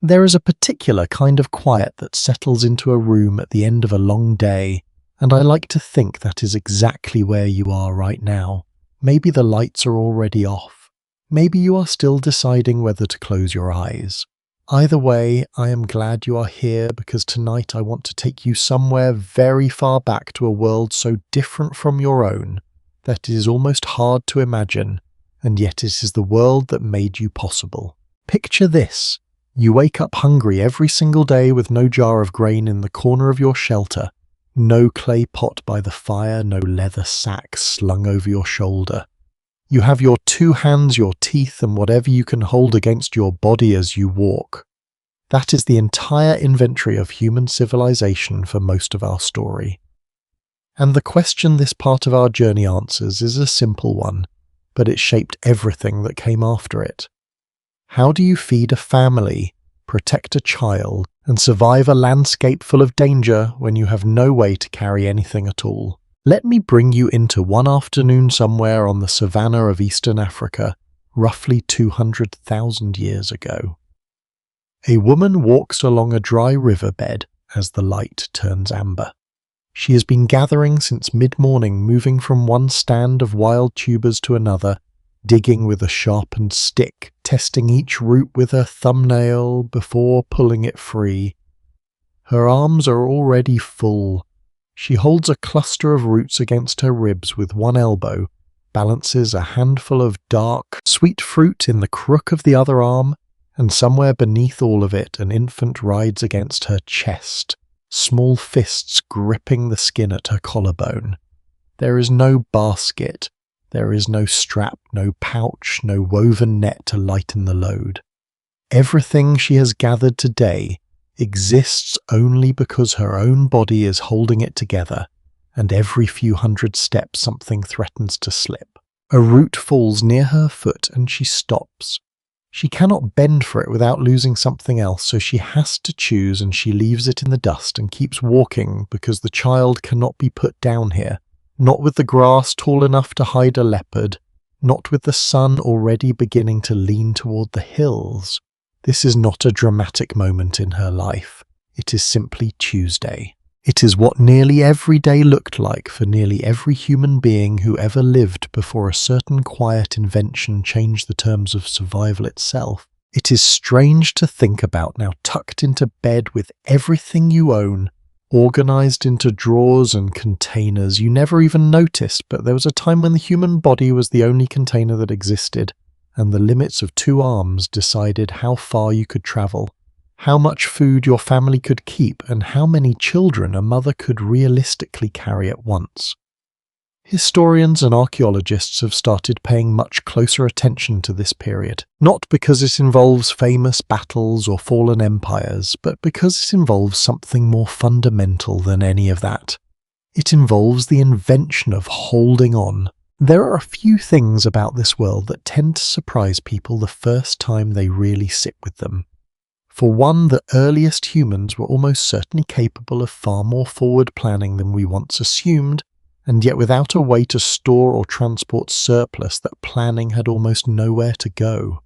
There is a particular kind of quiet that settles into a room at the end of a long day, and I like to think that is exactly where you are right now. Maybe the lights are already off. Maybe you are still deciding whether to close your eyes. Either way, I am glad you are here because tonight I want to take you somewhere very far back to a world so different from your own that it is almost hard to imagine, and yet it is the world that made you possible. Picture this. You wake up hungry every single day with no jar of grain in the corner of your shelter, no clay pot by the fire, no leather sack slung over your shoulder. You have your 2 hands, your teeth, and whatever you can hold against your body as you walk. That is the entire inventory of human civilization for most of our story. And the question this part of our journey answers is a simple one, but it shaped everything that came after it. How do you feed a family, protect a child, and survive a landscape full of danger when you have no way to carry anything at all? Let me bring you into one afternoon somewhere on the savannah of Eastern Africa, roughly 200,000 years ago. A woman walks along a dry riverbed as the light turns amber. She has been gathering since mid-morning, moving from one stand of wild tubers to another, digging with a sharpened stick, testing each root with her thumbnail before pulling it free. Her arms are already full. She holds a cluster of roots against her ribs with one elbow, balances a handful of dark, sweet fruit in the crook of the other arm, and somewhere beneath all of it an infant rides against her chest, small fists gripping the skin at her collarbone. There is no basket. There is no strap, no pouch, no woven net to lighten the load. Everything she has gathered today exists only because her own body is holding it together, and every few hundred steps something threatens to slip. A root falls near her foot and she stops. She cannot bend for it without losing something else, so she has to choose, and she leaves it in the dust and keeps walking because the child cannot be put down here. Not with the grass tall enough to hide a leopard, not with the sun already beginning to lean toward the hills. This is not a dramatic moment in her life. It is simply Tuesday. It is what nearly every day looked like for nearly every human being who ever lived before a certain quiet invention changed the terms of survival itself. It is strange to think about now, tucked into bed with everything you own, organized into drawers and containers you never even noticed, but there was a time when the human body was the only container that existed, and the limits of 2 arms decided how far you could travel, how much food your family could keep, and how many children a mother could realistically carry at once. Historians and archaeologists have started paying much closer attention to this period, not because it involves famous battles or fallen empires, but because it involves something more fundamental than any of that. It involves the invention of holding on. There are a few things about this world that tend to surprise people the first time they really sit with them. For one, the earliest humans were almost certainly capable of far more forward planning than we once assumed, and yet without a way to store or transport surplus, that planning had almost nowhere to go.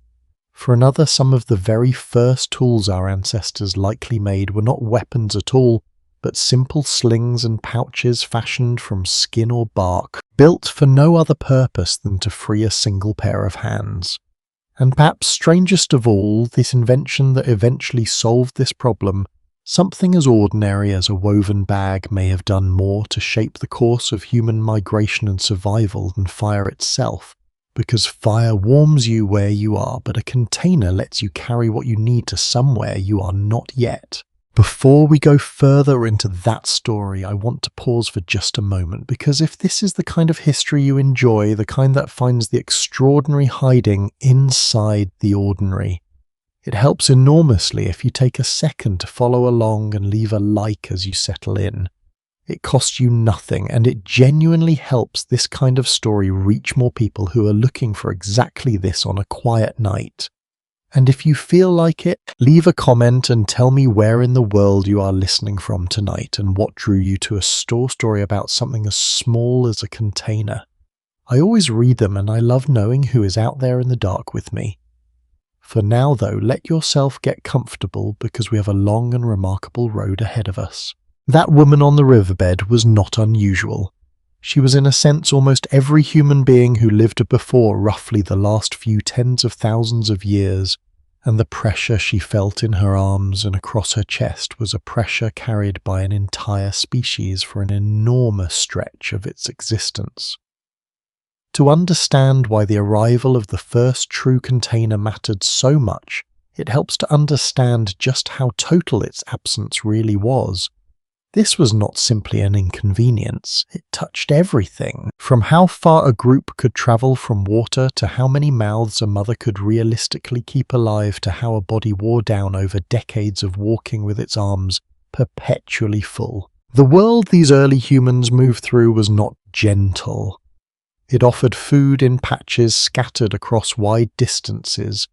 For another, some of the very first tools our ancestors likely made were not weapons at all, but simple slings and pouches fashioned from skin or bark, built for no other purpose than to free a single pair of hands. And perhaps strangest of all, this invention that eventually solved this problem, something as ordinary as a woven bag, may have done more to shape the course of human migration and survival than fire itself, because fire warms you where you are, but a container lets you carry what you need to somewhere you are not yet. Before we go further into that story, I want to pause for just a moment, because if this is the kind of history you enjoy, the kind that finds the extraordinary hiding inside the ordinary, it helps enormously if you take a second to follow along and leave a like as you settle in. It costs you nothing, and it genuinely helps this kind of story reach more people who are looking for exactly this on a quiet night. And if you feel like it, leave a comment and tell me where in the world you are listening from tonight and what drew you to a story about something as small as a container. I always read them and I love knowing who is out there in the dark with me. For now, though, let yourself get comfortable because we have a long and remarkable road ahead of us. That woman on the riverbed was not unusual. She was in a sense almost every human being who lived before roughly the last few tens of thousands of years, and the pressure she felt in her arms and across her chest was a pressure carried by an entire species for an enormous stretch of its existence. To understand why the arrival of the first true container mattered so much, it helps to understand just how total its absence really was. This was not simply an inconvenience, it touched everything, from how far a group could travel from water to how many mouths a mother could realistically keep alive to how a body wore down over decades of walking with its arms perpetually full. The world these early humans moved through was not gentle. It offered food in patches scattered across wide distances,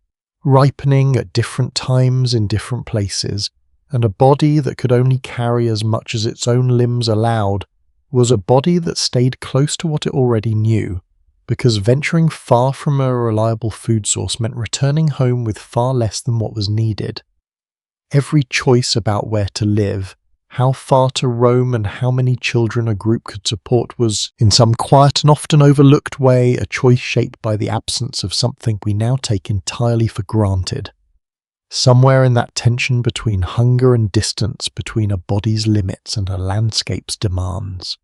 ripening at different times in different places, and a body that could only carry as much as its own limbs allowed was a body that stayed close to what it already knew, because venturing far from a reliable food source meant returning home with far less than what was needed. Every choice about where to live, how far to roam, and how many children a group could support was, in some quiet and often overlooked way, a choice shaped by the absence of something we now take entirely for granted. Somewhere in that tension between hunger and distance, between a body's limits and a landscape's demands.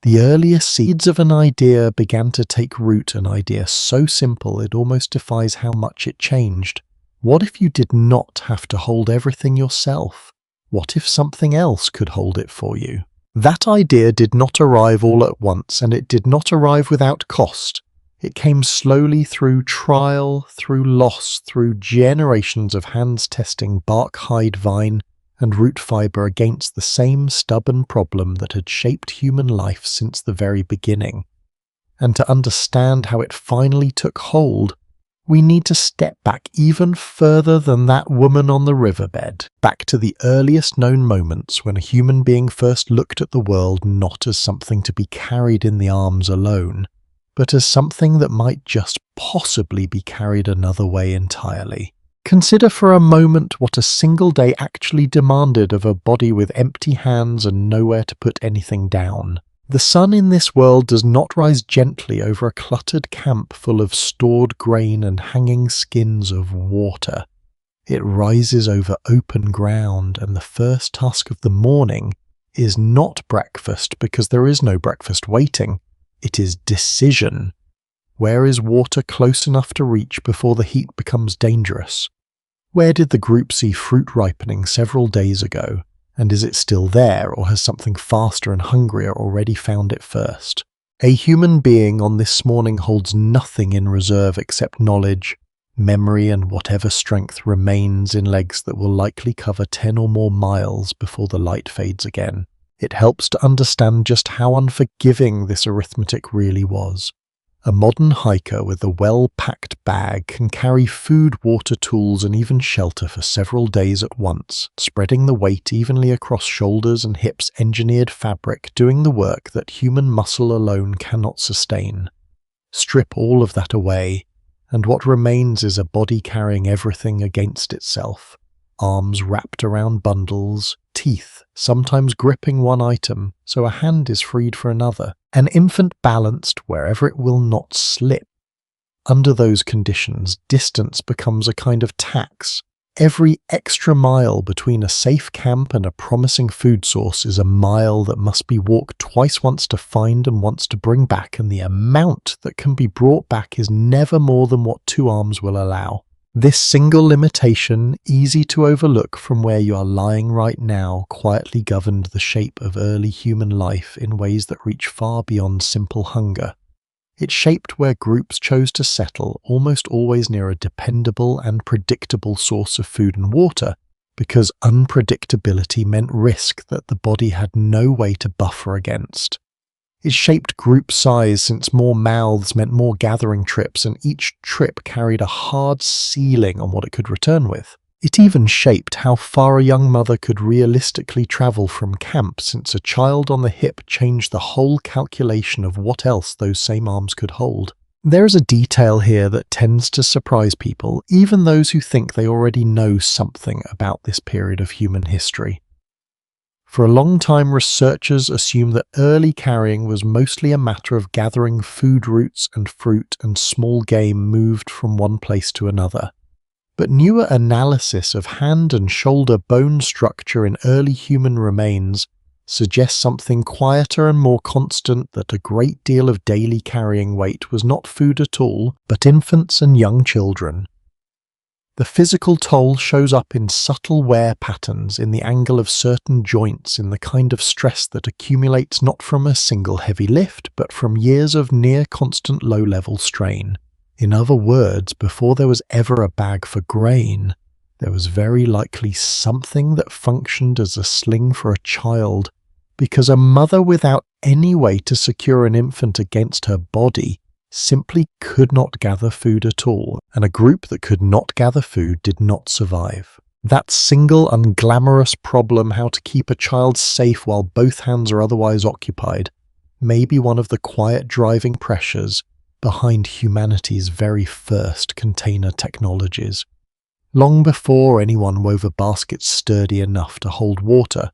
The earliest seeds of an idea began to take root, an idea so simple it almost defies how much it changed. What if you did not have to hold everything yourself? What if something else could hold it for you? That idea did not arrive all at once, and it did not arrive without cost. It came slowly through trial, through loss, through generations of hands testing bark, hide, vine, and root fibre against the same stubborn problem that had shaped human life since the very beginning. And to understand how it finally took hold, we need to step back even further than that woman on the riverbed, back to the earliest known moments when a human being first looked at the world not as something to be carried in the arms alone, but as something that might just possibly be carried another way entirely. Consider for a moment what a single day actually demanded of a body with empty hands and nowhere to put anything down. The sun in this world does not rise gently over a cluttered camp full of stored grain and hanging skins of water. It rises over open ground, and the first task of the morning is not breakfast because there is no breakfast waiting. It is decision. Where is water close enough to reach before the heat becomes dangerous? Where did the group see fruit ripening several days ago? And is it still there, or has something faster and hungrier already found it first? A human being on this morning holds nothing in reserve except knowledge, memory, and whatever strength remains in legs that will likely cover 10 or more miles before the light fades again. It helps to understand just how unforgiving this arithmetic really was. A modern hiker with a well-packed bag can carry food, water, tools, and even shelter for several days at once, spreading the weight evenly across shoulders and hips, engineered fabric doing the work that human muscle alone cannot sustain. Strip all of that away, and what remains is a body carrying everything against itself. Arms wrapped around bundles, teeth sometimes gripping one item so a hand is freed for another, an infant balanced wherever it will not slip. Under those conditions, distance becomes a kind of tax. Every extra mile between a safe camp and a promising food source is a mile that must be walked twice, once to find and once to bring back, and the amount that can be brought back is never more than what 2 arms will allow. This single limitation, easy to overlook from where you are lying right now, quietly governed the shape of early human life in ways that reach far beyond simple hunger. It shaped where groups chose to settle, almost always near a dependable and predictable source of food and water, because unpredictability meant risk that the body had no way to buffer against. It shaped group size, since more mouths meant more gathering trips, and each trip carried a hard ceiling on what it could return with. It even shaped how far a young mother could realistically travel from camp, since a child on the hip changed the whole calculation of what else those same arms could hold. There is a detail here that tends to surprise people, even those who think they already know something about this period of human history. For a long time, researchers assumed that early carrying was mostly a matter of gathering food roots and fruit and small game moved from one place to another. But newer analysis of hand and shoulder bone structure in early human remains suggests something quieter and more constant, that a great deal of daily carrying weight was not food at all, but infants and young children. The physical toll shows up in subtle wear patterns in the angle of certain joints, in the kind of stress that accumulates not from a single heavy lift, but from years of near-constant low-level strain. In other words, before there was ever a bag for grain, there was very likely something that functioned as a sling for a child, because a mother without any way to secure an infant against her body simply could not gather food at all, and a group that could not gather food did not survive. That single unglamorous problem, how to keep a child safe while both hands are otherwise occupied, may be one of the quiet driving pressures behind humanity's very first container technologies. Long before anyone wove a basket sturdy enough to hold water,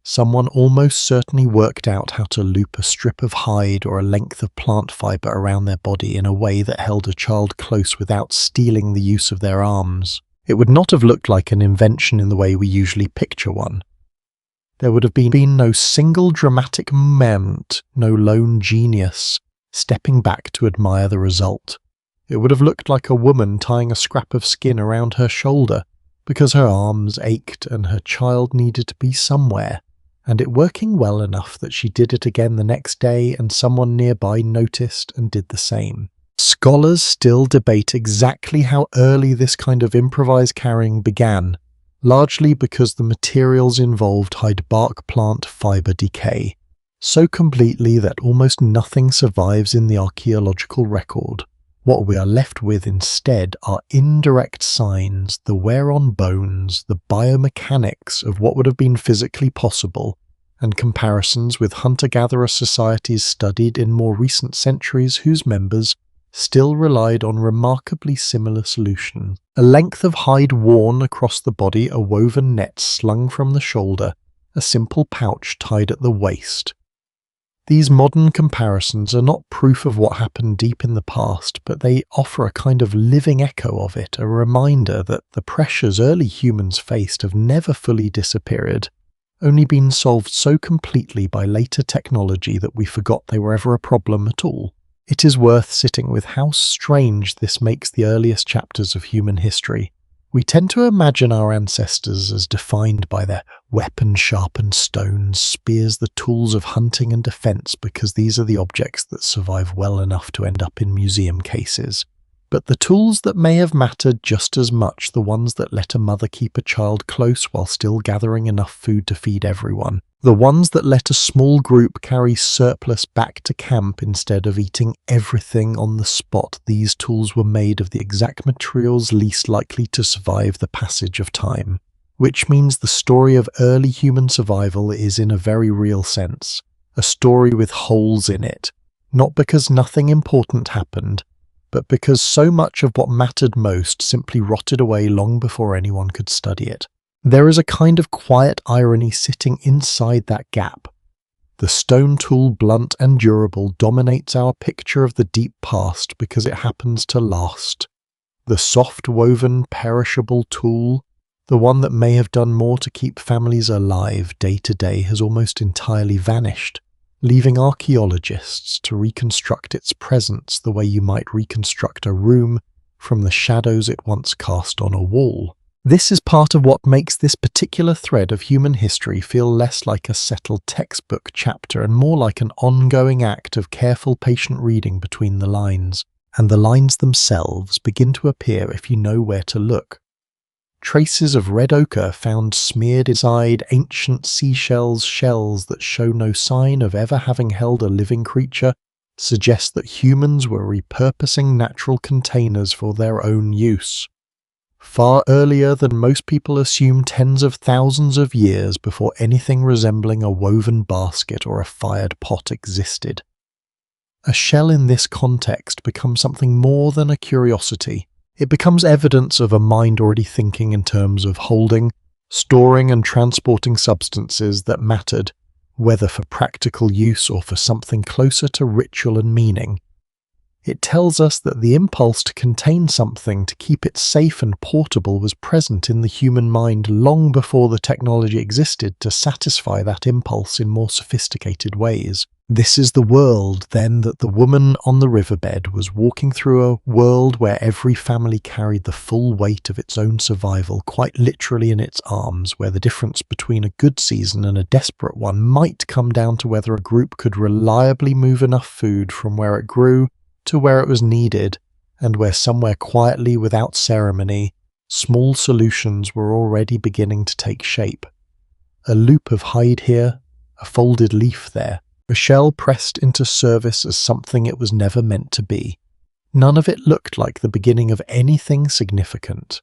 someone almost certainly worked out how to loop a strip of hide or a length of plant fiber around their body in a way that held a child close without stealing the use of their arms. It would not have looked like an invention in the way we usually picture one. There would have been no single dramatic moment, no lone genius stepping back to admire the result. It would have looked like a woman tying a scrap of skin around her shoulder because her arms ached and her child needed to be somewhere, and it working well enough that she did it again the next day and someone nearby noticed and did the same. Scholars still debate exactly how early this kind of improvised carrying began, largely because the materials involved hide bark plant fiber decay so completely that almost nothing survives in the archaeological record. What we are left with instead are indirect signs, the wear on bones, the biomechanics of what would have been physically possible, and comparisons with hunter-gatherer societies studied in more recent centuries whose members still relied on remarkably similar solutions. A length of hide worn across the body, a woven net slung from the shoulder, a simple pouch tied at the waist. These modern comparisons are not proof of what happened deep in the past, but they offer a kind of living echo of it, a reminder that the pressures early humans faced have never fully disappeared, only been solved so completely by later technology that we forgot they were ever a problem at all. It is worth sitting with how strange this makes the earliest chapters of human history. We tend to imagine our ancestors as defined by their weapon-sharpened stones, spears, the tools of hunting and defense, because these are the objects that survive well enough to end up in museum cases. But the tools that may have mattered just as much, the ones that let a mother keep a child close while still gathering enough food to feed everyone, the ones that let a small group carry surplus back to camp instead of eating everything on the spot, these tools were made of the exact materials least likely to survive the passage of time. Which means the story of early human survival is, in a very real sense, a story with holes in it, not because nothing important happened, but because so much of what mattered most simply rotted away long before anyone could study it. There is a kind of quiet irony sitting inside that gap. The stone tool, blunt and durable, dominates our picture of the deep past because it happens to last. The soft woven, perishable tool, the one that may have done more to keep families alive day to day, has almost entirely vanished, leaving archaeologists to reconstruct its presence the way you might reconstruct a room from the shadows it once cast on a wall. This is part of what makes this particular thread of human history feel less like a settled textbook chapter and more like an ongoing act of careful, patient reading between the lines, and the lines themselves begin to appear if you know where to look. Traces of red ochre found smeared inside ancient seashells' shells that show no sign of ever having held a living creature suggest that humans were repurposing natural containers for their own use. Far earlier than most people assume, tens of thousands of years before anything resembling a woven basket or a fired pot existed. A shell in this context becomes something more than a curiosity. It becomes evidence of a mind already thinking in terms of holding, storing and transporting substances that mattered, whether for practical use or for something closer to ritual and meaning. It tells us that the impulse to contain something to keep it safe and portable was present in the human mind long before the technology existed to satisfy that impulse in more sophisticated ways. This is the world, then, that the woman on the riverbed was walking through, a world where every family carried the full weight of its own survival quite literally in its arms, where the difference between a good season and a desperate one might come down to whether a group could reliably move enough food from where it grew to where it was needed, and where somewhere quietly, without ceremony, small solutions were already beginning to take shape. A loop of hide here, a folded leaf there, a shell pressed into service as something it was never meant to be. None of it looked like the beginning of anything significant.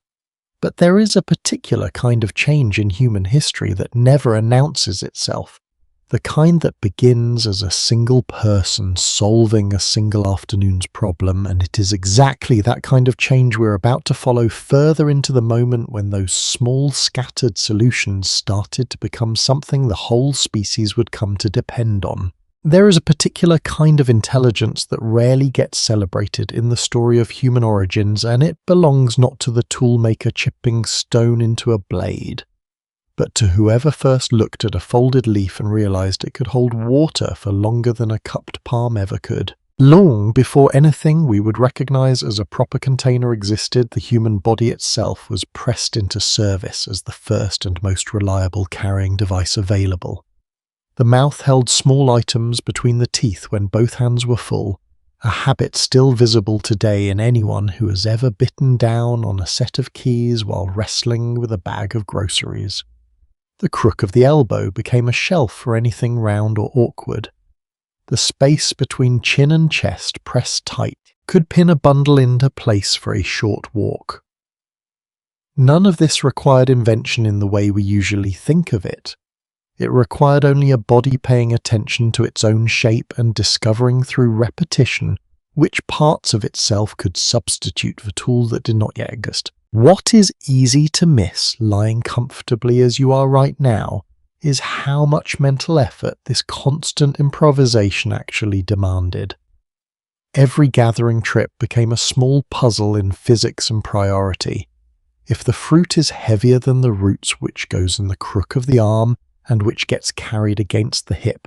But there is a particular kind of change in human history that never announces itself. The kind that begins as a single person solving a single afternoon's problem, and it is exactly that kind of change we're about to follow further into the moment when those small scattered solutions started to become something the whole species would come to depend on. There is a particular kind of intelligence that rarely gets celebrated in the story of human origins, and it belongs not to the toolmaker chipping stone into a blade, but to whoever first looked at a folded leaf and realized it could hold water for longer than a cupped palm ever could. Long before anything we would recognize as a proper container existed, the human body itself was pressed into service as the first and most reliable carrying device available. The mouth held small items between the teeth when both hands were full, a habit still visible today in anyone who has ever bitten down on a set of keys while wrestling with a bag of groceries. The crook of the elbow became a shelf for anything round or awkward. The space between chin and chest, pressed tight, could pin a bundle into place for a short walk. None of this required invention in the way we usually think of it. It required only a body paying attention to its own shape and discovering through repetition which parts of itself could substitute for tools that did not yet exist. What is easy to miss, lying comfortably as you are right now, is how much mental effort this constant improvisation actually demanded. Every gathering trip became a small puzzle in physics and priority. If the fruit is heavier than the roots which goes in the crook of the arm and which gets carried against the hip,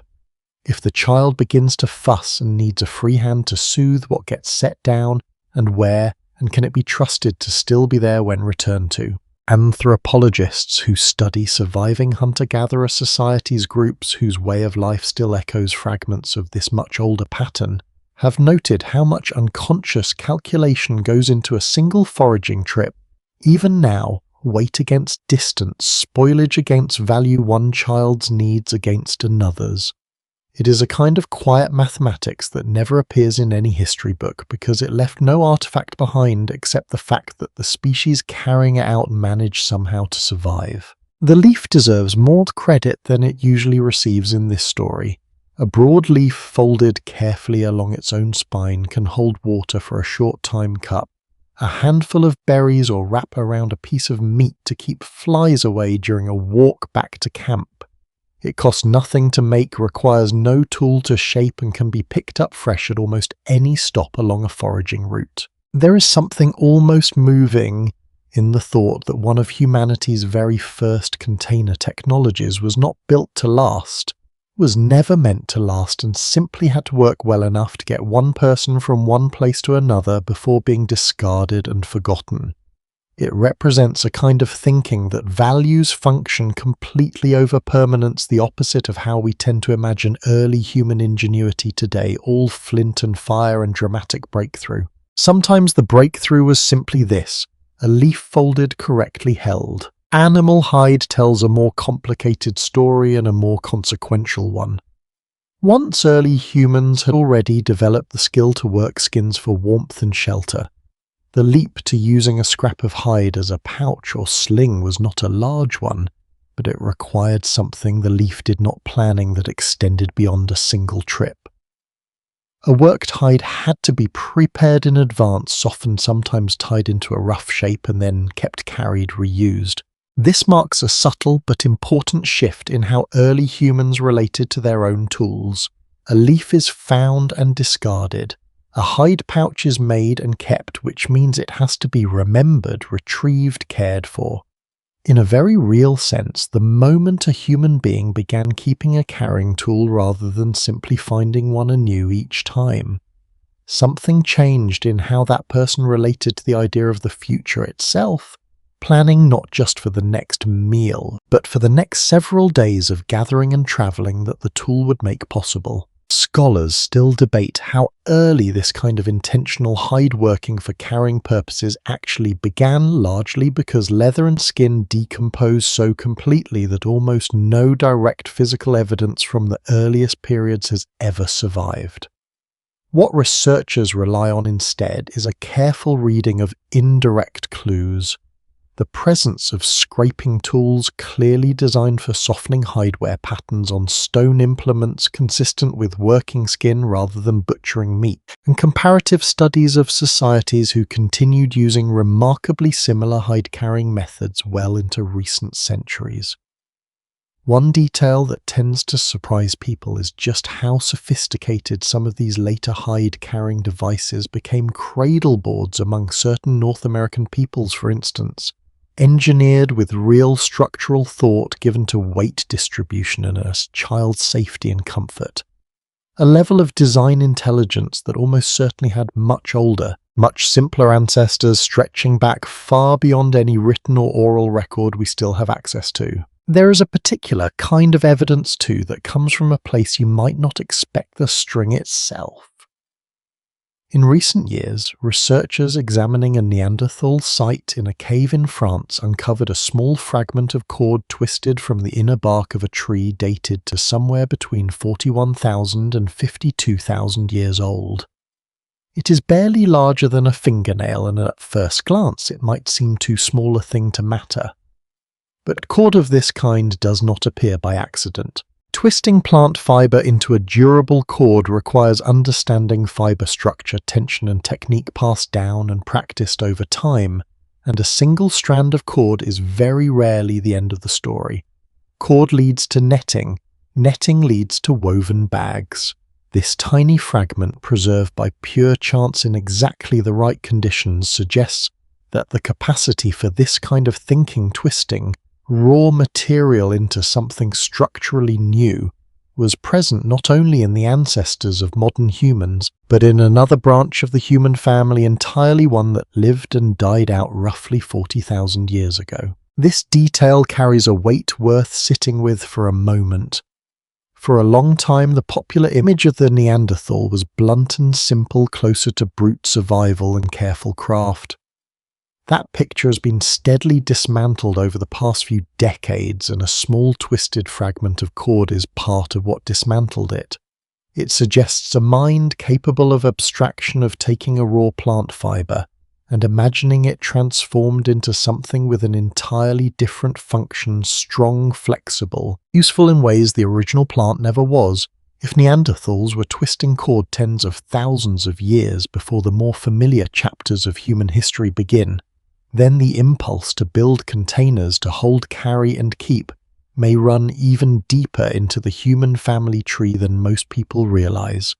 if the child begins to fuss and needs a free hand to soothe what gets set down and where, and can it be trusted to still be there when returned to? Anthropologists who study surviving hunter-gatherer societies, groups whose way of life still echoes fragments of this much older pattern, have noted how much unconscious calculation goes into a single foraging trip. Even now, weight against distance, spoilage against value one child's needs against another's. It is a kind of quiet mathematics that never appears in any history book because it left no artifact behind except the fact that the species carrying it out managed somehow to survive. The leaf deserves more credit than it usually receives in this story. A broad leaf folded carefully along its own spine can hold water for a short time cup. A handful of berries or wrap around a piece of meat to keep flies away during a walk back to camp. It costs nothing to make, requires no tool to shape, and can be picked up fresh at almost any stop along a foraging route. There is something almost moving in the thought that one of humanity's very first container technologies was not built to last, was never meant to last, and simply had to work well enough to get one person from one place to another before being discarded and forgotten. It represents a kind of thinking that values function completely over permanence, the opposite of how we tend to imagine early human ingenuity today, all flint and fire and dramatic breakthrough. Sometimes the breakthrough was simply this: a leaf folded, correctly held. Animal hide tells a more complicated story and a more consequential one. Once early humans had already developed the skill to work skins for warmth and shelter. The leap to using a scrap of hide as a pouch or sling was not a large one, but it required something the leaf did not planning that extended beyond a single trip. A worked hide had to be prepared in advance, often sometimes tied into a rough shape and then kept carried reused. This marks a subtle but important shift in how early humans related to their own tools. A leaf is found and discarded. A hide pouch is made and kept, which means it has to be remembered, retrieved, cared for. In a very real sense, the moment a human being began keeping a carrying tool rather than simply finding one anew each time, something changed in how that person related to the idea of the future itself, planning not just for the next meal, but for the next several days of gathering and travelling that the tool would make possible. Scholars still debate how early this kind of intentional hide working for carrying purposes actually began, largely because leather and skin decompose so completely that almost no direct physical evidence from the earliest periods has ever survived. What researchers rely on instead is a careful reading of indirect clues. The presence of scraping tools clearly designed for softening hideware patterns on stone implements consistent with working skin rather than butchering meat, and comparative studies of societies who continued using remarkably similar hide-carrying methods well into recent centuries. One detail that tends to surprise people is just how sophisticated some of these later hide-carrying devices became. Cradle boards among certain North American peoples, for instance, engineered with real structural thought given to weight distribution and a child's safety and comfort. A level of design intelligence that almost certainly had much older, much simpler ancestors stretching back far beyond any written or oral record we still have access to. There is a particular kind of evidence too that comes from a place you might not expect the string itself. In recent years, researchers examining a Neanderthal site in a cave in France uncovered a small fragment of cord twisted from the inner bark of a tree dated to somewhere between 41,000 and 52,000 years old. It is barely larger than a fingernail, and at first glance it might seem too small a thing to matter. But cord of this kind does not appear by accident. Twisting plant fibre into a durable cord requires understanding fibre structure, tension and technique passed down and practiced over time, and a single strand of cord is very rarely the end of the story. Cord leads to netting. Netting leads to woven bags. This tiny fragment, preserved by pure chance in exactly the right conditions, suggests that the capacity for this kind of twisting, raw material into something structurally new, was present not only in the ancestors of modern humans, but in another branch of the human family entirely, one that lived and died out roughly 40,000 years ago. This detail carries a weight worth sitting with for a moment. For a long time, the popular image of the Neanderthal was blunt and simple, closer to brute survival and careful craft. That picture has been steadily dismantled over the past few decades, and a small twisted fragment of cord is part of what dismantled it. It suggests a mind capable of abstraction, of taking a raw plant fibre and imagining it transformed into something with an entirely different function, strong, flexible, useful in ways the original plant never was. If Neanderthals were twisting cord tens of thousands of years before the more familiar chapters of human history begin, then the impulse to build containers to hold, carry and keep may run even deeper into the human family tree than most people realize.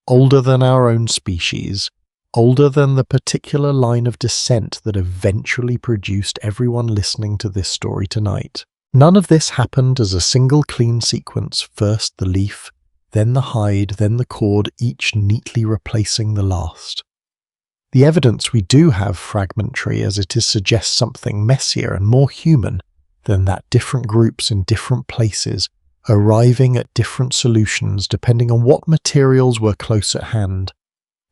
Older than our own species, older than the particular line of descent that eventually produced everyone listening to this story tonight. None of this happened as a single clean sequence, first the leaf, then the hide, then the cord, each neatly replacing the last. The evidence we do have fragmentary as it is suggests something messier and more human than that, different groups in different places, arriving at different solutions depending on what materials were close at hand.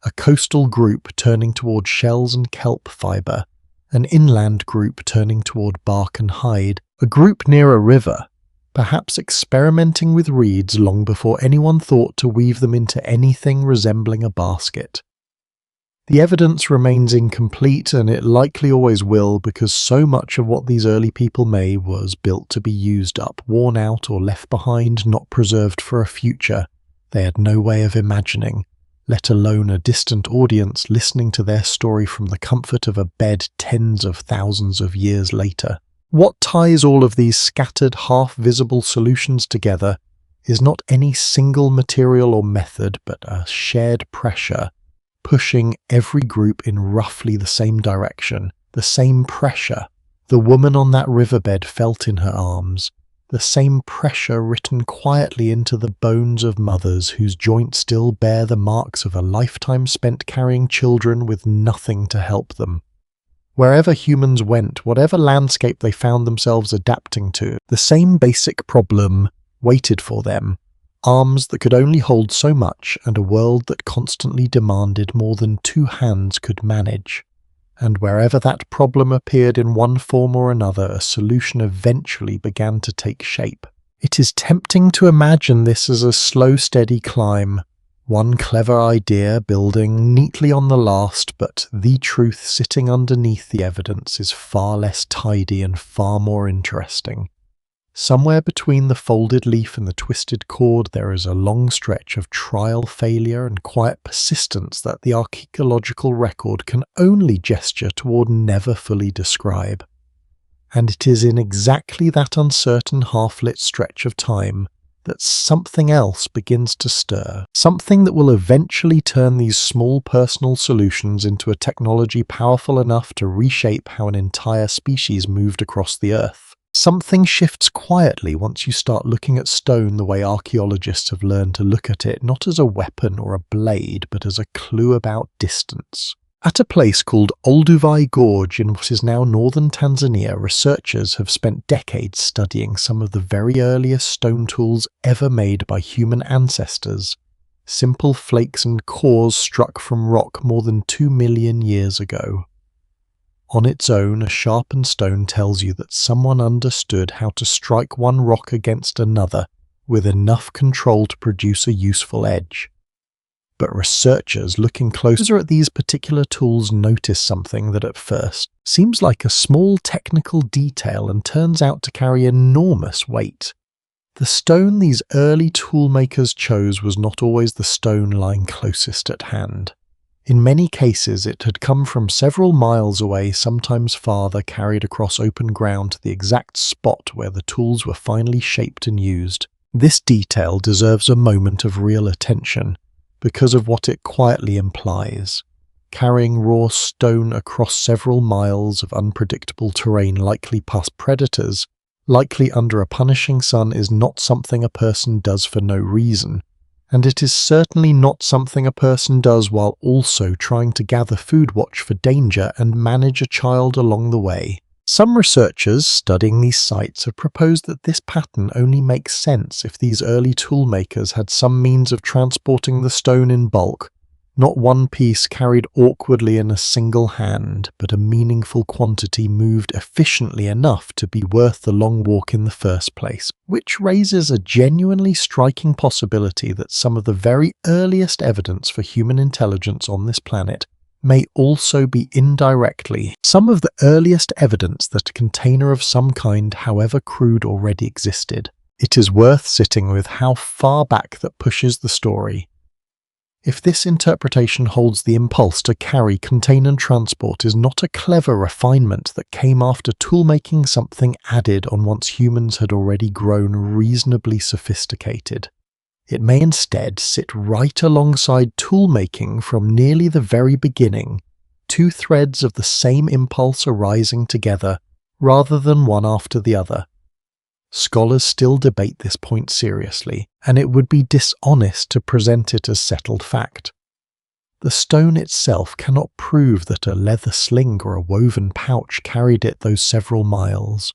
A coastal group turning toward shells and kelp fibre, an inland group turning toward bark and hide, a group near a river, perhaps experimenting with reeds long before anyone thought to weave them into anything resembling a basket. The evidence remains incomplete, and it likely always will, because so much of what these early people made was built to be used up, worn out or left behind, not preserved for a future they had no way of imagining, let alone a distant audience listening to their story from the comfort of a bed tens of thousands of years later. What ties all of these scattered, half-visible solutions together is not any single material or method, but a shared pressure, pushing every group in roughly the same direction, the same pressure the woman on that riverbed felt in her arms, the same pressure written quietly into the bones of mothers whose joints still bear the marks of a lifetime spent carrying children with nothing to help them. Wherever humans went, whatever landscape they found themselves adapting to, the same basic problem waited for them. Arms that could only hold so much, and a world that constantly demanded more than two hands could manage. And wherever that problem appeared in one form or another, a solution eventually began to take shape. It is tempting to imagine this as a slow, steady climb, one clever idea building neatly on the last, but the truth sitting underneath the evidence is far less tidy and far more interesting. Somewhere between the folded leaf and the twisted cord there is a long stretch of trial, failure, and quiet persistence that the archaeological record can only gesture toward, never fully describe. And it is in exactly that uncertain half-lit stretch of time that something else begins to stir, something that will eventually turn these small personal solutions into a technology powerful enough to reshape how an entire species moved across the earth. Something shifts quietly once you start looking at stone the way archaeologists have learned to look at it, not as a weapon or a blade, but as a clue about distance. At a place called Olduvai Gorge in what is now northern Tanzania, researchers have spent decades studying some of the very earliest stone tools ever made by human ancestors, simple flakes and cores struck from rock more than 2 million years ago. On its own, a sharpened stone tells you that someone understood how to strike one rock against another with enough control to produce a useful edge. But researchers looking closer at these particular tools notice something that at first seems like a small technical detail and turns out to carry enormous weight. The stone these early toolmakers chose was not always the stone lying closest at hand. In many cases it had come from several miles away, sometimes farther, carried across open ground to the exact spot where the tools were finally shaped and used. This detail deserves a moment of real attention, because of what it quietly implies. Carrying raw stone across several miles of unpredictable terrain, likely past predators, likely under a punishing sun, is not something a person does for no reason. And it is certainly not something a person does while also trying to gather food, watch for danger, and manage a child along the way. Some researchers studying these sites have proposed that this pattern only makes sense if these early toolmakers had some means of transporting the stone in bulk, not one piece carried awkwardly in a single hand, but a meaningful quantity moved efficiently enough to be worth the long walk in the first place, which raises a genuinely striking possibility that some of the very earliest evidence for human intelligence on this planet may also be indirectly some of the earliest evidence that a container of some kind, however crude, already existed. It is worth sitting with how far back that pushes the story. If this interpretation holds, the impulse to carry, contain and transport is not a clever refinement that came after toolmaking, something added on once humans had already grown reasonably sophisticated. It may instead sit right alongside toolmaking from nearly the very beginning, two threads of the same impulse arising together, rather than one after the other. Scholars still debate this point seriously, and it would be dishonest to present it as settled fact. The stone itself cannot prove that a leather sling or a woven pouch carried it those several miles.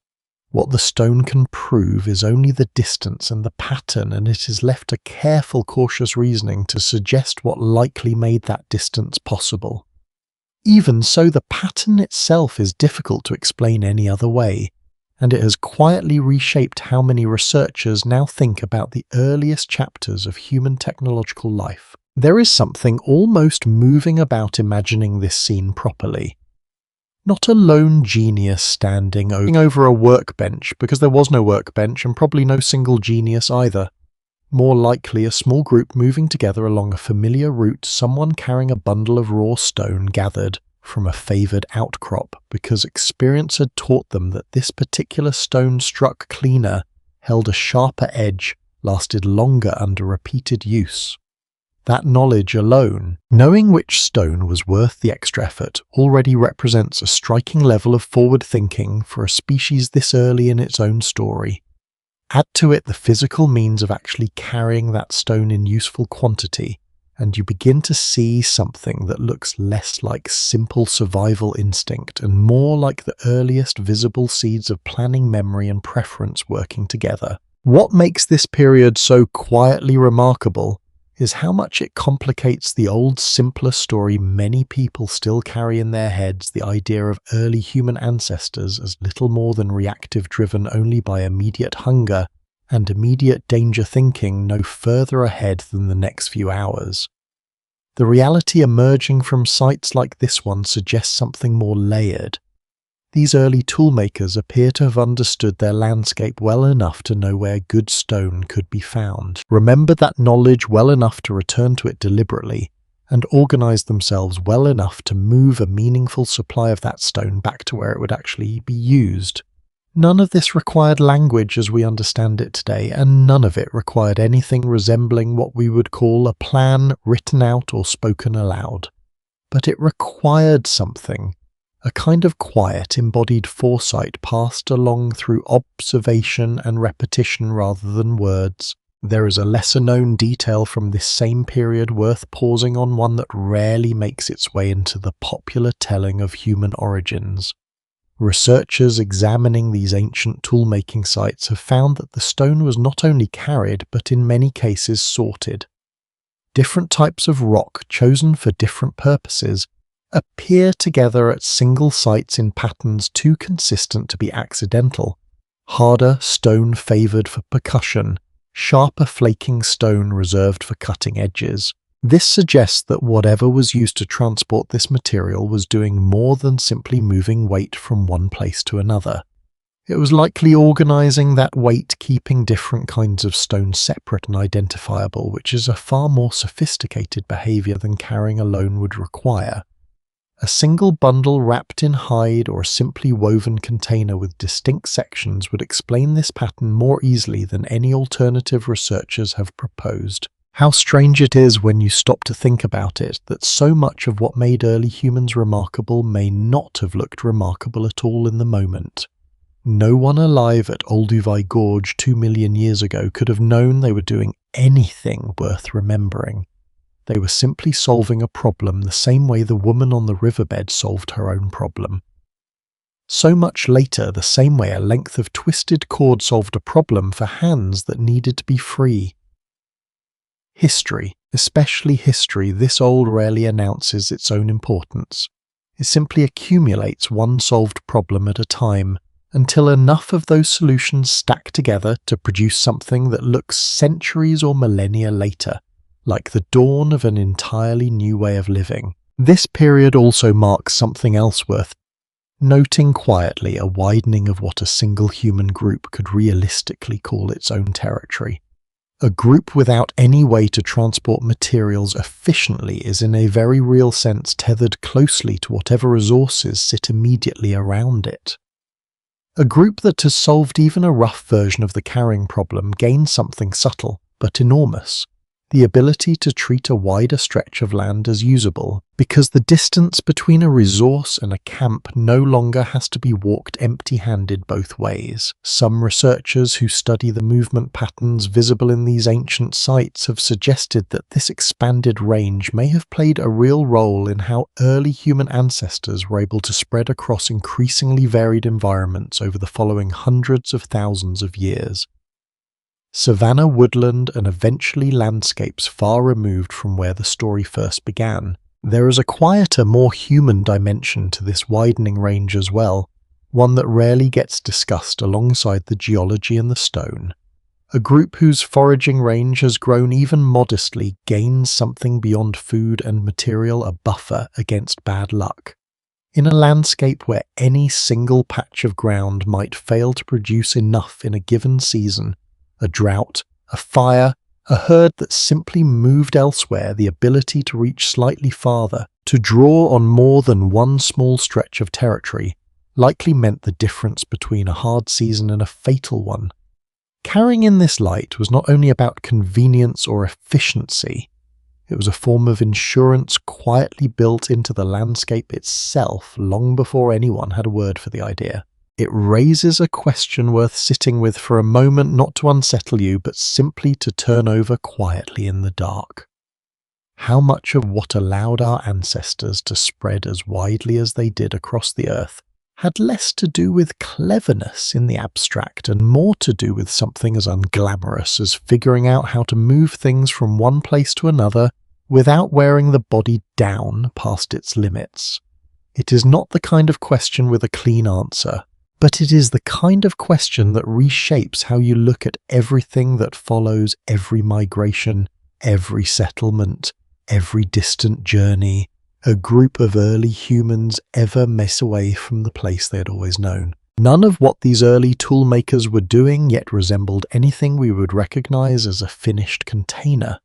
What the stone can prove is only the distance and the pattern, and it is left to careful, cautious reasoning to suggest what likely made that distance possible. Even so, the pattern itself is difficult to explain any other way, and it has quietly reshaped how many researchers now think about the earliest chapters of human technological life. There is something almost moving about imagining this scene properly. Not a lone genius standing over a workbench, because there was no workbench and probably no single genius either. More likely a small group moving together along a familiar route, someone carrying a bundle of raw stone gathered from a favoured outcrop because experience had taught them that this particular stone struck cleaner, held a sharper edge, lasted longer under repeated use. That knowledge alone, knowing which stone was worth the extra effort, already represents a striking level of forward thinking for a species this early in its own story. Add to it the physical means of actually carrying that stone in useful quantity, and you begin to see something that looks less like simple survival instinct and more like the earliest visible seeds of planning, memory, and preference working together. What makes this period so quietly remarkable is how much it complicates the old, simpler story many people still carry in their heads, the idea of early human ancestors as little more than reactive, driven only by immediate hunger and immediate danger, thinking no further ahead than the next few hours. The reality emerging from sites like this one suggests something more layered. These early toolmakers appear to have understood their landscape well enough to know where good stone could be found, remembered that knowledge well enough to return to it deliberately, and organized themselves well enough to move a meaningful supply of that stone back to where it would actually be used. None of this required language as we understand it today, and none of it required anything resembling what we would call a plan written out or spoken aloud. But it required something. A kind of quiet, embodied foresight passed along through observation and repetition rather than words. There is a lesser-known detail from this same period worth pausing on, one that rarely makes its way into the popular telling of human origins. Researchers examining these ancient tool-making sites have found that the stone was not only carried, but in many cases sorted. Different types of rock, chosen for different purposes, appear together at single sites in patterns too consistent to be accidental. Harder stone favoured for percussion, sharper flaking stone reserved for cutting edges. This suggests that whatever was used to transport this material was doing more than simply moving weight from one place to another. It was likely organising that weight, keeping different kinds of stone separate and identifiable, which is a far more sophisticated behaviour than carrying alone would require. A single bundle wrapped in hide or a simply woven container with distinct sections would explain this pattern more easily than any alternative researchers have proposed. How strange it is when you stop to think about it, that so much of what made early humans remarkable may not have looked remarkable at all in the moment. No one alive at Olduvai Gorge 2 million years ago could have known they were doing anything worth remembering. They were simply solving a problem the same way the woman on the riverbed solved her own problem. So much later, the same way a length of twisted cord solved a problem for hands that needed to be free. History, especially history this old, rarely announces its own importance. It simply accumulates one solved problem at a time, until enough of those solutions stack together to produce something that looks centuries or millennia later, like the dawn of an entirely new way of living. This period also marks something else worth noting quietly, a widening of what a single human group could realistically call its own territory. A group without any way to transport materials efficiently is in a very real sense tethered closely to whatever resources sit immediately around it. A group that has solved even a rough version of the carrying problem gains something subtle but enormous: the ability to treat a wider stretch of land as usable, because the distance between a resource and a camp no longer has to be walked empty-handed both ways. Some researchers who study the movement patterns visible in these ancient sites have suggested that this expanded range may have played a real role in how early human ancestors were able to spread across increasingly varied environments over the following hundreds of thousands of years. Savanna, woodland, and eventually landscapes far removed from where the story first began. There is a quieter, more human dimension to this widening range as well, one that rarely gets discussed alongside the geology and the stone. A group whose foraging range has grown even modestly gains something beyond food and material, a buffer against bad luck. In a landscape where any single patch of ground might fail to produce enough in a given season, a drought, a fire, A herd that simply moved elsewhere, the ability to reach slightly farther, to draw on more than one small stretch of territory, likely meant the difference between a hard season and a fatal one. Carrying in this light was not only about convenience or efficiency, it was a form of insurance quietly built into the landscape itself long before anyone had a word for the idea. It raises a question worth sitting with for a moment, not to unsettle you, but simply to turn over quietly in the dark. How much of what allowed our ancestors to spread as widely as they did across the earth had less to do with cleverness in the abstract and more to do with something as unglamorous as figuring out how to move things from one place to another without wearing the body down past its limits? It is not the kind of question with a clean answer, but it is the kind of question that reshapes how you look at everything that follows every migration, every settlement, every distant journey a group of early humans ever miss away from the place they had always known. None of what these early toolmakers were doing yet resembled anything we would recognize as a finished container.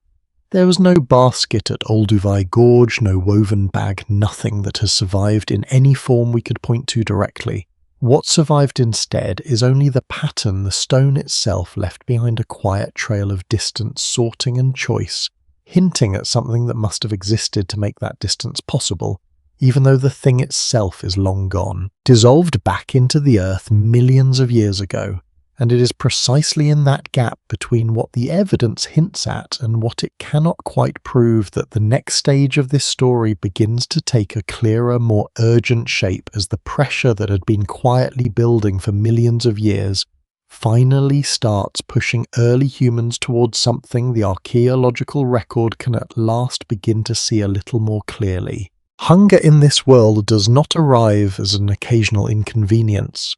There was no basket at Olduvai Gorge, no woven bag, nothing that has survived in any form we could point to directly. What survived instead is only the pattern the stone itself left behind, a quiet trail of distance, sorting and choice, hinting at something that must have existed to make that distance possible, even though the thing itself is long gone, dissolved back into the earth millions of years ago. And it is precisely in that gap between what the evidence hints at and what it cannot quite prove that the next stage of this story begins to take a clearer, more urgent shape, as the pressure that had been quietly building for millions of years finally starts pushing early humans towards something the archaeological record can at last begin to see a little more clearly. Hunger in this world does not arrive as an occasional inconvenience.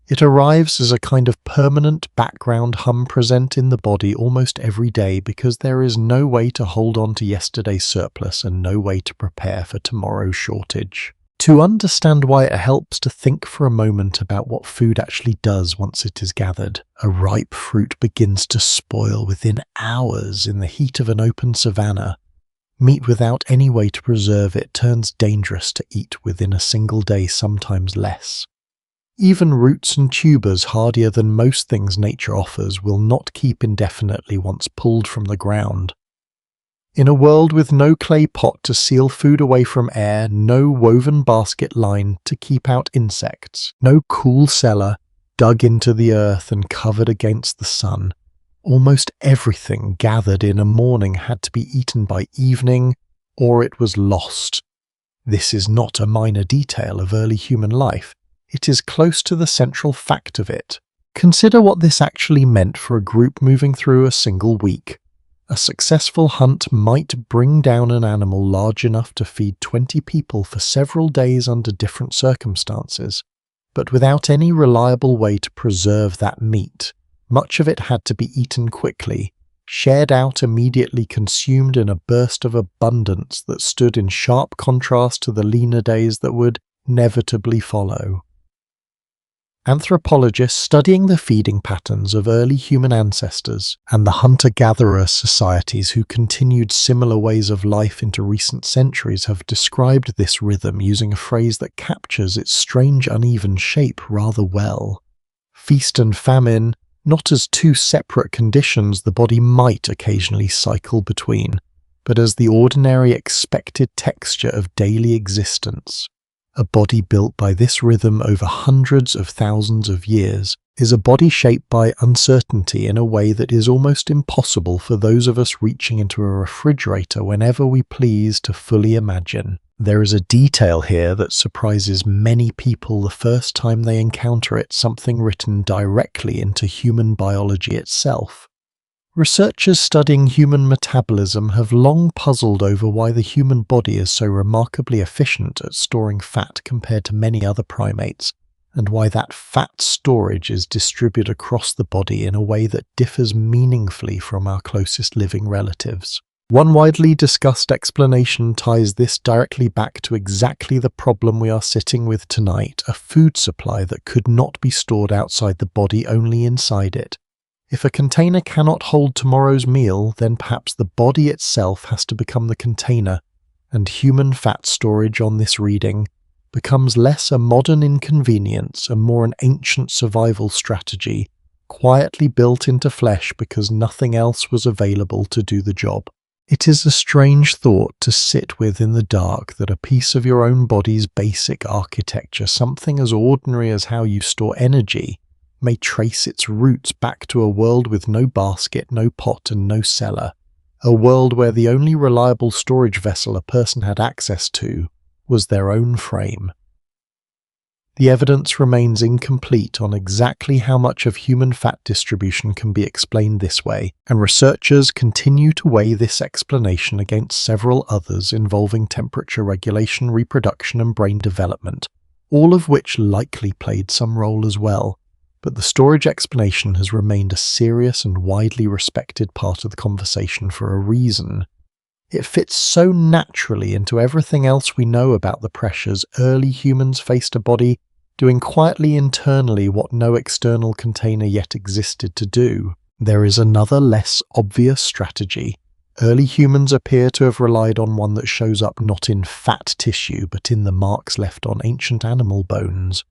It arrives as a kind of permanent background hum present in the body almost every day, because there is no way to hold on to yesterday's surplus and no way to prepare for tomorrow's shortage. To understand why, it helps to think for a moment about what food actually does once it is gathered. A ripe fruit begins to spoil within hours in the heat of an open savanna. Meat without any way to preserve it turns dangerous to eat within a single day, sometimes less. Even roots and tubers, hardier than most things nature offers, will not keep indefinitely once pulled from the ground. In a world with no clay pot to seal food away from air, no woven basket line to keep out insects, no cool cellar dug into the earth and covered against the sun, almost everything gathered in a morning had to be eaten by evening, or it was lost. This is not a minor detail of early human life. It is close to the central fact of it. Consider what this actually meant for a group moving through a single week. A successful hunt might bring down an animal large enough to feed 20 people for several days under different circumstances, but without any reliable way to preserve that meat. Much of it had to be eaten quickly, shared out immediately, consumed in a burst of abundance that stood in sharp contrast to the leaner days that would inevitably follow. Anthropologists studying the feeding patterns of early human ancestors and the hunter-gatherer societies who continued similar ways of life into recent centuries have described this rhythm using a phrase that captures its strange uneven shape rather well. Feast and famine, not as two separate conditions the body might occasionally cycle between, but as the ordinary expected texture of daily existence. A body built by this rhythm over hundreds of thousands of years is a body shaped by uncertainty in a way that is almost impossible for those of us reaching into a refrigerator whenever we please to fully imagine. There is a detail here that surprises many people the first time they encounter it, something written directly into human biology itself. Researchers studying human metabolism have long puzzled over why the human body is so remarkably efficient at storing fat compared to many other primates, and why that fat storage is distributed across the body in a way that differs meaningfully from our closest living relatives. One widely discussed explanation ties this directly back to exactly the problem we are sitting with tonight, a food supply that could not be stored outside the body, only inside it. If a container cannot hold tomorrow's meal, then perhaps the body itself has to become the container, and human fat storage on this reading becomes less a modern inconvenience and more an ancient survival strategy, quietly built into flesh because nothing else was available to do the job. It is a strange thought to sit with in the dark that a piece of your own body's basic architecture, something as ordinary as how you store energy, may trace its roots back to a world with no basket, no pot, and no cellar, a world where the only reliable storage vessel a person had access to was their own frame. The evidence remains incomplete on exactly how much of human fat distribution can be explained this way, and researchers continue to weigh this explanation against several others involving temperature regulation, reproduction, and brain development, all of which likely played some role as well. But the storage explanation has remained a serious and widely respected part of the conversation for a reason. It fits so naturally into everything else we know about the pressures early humans faced a body doing quietly internally what no external container yet existed to do. There is another less obvious strategy. Early humans appear to have relied on one that shows up not in fat tissue but in the marks left on ancient animal bones.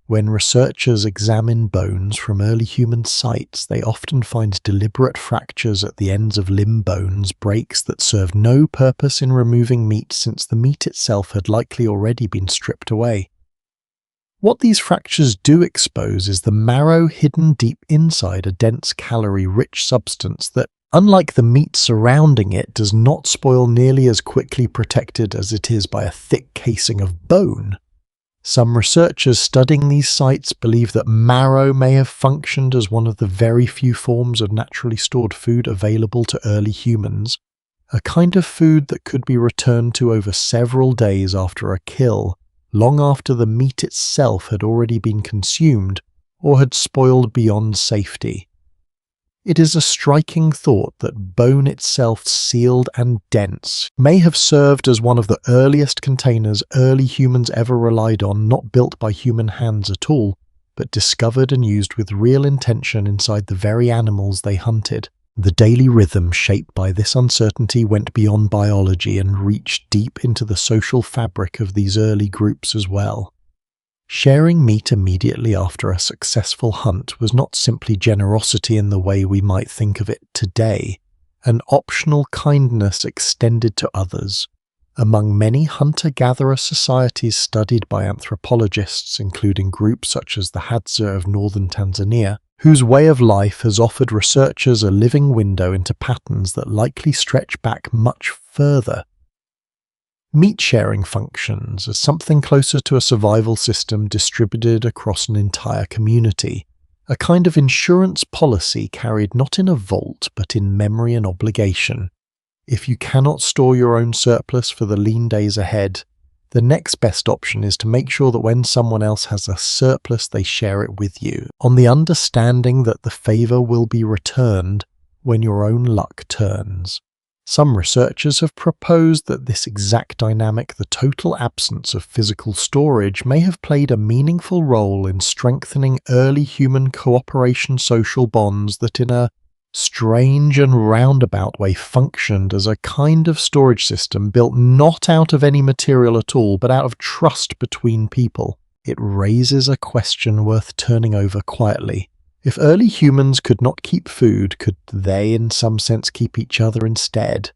When researchers examine bones from early human sites, they often find deliberate fractures at the ends of limb bones, breaks that served no purpose in removing meat since the meat itself had likely already been stripped away. What these fractures do expose is the marrow hidden deep inside a dense calorie-rich substance that, unlike the meat surrounding it, does not spoil nearly as quickly protected as it is by a thick casing of bone. Some researchers studying these sites believe that marrow may have functioned as one of the very few forms of naturally stored food available to early humans, a kind of food that could be returned to over several days after a kill, long after the meat itself had already been consumed or had spoiled beyond safety. It is a striking thought that bone itself, sealed and dense, may have served as one of the earliest containers early humans ever relied on, not built by human hands at all, but discovered and used with real intention inside the very animals they hunted. The daily rhythm shaped by this uncertainty went beyond biology and reached deep into the social fabric of these early groups as well. Sharing meat immediately after a successful hunt was not simply generosity in the way we might think of it today, an optional kindness extended to others. Among many hunter-gatherer societies studied by anthropologists, including groups such as the Hadza of northern Tanzania, whose way of life has offered researchers a living window into patterns that likely stretch back much further. Meat sharing functions as something closer to a survival system distributed across an entire community, a kind of insurance policy carried not in a vault but in memory and obligation. If you cannot store your own surplus for the lean days ahead, the next best option is to make sure that when someone else has a surplus they share it with you, on the understanding that the favor will be returned when your own luck turns. Some researchers have proposed that this exact dynamic, the total absence of physical storage, may have played a meaningful role in strengthening early human cooperation social bonds that in a strange and roundabout way functioned as a kind of storage system built not out of any material at all, but out of trust between people. It raises a question worth turning over quietly. If early humans could not keep food, could they in some sense keep each other instead?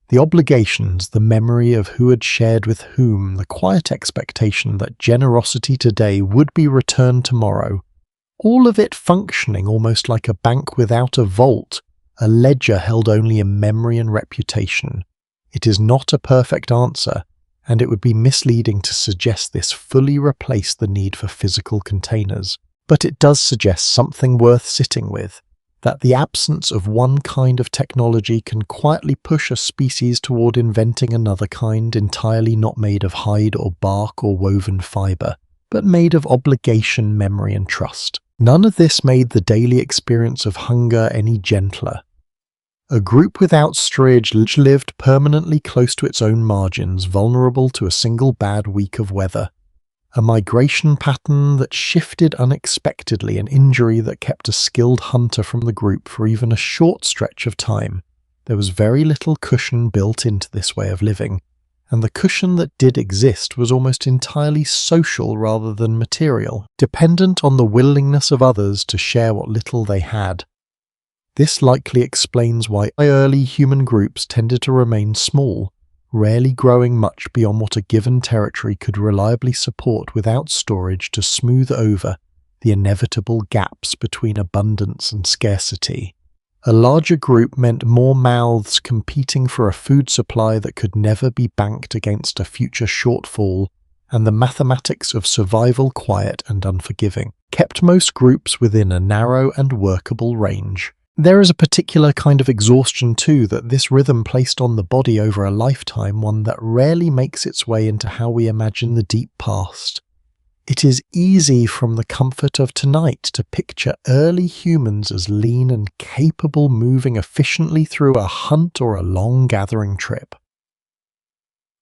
The obligations, the memory of who had shared with whom, the quiet expectation that generosity today would be returned tomorrow, all of it functioning almost like a bank without a vault, a ledger held only in memory and reputation. It is not a perfect answer, and it would be misleading to suggest this fully replaced the need for physical containers. But it does suggest something worth sitting with, that the absence of one kind of technology can quietly push a species toward inventing another kind entirely not made of hide or bark or woven fiber, but made of obligation, memory, and trust. None of this made the daily experience of hunger any gentler. A group without storage lived permanently close to its own margins, vulnerable to a single bad week of weather. a migration pattern that shifted unexpectedly, an injury that kept a skilled hunter from the group for even a short stretch of time. There was very little cushion built into this way of living, and the cushion that did exist was almost entirely social rather than material, dependent on the willingness of others to share what little they had. This likely explains why early human groups tended to remain small, rarely growing much beyond what a given territory could reliably support without storage to smooth over the inevitable gaps between abundance and scarcity. A larger group meant more mouths competing for a food supply that could never be banked against a future shortfall, and the mathematics of survival, quiet and unforgiving, kept most groups within a narrow and workable range. There is a particular kind of exhaustion too that this rhythm placed on the body over a lifetime, one that rarely makes its way into how we imagine the deep past. It is easy from the comfort of tonight to picture early humans as lean and capable, moving efficiently through a hunt or a long gathering trip.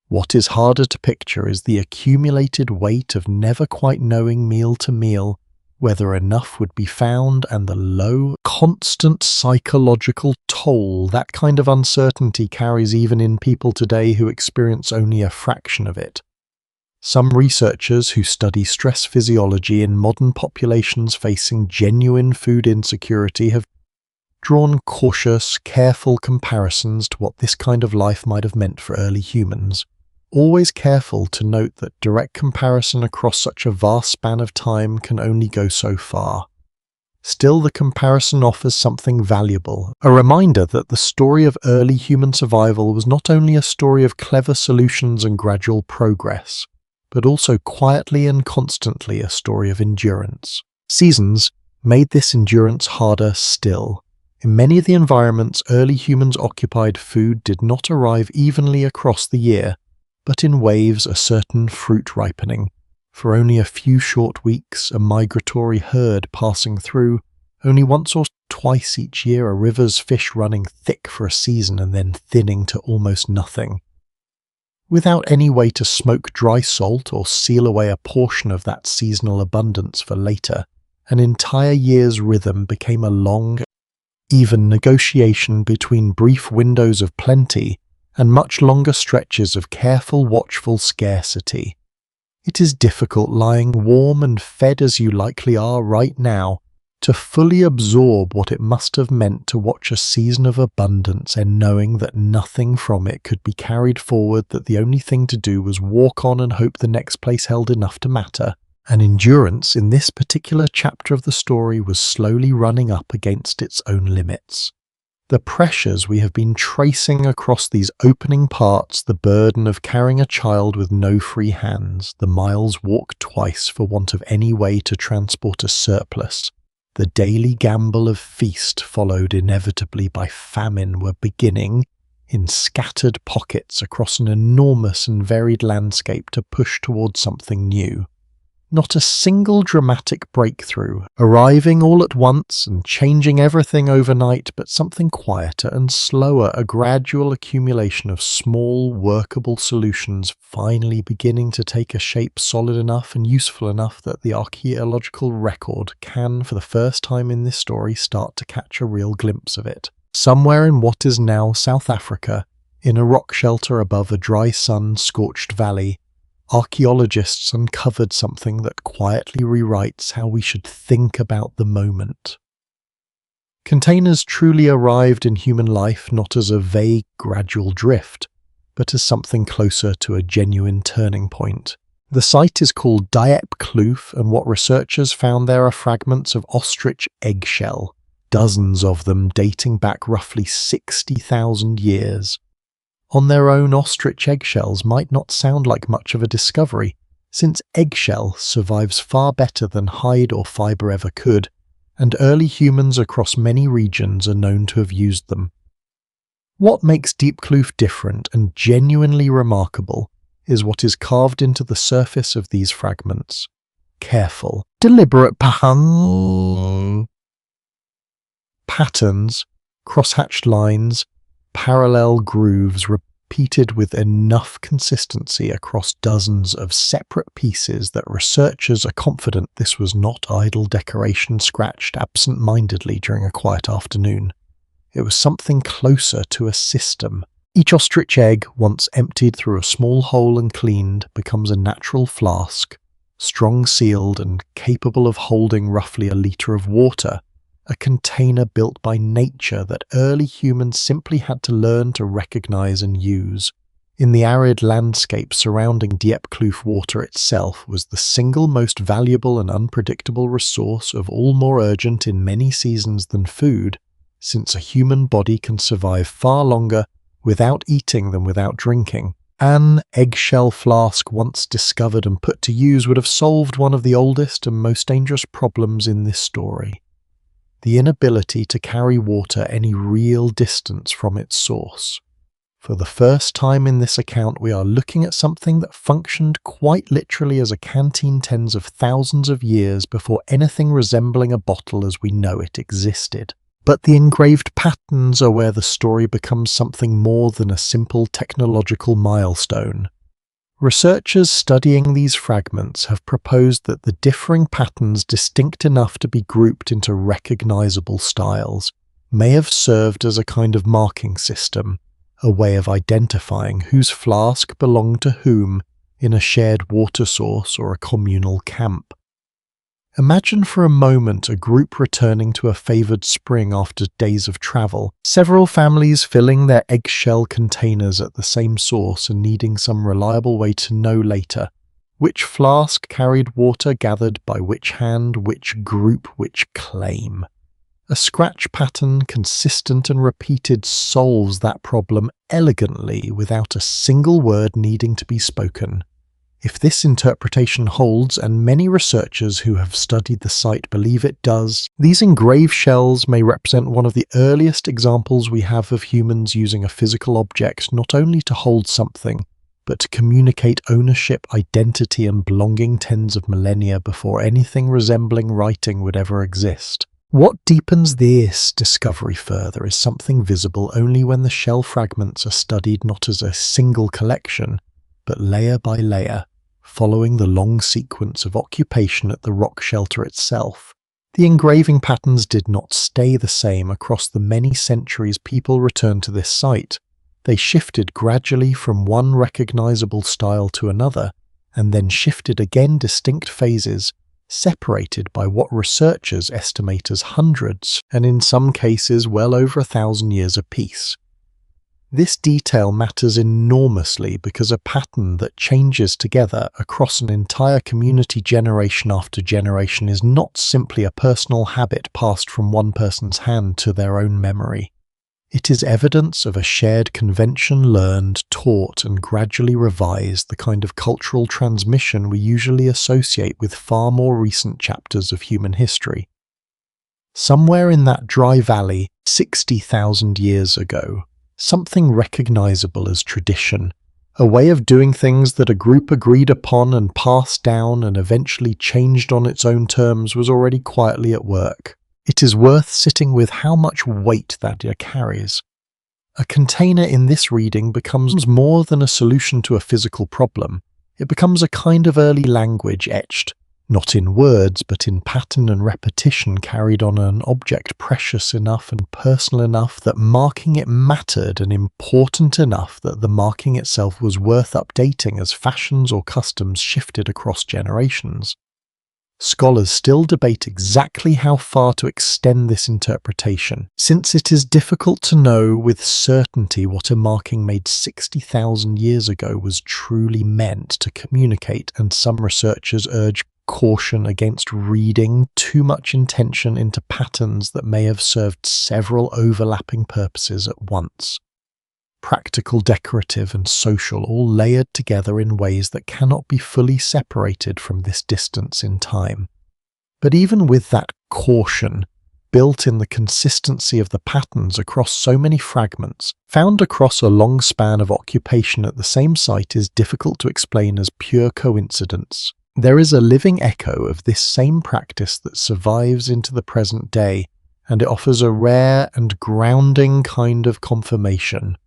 What is harder to picture is the accumulated weight of never quite knowing meal to meal whether enough would be found, and the low, constant psychological toll that kind of uncertainty carries even in people today who experience only a fraction of it. Some researchers who study stress physiology in modern populations facing genuine food insecurity have drawn cautious, careful comparisons to what this kind of life might have meant for early humans. Always careful to note that direct comparison across such a vast span of time can only go so far. Still, the comparison offers something valuable, a reminder that the story of early human survival was not only a story of clever solutions and gradual progress, but also quietly and constantly a story of endurance. Seasons made this endurance harder still. In many of the environments early humans occupied, food did not arrive evenly across the year, but in waves, a certain fruit ripening. For only a few short weeks, a migratory herd passing through, only once or twice each year a river's fish running thick for a season and then thinning to almost nothing. Without any way to smoke dry salt or seal away a portion of that seasonal abundance for later, an entire year's rhythm became a long, even negotiation between brief windows of plenty and much longer stretches of careful, watchful scarcity. It is difficult, lying warm and fed as you likely are right now, to fully absorb what it must have meant to watch a season of abundance and knowing that nothing from it could be carried forward, that the only thing to do was walk on and hope the next place held enough to matter. And endurance in this particular chapter of the story was slowly running up against its own limits. The pressures we have been tracing across these opening parts, the burden of carrying a child with no free hands, the miles walked twice for want of any way to transport a surplus, the daily gamble of feast followed inevitably by famine, were beginning, in scattered pockets across an enormous and varied landscape, to push towards something new. Not a single dramatic breakthrough, arriving all at once and changing everything overnight, but something quieter and slower, a gradual accumulation of small, workable solutions finally beginning to take a shape solid enough and useful enough that the archaeological record can, for the first time in this story, start to catch a real glimpse of it. Somewhere in what is now South Africa, in a rock shelter above a dry sun-scorched valley, archaeologists uncovered something that quietly rewrites how we should think about the moment. Containers truly arrived in human life not as a vague, gradual drift, but as something closer to a genuine turning point. The site is called Diep Kloof, and what researchers found there are fragments of ostrich eggshell, dozens of them dating back roughly 60,000 years. On their own, ostrich eggshells might not sound like much of a discovery, since eggshell survives far better than hide or fibre ever could, and early humans across many regions are known to have used them. What makes Diep Kloof different and genuinely remarkable is what is carved into the surface of these fragments. Careful, deliberate patterns, crosshatched lines, parallel grooves repeated with enough consistency across dozens of separate pieces that researchers are confident this was not idle decoration scratched absent-mindedly during a quiet afternoon. It was something closer to a system. Each ostrich egg, once emptied through a small hole and cleaned, becomes a natural flask, strong-sealed and capable of holding roughly a litre of water, a container built by nature that early humans simply had to learn to recognize and use. In the arid landscape surrounding Diepkloof water itself was the single most valuable and unpredictable resource, of all more urgent in many seasons than food, since a human body can survive far longer without eating than without drinking. An eggshell flask once discovered and put to use would have solved one of the oldest and most dangerous problems in this story: the inability to carry water any real distance from its source. For the first time in this account, we are looking at something that functioned quite literally as a canteen tens of thousands of years before anything resembling a bottle as we know it existed. But the engraved patterns are where the story becomes something more than a simple technological milestone. Researchers studying these fragments have proposed that the differing patterns, distinct enough to be grouped into recognizable styles, may have served as a kind of marking system, a way of identifying whose flask belonged to whom in a shared water source or a communal camp. Imagine for a moment a group returning to a favoured spring after days of travel, several families filling their eggshell containers at the same source and needing some reliable way to know later which flask carried water gathered by which hand, which group, which claim. A scratch pattern, consistent and repeated, solves that problem elegantly without a single word needing to be spoken. If this interpretation holds, and many researchers who have studied the site believe it does, these engraved shells may represent one of the earliest examples we have of humans using a physical object not only to hold something, but to communicate ownership, identity, and belonging tens of millennia before anything resembling writing would ever exist. What deepens this discovery further is something visible only when the shell fragments are studied not as a single collection, but layer by layer, following the long sequence of occupation at the rock shelter itself. The engraving patterns did not stay the same across the many centuries people returned to this site. They shifted gradually from one recognizable style to another, and then shifted again distinct phases, separated by what researchers estimate as hundreds, and in some cases well over 1,000 years apiece. This detail matters enormously because a pattern that changes together across an entire community generation after generation is not simply a personal habit passed from one person's hand to their own memory. It is evidence of a shared convention learned, taught, and gradually revised, the kind of cultural transmission we usually associate with far more recent chapters of human history. Somewhere in that dry valley, 60,000 years ago, something recognizable as tradition, a way of doing things that a group agreed upon and passed down and eventually changed on its own terms, was already quietly at work. It is worth sitting with how much weight that idea carries. A container in this reading becomes more than a solution to a physical problem. It becomes a kind of early language etched, not in words, but in pattern and repetition, carried on an object precious enough and personal enough that marking it mattered, and important enough that the marking itself was worth updating as fashions or customs shifted across generations. Scholars still debate exactly how far to extend this interpretation, since it is difficult to know with certainty what a marking made 60,000 years ago was truly meant to communicate, and some researchers urge caution against reading too much intention into patterns that may have served several overlapping purposes at once. Practical, decorative, and social, all layered together in ways that cannot be fully separated from this distance in time. But even with that caution, built in the consistency of the patterns across so many fragments, found across a long span of occupation at the same site, is difficult to explain as pure coincidence. There is a living echo of this same practice that survives into the present day, and it offers a rare and grounding kind of confirmation.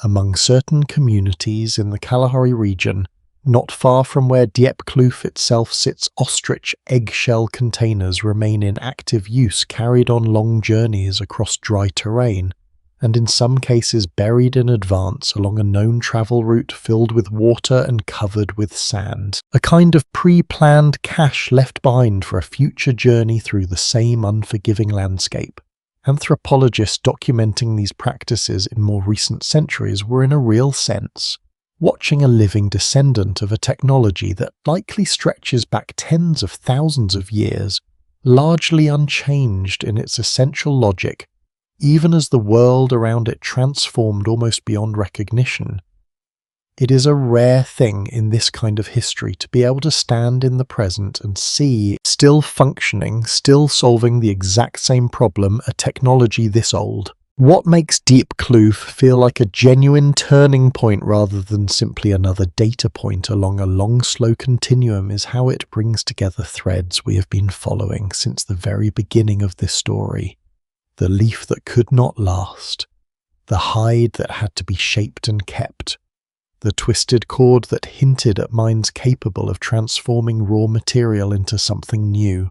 Among certain communities in the Kalahari region, not far from where Diepkloof itself sits, ostrich eggshell containers remain in active use, carried on long journeys across dry terrain, and in some cases buried in advance along a known travel route filled with water and covered with sand, a kind of pre-planned cache left behind for a future journey through the same unforgiving landscape. Anthropologists documenting these practices in more recent centuries were, in a real sense, watching a living descendant of a technology that likely stretches back tens of thousands of years, largely unchanged in its essential logic, even as the world around it transformed almost beyond recognition. It is a rare thing in this kind of history to be able to stand in the present and see, still functioning, still solving the exact same problem, a technology this old. What makes Diepkloof feel like a genuine turning point rather than simply another data point along a long, slow continuum is how it brings together threads we have been following since the very beginning of this story. The leaf that could not last, the hide that had to be shaped and kept, the twisted cord that hinted at minds capable of transforming raw material into something new.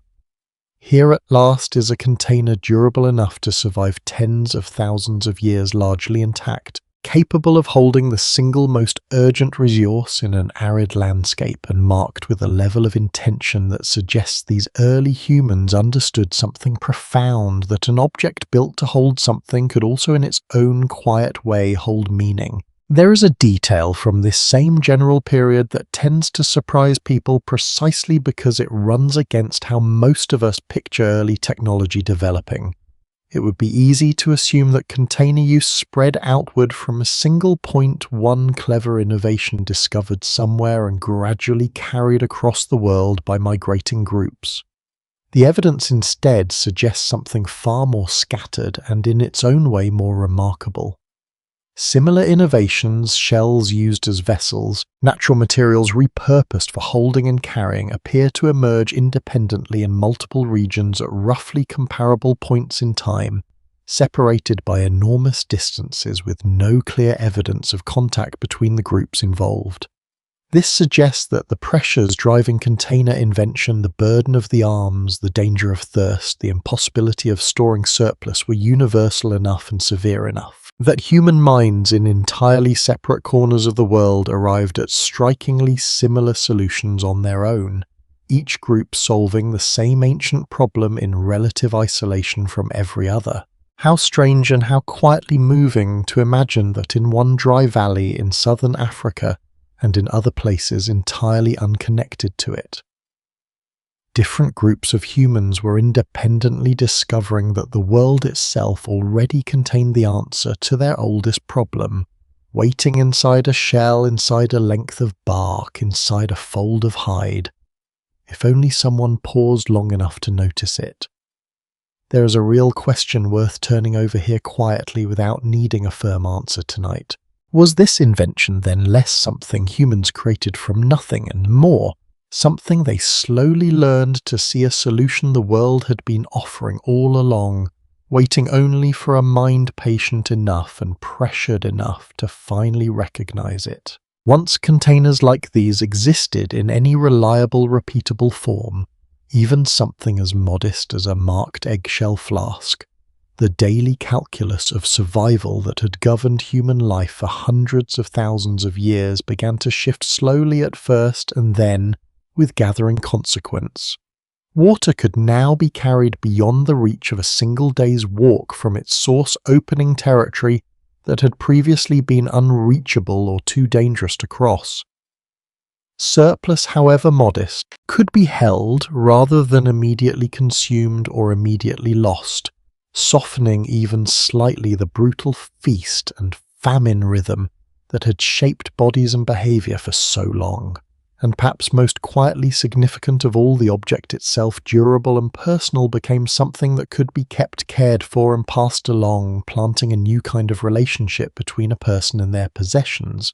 Here at last is a container durable enough to survive tens of thousands of years largely intact, capable of holding the single most urgent resource in an arid landscape and marked with a level of intention that suggests these early humans understood something profound, that an object built to hold something could also in its own quiet way hold meaning. There is a detail from this same general period that tends to surprise people precisely because it runs against how most of us picture early technology developing. It would be easy to assume that container use spread outward from a single point, one clever innovation discovered somewhere and gradually carried across the world by migrating groups. The evidence instead suggests something far more scattered and in its own way more remarkable. Similar innovations, shells used as vessels, natural materials repurposed for holding and carrying, appear to emerge independently in multiple regions at roughly comparable points in time, separated by enormous distances with no clear evidence of contact between the groups involved. This suggests that the pressures driving container invention, the burden of the arms, the danger of thirst, the impossibility of storing surplus were universal enough and severe enough, that human minds in entirely separate corners of the world arrived at strikingly similar solutions on their own, each group solving the same ancient problem in relative isolation from every other. How strange and how quietly moving to imagine that in one dry valley in southern Africa, and in other places entirely unconnected to it, different groups of humans were independently discovering that the world itself already contained the answer to their oldest problem, waiting inside a shell, inside a length of bark, inside a fold of hide, if only someone paused long enough to notice it. There is a real question worth turning over here quietly without needing a firm answer tonight. Was this invention then less something humans created from nothing and more something they slowly learned to see a solution the world had been offering all along, waiting only for a mind patient enough and pressured enough to finally recognize it? Once containers like these existed in any reliable, repeatable form, even something as modest as a marked eggshell flask, the daily calculus of survival that had governed human life for hundreds of thousands of years began to shift slowly at first and then, with gathering consequence. Water could now be carried beyond the reach of a single day's walk from its source opening territory that had previously been unreachable or too dangerous to cross. Surplus, however modest, could be held rather than immediately consumed or immediately lost, softening even slightly the brutal feast and famine rhythm that had shaped bodies and behavior for so long. And perhaps most quietly significant of all, the object itself, durable and personal, became something that could be kept, cared for, and passed along, planting a new kind of relationship between a person and their possessions.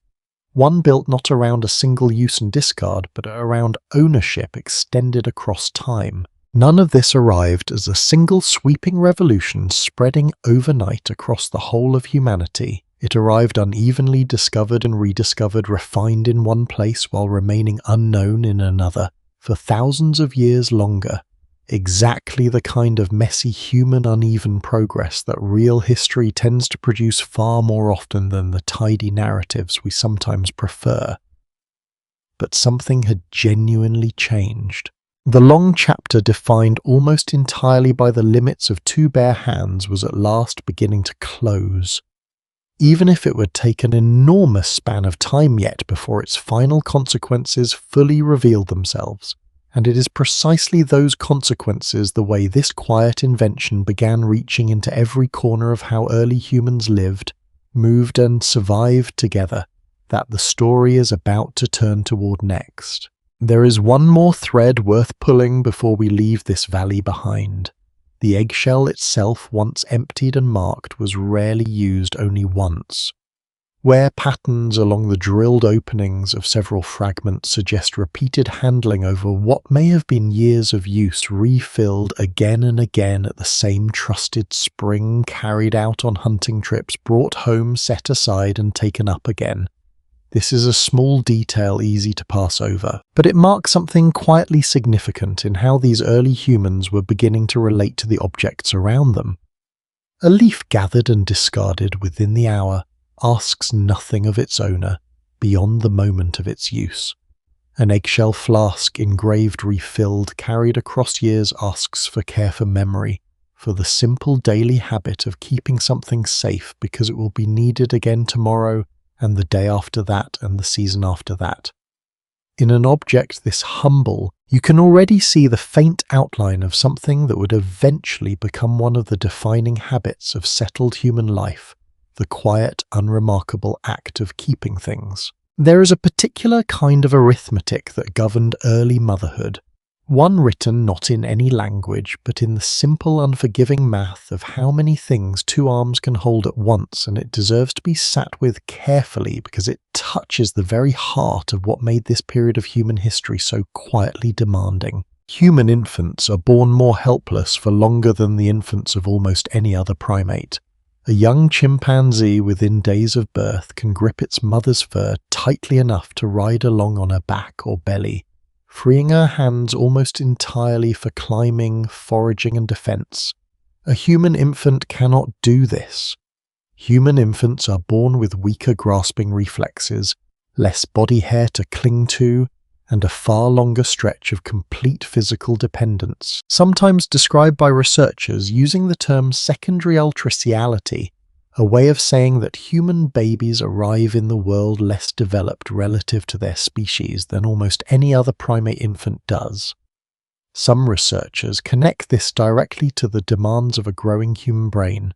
One built not around a single use and discard, but around ownership extended across time. None of this arrived as a single sweeping revolution spreading overnight across the whole of humanity. It arrived unevenly discovered and rediscovered, refined in one place while remaining unknown in another, for thousands of years longer. Exactly the kind of messy human uneven progress that real history tends to produce far more often than the tidy narratives we sometimes prefer. But something had genuinely changed. The long chapter defined almost entirely by the limits of two bare hands was at last beginning to close. Even if it would take an enormous span of time yet before its final consequences fully revealed themselves. And it is precisely those consequences, the way this quiet invention began reaching into every corner of how early humans lived, moved and survived together, that the story is about to turn toward next. There is one more thread worth pulling before we leave this valley behind. The eggshell itself, once emptied and marked, was rarely used only once. Where patterns along the drilled openings of several fragments suggest repeated handling over what may have been years of use, refilled again and again at the same trusted spring, carried out on hunting trips, brought home, set aside and taken up again. This is a small detail easy to pass over, but it marks something quietly significant in how these early humans were beginning to relate to the objects around them. A leaf gathered and discarded within the hour asks nothing of its owner beyond the moment of its use. An eggshell flask, engraved, refilled, carried across years, asks for care, for memory, for the simple daily habit of keeping something safe because it will be needed again tomorrow and the day after that and the season after that. In an object this humble, you can already see the faint outline of something that would eventually become one of the defining habits of settled human life, the quiet, unremarkable act of keeping things. There is a particular kind of arithmetic that governed early motherhood, one written not in any language, but in the simple, unforgiving math of how many things two arms can hold at once, and it deserves to be sat with carefully because it touches the very heart of what made this period of human history so quietly demanding. Human infants are born more helpless for longer than the infants of almost any other primate. A young chimpanzee within days of birth can grip its mother's fur tightly enough to ride along on her back or belly, freeing her hands almost entirely for climbing, foraging and defense. A human infant cannot do this. Human infants are born with weaker grasping reflexes, less body hair to cling to, and a far longer stretch of complete physical dependence, sometimes described by researchers using the term secondary ultraciality, a way of saying that human babies arrive in the world less developed relative to their species than almost any other primate infant does. Some researchers connect this directly to the demands of a growing human brain.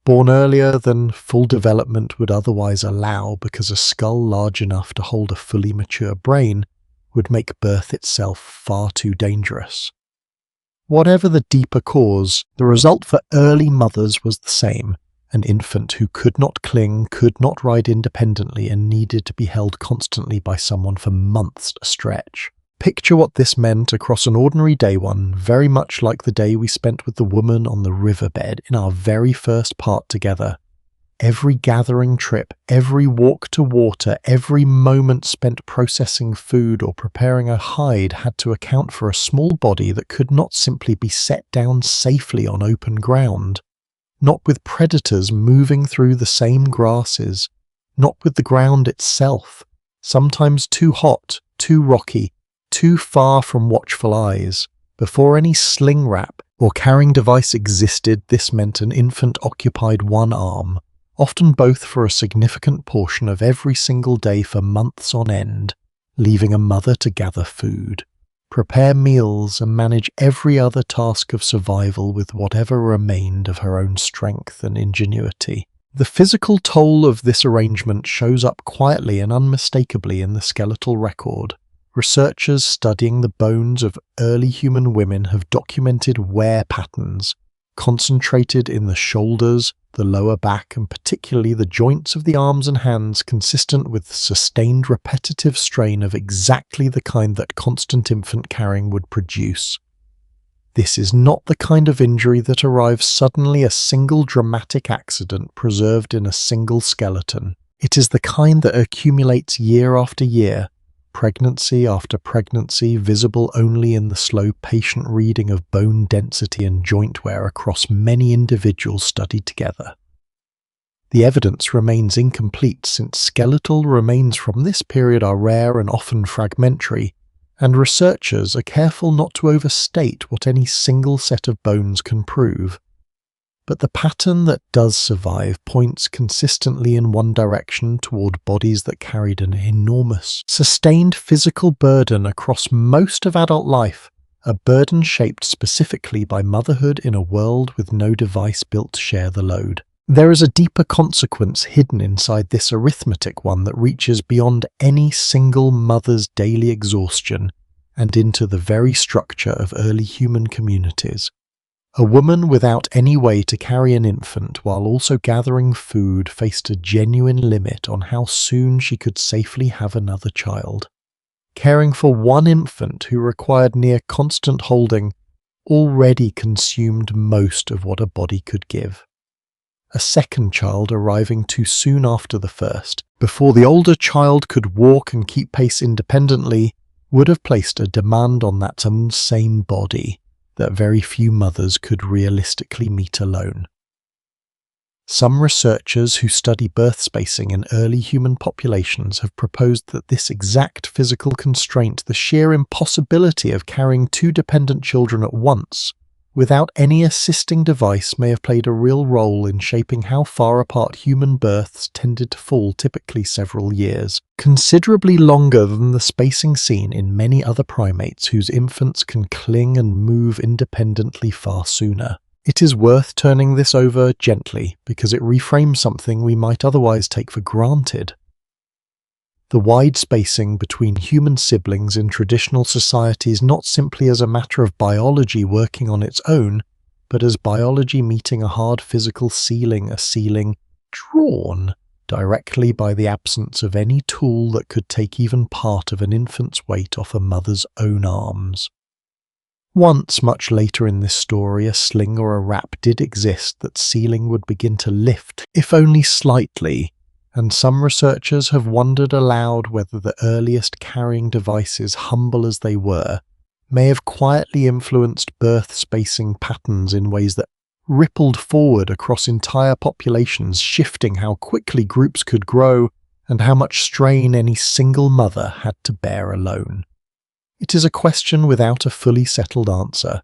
Born earlier than full development would otherwise allow because a skull large enough to hold a fully mature brain would make birth itself far too dangerous. Whatever the deeper cause, the result for early mothers was the same: an infant who could not cling, could not ride independently, and needed to be held constantly by someone for months at a stretch. Picture what this meant across an ordinary day, one very much like the day we spent with the woman on the riverbed in our very first part together. Every gathering trip, every walk to water, every moment spent processing food or preparing a hide had to account for a small body that could not simply be set down safely on open ground. Not with predators moving through the same grasses, not with the ground itself, sometimes too hot, too rocky, too far from watchful eyes. Before any sling wrap or carrying device existed, this meant an infant occupied one arm, often both for a significant portion of every single day for months on end, leaving a mother to gather food, prepare meals and manage every other task of survival with whatever remained of her own strength and ingenuity. The physical toll of this arrangement shows up quietly and unmistakably in the skeletal record. Researchers studying the bones of early human women have documented wear patterns, concentrated in the shoulders, the lower back, and particularly the joints of the arms and hands, consistent with sustained repetitive strain of exactly the kind that constant infant carrying would produce. This is not the kind of injury that arrives suddenly, a single dramatic accident preserved in a single skeleton. It is the kind that accumulates year after year, pregnancy after pregnancy, visible only in the slow, patient reading of bone density and joint wear across many individuals studied together. The evidence remains incomplete since skeletal remains from this period are rare and often fragmentary, and researchers are careful not to overstate what any single set of bones can prove. But the pattern that does survive points consistently in one direction toward bodies that carried an enormous, sustained physical burden across most of adult life, a burden shaped specifically by motherhood in a world with no device built to share the load. There is a deeper consequence hidden inside this arithmetic, one that reaches beyond any single mother's daily exhaustion and into the very structure of early human communities. A woman without any way to carry an infant while also gathering food faced a genuine limit on how soon she could safely have another child. Caring for one infant who required near constant holding already consumed most of what a body could give. A second child arriving too soon after the first, before the older child could walk and keep pace independently, would have placed a demand on that same body that very few mothers could realistically meet alone. Some researchers who study birth spacing in early human populations have proposed that this exact physical constraint, the sheer impossibility of carrying two dependent children at once, without any assisting device, may have played a real role in shaping how far apart human births tended to fall, typically several years, considerably longer than the spacing seen in many other primates whose infants can cling and move independently far sooner. It is worth turning this over gently because it reframes something we might otherwise take for granted. The wide spacing between human siblings in traditional societies not simply as a matter of biology working on its own, but as biology meeting a hard physical ceiling, a ceiling drawn directly by the absence of any tool that could take even part of an infant's weight off a mother's own arms. Once, much later in this story, a sling or a wrap did exist, that ceiling would begin to lift, if only slightly, and some researchers have wondered aloud whether the earliest carrying devices, humble as they were, may have quietly influenced birth spacing patterns in ways that rippled forward across entire populations, shifting how quickly groups could grow and how much strain any single mother had to bear alone. It is a question without a fully settled answer,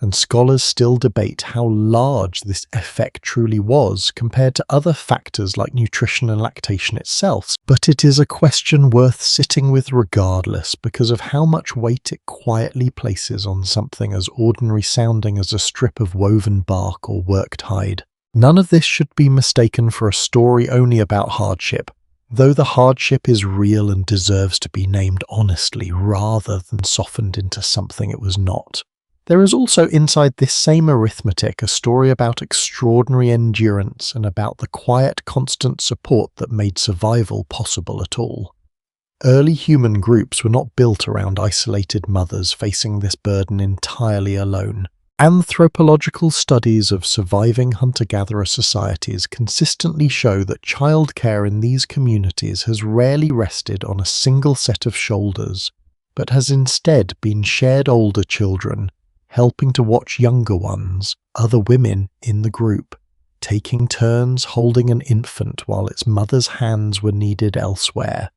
and scholars still debate how large this effect truly was compared to other factors like nutrition and lactation itself, but it is a question worth sitting with regardless because of how much weight it quietly places on something as ordinary sounding as a strip of woven bark or worked hide. None of this should be mistaken for a story only about hardship, though the hardship is real and deserves to be named honestly rather than softened into something it was not. There is also inside this same arithmetic a story about extraordinary endurance and about the quiet, constant support that made survival possible at all. Early human groups were not built around isolated mothers facing this burden entirely alone. Anthropological studies of surviving hunter-gatherer societies consistently show that childcare in these communities has rarely rested on a single set of shoulders, but has instead been shared older children, helping to watch younger ones, other women in the group, taking turns holding an infant while its mother's hands were needed elsewhere.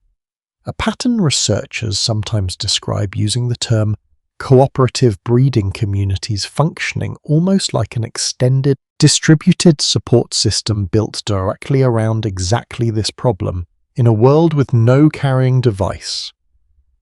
A pattern researchers sometimes describe using the term cooperative breeding communities, functioning almost like an extended, distributed support system built directly around exactly this problem, in a world with no carrying device.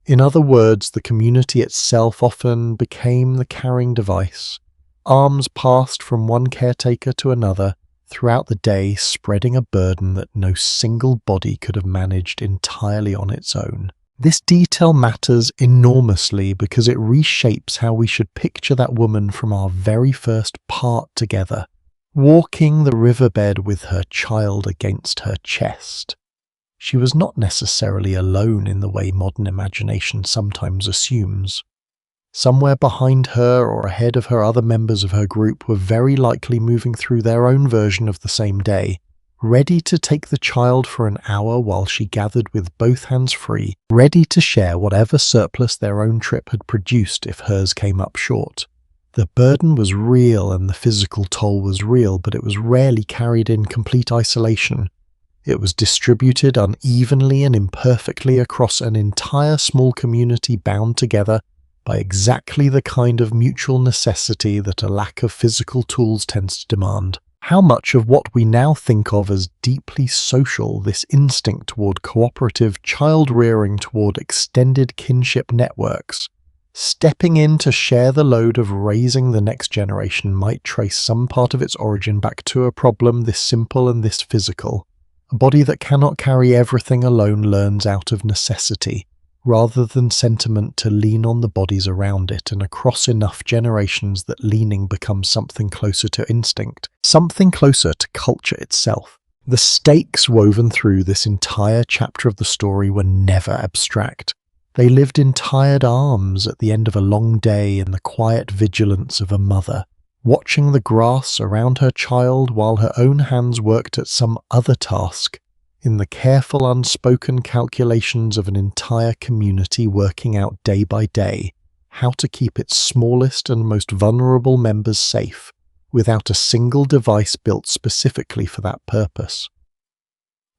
In other words, the community itself often became the carrying device, arms passed from one caretaker to another throughout the day, spreading a burden that no single body could have managed entirely on its own. This detail matters enormously because it reshapes how we should picture that woman from our very first part together, walking the riverbed with her child against her chest. She was not necessarily alone in the way modern imagination sometimes assumes. Somewhere behind her or ahead of her, other members of her group were very likely moving through their own version of the same day, ready to take the child for an hour while she gathered with both hands free, ready to share whatever surplus their own trip had produced if hers came up short. The burden was real and the physical toll was real, but it was rarely carried in complete isolation. It was distributed unevenly and imperfectly across an entire small community bound together by exactly the kind of mutual necessity that a lack of physical tools tends to demand. How much of what we now think of as deeply social, this instinct toward cooperative child-rearing, toward extended kinship networks, stepping in to share the load of raising the next generation, might trace some part of its origin back to a problem this simple and this physical. A body that cannot carry everything alone learns out of necessity, rather than sentiment, to lean on the bodies around it, and across enough generations that leaning becomes something closer to instinct, something closer to culture itself. The stakes woven through this entire chapter of the story were never abstract. They lived in tired arms at the end of a long day in the quiet vigilance of a mother, watching the grass around her child while her own hands worked at some other task, in the careful unspoken calculations of an entire community working out day by day how to keep its smallest and most vulnerable members safe, without a single device built specifically for that purpose.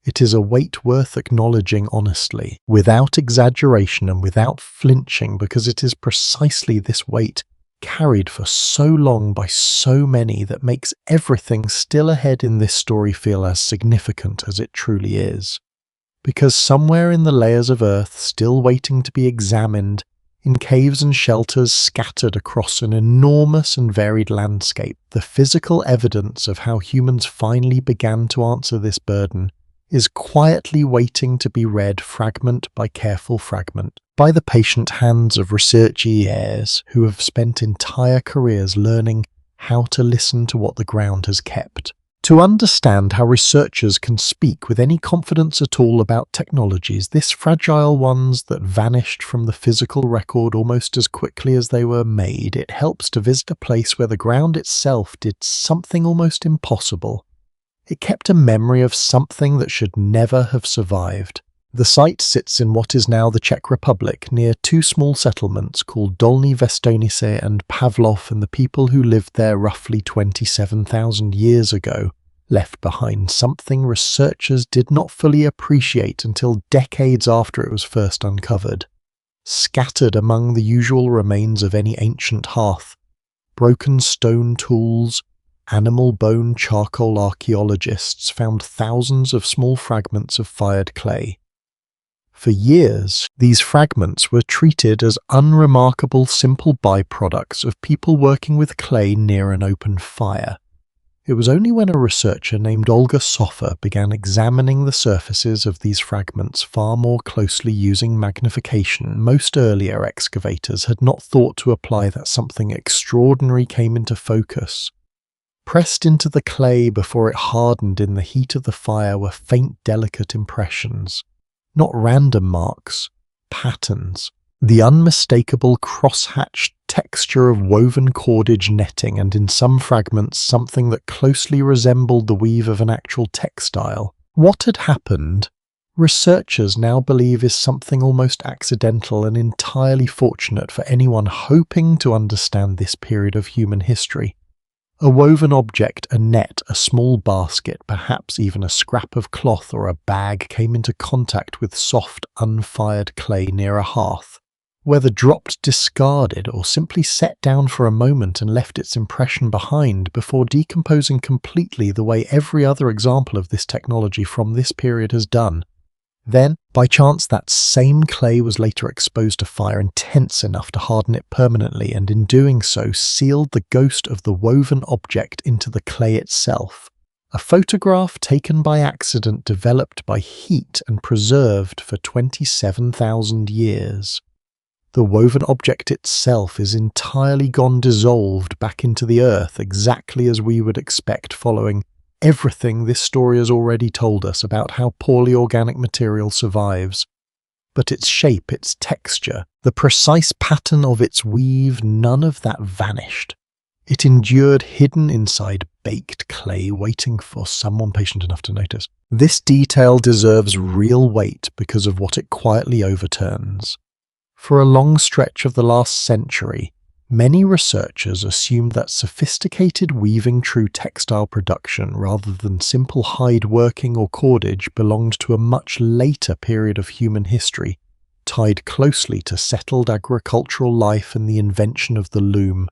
It is a weight worth acknowledging honestly, without exaggeration and without flinching, because it is precisely this weight, carried for so long by so many, that makes everything still ahead in this story feel as significant as it truly is. Because somewhere in the layers of earth still waiting to be examined, in caves and shelters scattered across an enormous and varied landscape, the physical evidence of how humans finally began to answer this burden is quietly waiting to be read fragment by careful fragment, by the patient hands of researchers who have spent entire careers learning how to listen to what the ground has kept. To understand how researchers can speak with any confidence at all about technologies, this fragile ones that vanished from the physical record almost as quickly as they were made, it helps to visit a place where the ground itself did something almost impossible. It kept a memory of something that should never have survived. The site sits in what is now the Czech Republic, near two small settlements called Dolní Věstonice and Pavlov, and the people who lived there roughly 27,000 years ago left behind something researchers did not fully appreciate until decades after it was first uncovered. Scattered among the usual remains of any ancient hearth, broken stone tools, animal bone charcoal archaeologists found thousands of small fragments of fired clay. For years, these fragments were treated as unremarkable simple byproducts of people working with clay near an open fire. It was only when a researcher named Olga Soffer began examining the surfaces of these fragments far more closely using magnification, most earlier excavators had not thought to apply, that something extraordinary came into focus. Pressed into the clay before it hardened in the heat of the fire were faint, delicate impressions. Not random marks, patterns. The unmistakable cross-hatched texture of woven cordage netting, and in some fragments something that closely resembled the weave of an actual textile. What had happened, researchers now believe, is something almost accidental and entirely fortunate for anyone hoping to understand this period of human history. A woven object, a net, a small basket, perhaps even a scrap of cloth or a bag came into contact with soft, unfired clay near a hearth. Whether dropped discarded or simply set down for a moment and left its impression behind before decomposing completely the way every other example of this technology from this period has done. Then, by chance, that same clay was later exposed to fire intense enough to harden it permanently, and in doing so sealed the ghost of the woven object into the clay itself. A photograph taken by accident, developed by heat and preserved for 27,000 years. The woven object itself is entirely gone dissolved back into the earth, exactly as we would expect following everything this story has already told us about how poorly organic material survives. but its shape, its texture, the precise pattern of its weave, none of that vanished. It endured hidden inside baked clay, waiting for someone patient enough to notice. This detail deserves real weight because of what it quietly overturns. For a long stretch of the last century, many researchers assumed that sophisticated weaving true textile production rather than simple hide working or cordage belonged to a much later period of human history, tied closely to settled agricultural life and the invention of the loom.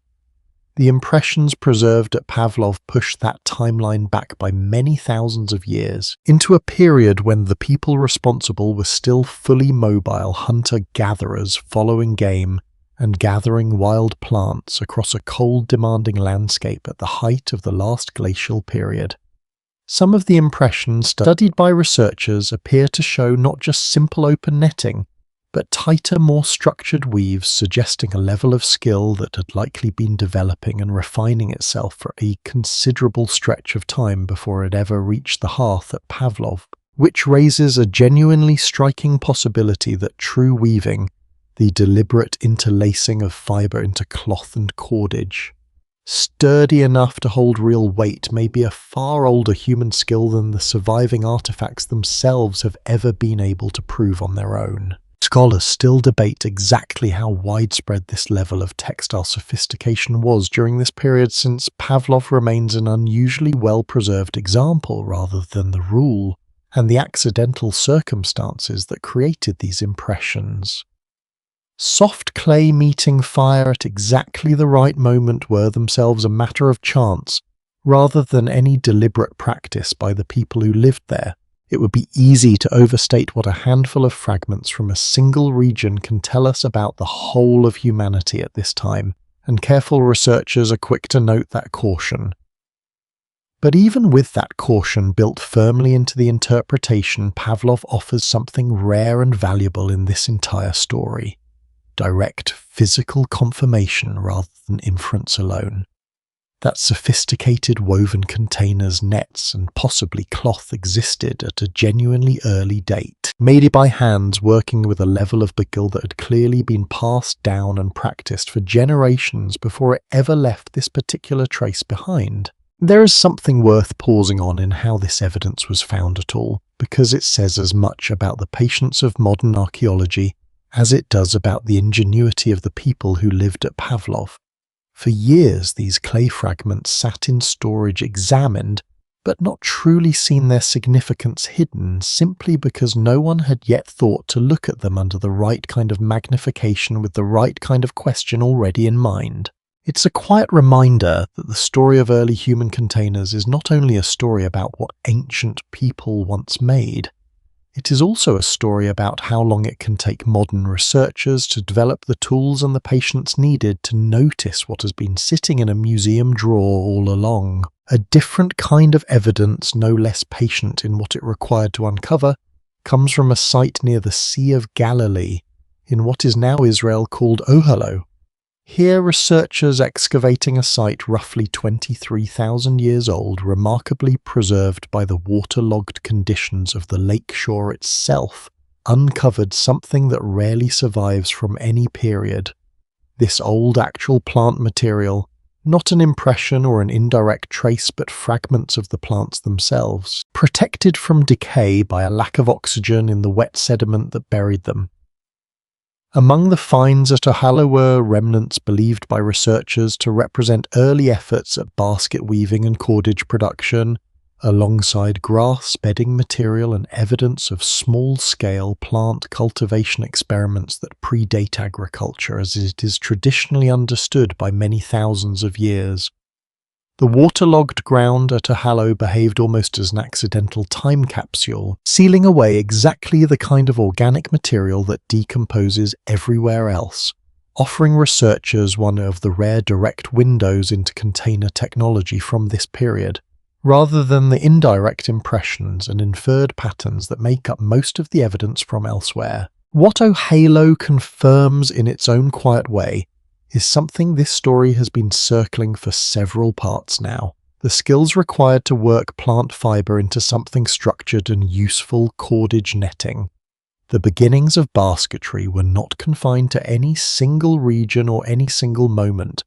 The impressions preserved at Pavlov pushed that timeline back by many thousands of years, into a period when the people responsible were still fully mobile hunter-gatherers following game and gathering wild plants across a cold-demanding landscape at the height of the last glacial period. Some of the impressions studied by researchers appear to show not just simple open netting, but tighter, more structured weaves, suggesting a level of skill that had likely been developing and refining itself for a considerable stretch of time before it ever reached the hearth at Pavlov, which raises a genuinely striking possibility that true weaving, the deliberate interlacing of fibre into cloth and cordage, sturdy enough to hold real weight, may be a far older human skill than the surviving artifacts themselves have ever been able to prove on their own. Scholars still debate exactly how widespread this level of textile sophistication was during this period, since Pavlov remains an unusually well-preserved example rather than the rule, and the accidental circumstances that created these impressions. Soft clay meeting fire at exactly the right moment were themselves a matter of chance, rather than any deliberate practice by the people who lived there. It would be easy to overstate what a handful of fragments from a single region can tell us about the whole of humanity at this time, and careful researchers are quick to note that caution. But even with that caution built firmly into the interpretation, Pavlov offers something rare and valuable in this entire story: direct physical confirmation rather than inference alone. That sophisticated woven containers, nets, and possibly cloth existed at a genuinely early date, made by hands working with a level of skill that had clearly been passed down and practiced for generations before it ever left this particular trace behind. There is something worth pausing on in how this evidence was found at all, because it says as much about the patience of modern archaeology as it does about the ingenuity of the people who lived at Pavlov. For years, these clay fragments sat in storage examined, but not truly seen their significance hidden, simply because no one had yet thought to look at them under the right kind of magnification with the right kind of question already in mind. It's a quiet reminder that the story of early human containers is not only a story about what ancient people once made, it is also a story about how long it can take modern researchers to develop the tools and the patience needed to notice what has been sitting in a museum drawer all along. A different kind of evidence, no less patient in what it required to uncover, comes from a site near the Sea of Galilee, in what is now Israel, called Ohalo. Here, researchers excavating a site roughly 23,000 years old, remarkably preserved by the waterlogged conditions of the lake shore itself, uncovered something that rarely survives from any period. This old actual plant material, not an impression or an indirect trace but fragments of the plants themselves, protected from decay by a lack of oxygen in the wet sediment that buried them. Among the finds at Ohalo were remnants believed by researchers to represent early efforts at basket weaving and cordage production, alongside grass bedding material and evidence of small-scale plant cultivation experiments that predate agriculture as it is traditionally understood by many thousands of years. The waterlogged ground at Ohalo behaved almost as an accidental time capsule, sealing away exactly the kind of organic material that decomposes everywhere else, offering researchers one of the rare direct windows into container technology from this period, rather than the indirect impressions and inferred patterns that make up most of the evidence from elsewhere. What Ohalo confirms in its own quiet way is something this story has been circling for several parts now: the skills required to work plant fibre into something structured and useful, cordage netting. The beginnings of basketry were not confined to any single region or any single moment.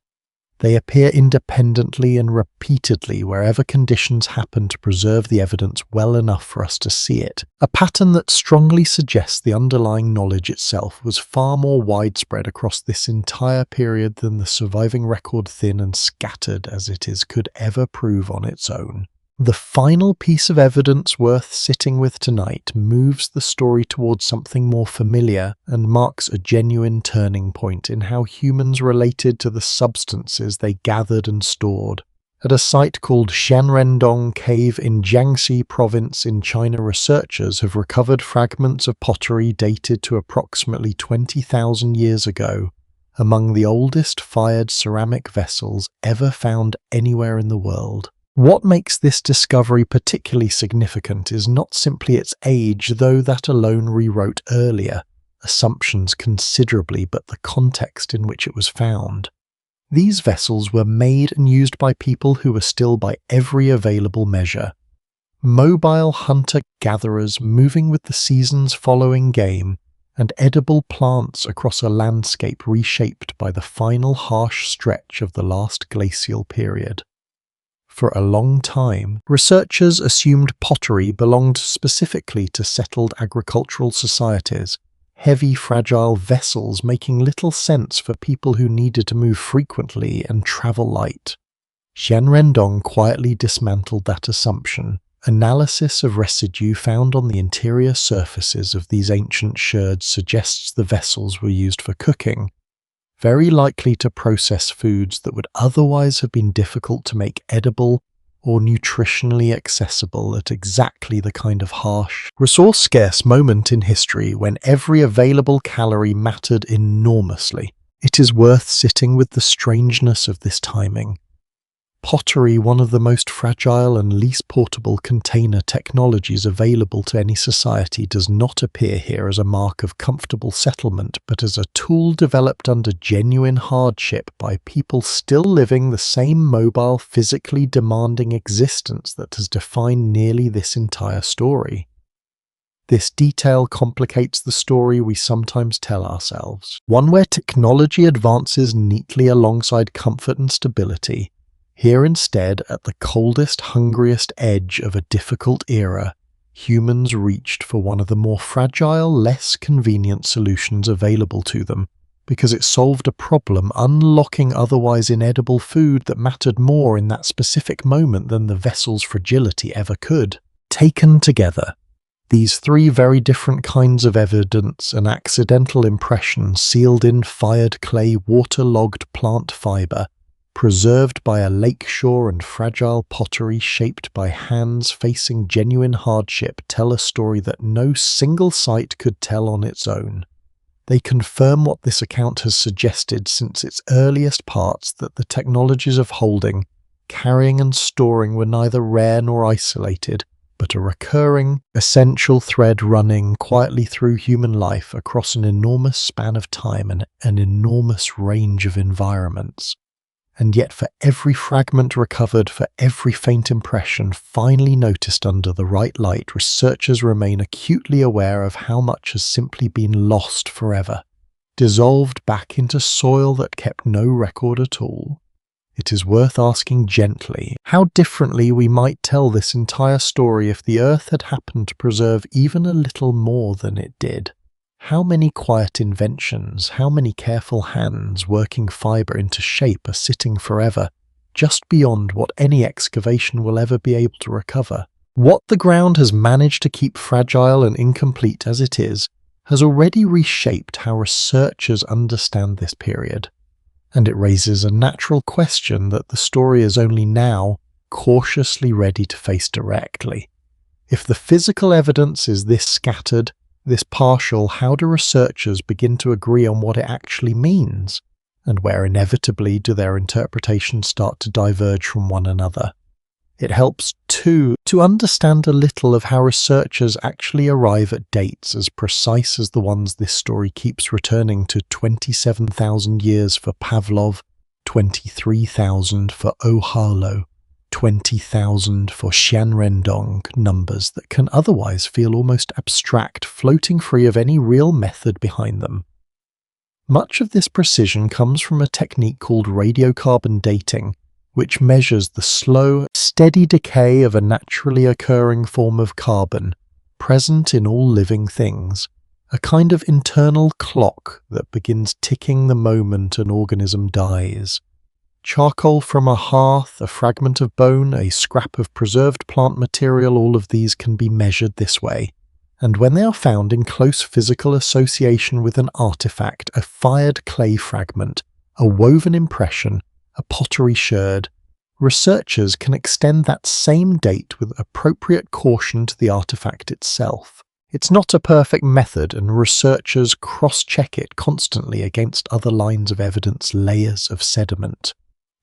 They appear independently and repeatedly wherever conditions happen to preserve the evidence well enough for us to see it, a pattern that strongly suggests the underlying knowledge itself was far more widespread across this entire period than the surviving record, thin and scattered as it is, could ever prove on its own. The final piece of evidence worth sitting with tonight moves the story towards something more familiar and marks a genuine turning point in how humans related to the substances they gathered and stored. At a site called Xianrendong Cave in Jiangxi Province in China, researchers have recovered fragments of pottery dated to approximately 20,000 years ago, among the oldest fired ceramic vessels ever found anywhere in the world. What makes this discovery particularly significant is not simply its age, though that alone rewrote earlier assumptions considerably, but the context in which it was found. These vessels were made and used by people who were still, by every available measure, mobile hunter-gatherers moving with the seasons following game, and edible plants across a landscape reshaped by the final harsh stretch of the last glacial period. For a long time, researchers assumed pottery belonged specifically to settled agricultural societies, heavy, fragile vessels making little sense for people who needed to move frequently and travel light. Xianrendong quietly dismantled that assumption. Analysis of residue found on the interior surfaces of these ancient sherds suggests the vessels were used for cooking, very likely to process foods that would otherwise have been difficult to make edible or nutritionally accessible at exactly the kind of harsh, resource-scarce moment in history when every available calorie mattered enormously. It is worth sitting with the strangeness of this timing. Pottery, one of the most fragile and least portable container technologies available to any society, does not appear here as a mark of comfortable settlement, but as a tool developed under genuine hardship by people still living the same mobile, physically demanding existence that has defined nearly this entire story. This detail complicates the story we sometimes tell ourselves, one where technology advances neatly alongside comfort and stability. Here instead, at the coldest, hungriest edge of a difficult era, humans reached for one of the more fragile, less convenient solutions available to them, because it solved a problem, unlocking otherwise inedible food that mattered more in that specific moment than the vessel's fragility ever could. Taken together, these three very different kinds of evidence, an accidental impression sealed in fired clay, waterlogged plant fibre, preserved by a lakeshore, and fragile pottery shaped by hands facing genuine hardship, tell a story that no single site could tell on its own. They confirm what this account has suggested since its earliest parts, that the technologies of holding, carrying and storing were neither rare nor isolated, but a recurring, essential thread running quietly through human life across an enormous span of time and an enormous range of environments. And yet for every fragment recovered, for every faint impression finally noticed under the right light, researchers remain acutely aware of how much has simply been lost forever, dissolved back into soil that kept no record at all. It is worth asking gently how differently we might tell this entire story if the Earth had happened to preserve even a little more than it did. How many quiet inventions, how many careful hands working fibre into shape are sitting forever, just beyond what any excavation will ever be able to recover? What the ground has managed to keep fragile and incomplete as it is, has already reshaped how researchers understand this period. And it raises a natural question that the story is only now cautiously ready to face directly. If the physical evidence is this scattered, this partial, how do researchers begin to agree on what it actually means? And where inevitably do their interpretations start to diverge from one another? It helps, too, to understand a little of how researchers actually arrive at dates as precise as the ones this story keeps returning to: 27,000 years for Pavlov, 23,000 for Ohalo, 20,000 for Xianrendong numbers that can otherwise feel almost abstract, floating free of any real method behind them. Much of this precision comes from a technique called radiocarbon dating, which measures the slow, steady decay of a naturally occurring form of carbon present in all living things, a kind of internal clock that begins ticking the moment an organism dies. Charcoal from a hearth, a fragment of bone, a scrap of preserved plant material, all of these can be measured this way. And when they are found in close physical association with an artifact, a fired clay fragment, a woven impression, a pottery sherd, researchers can extend that same date with appropriate caution to the artifact itself. It's not a perfect method, and researchers cross-check it constantly against other lines of evidence, layers of sediment,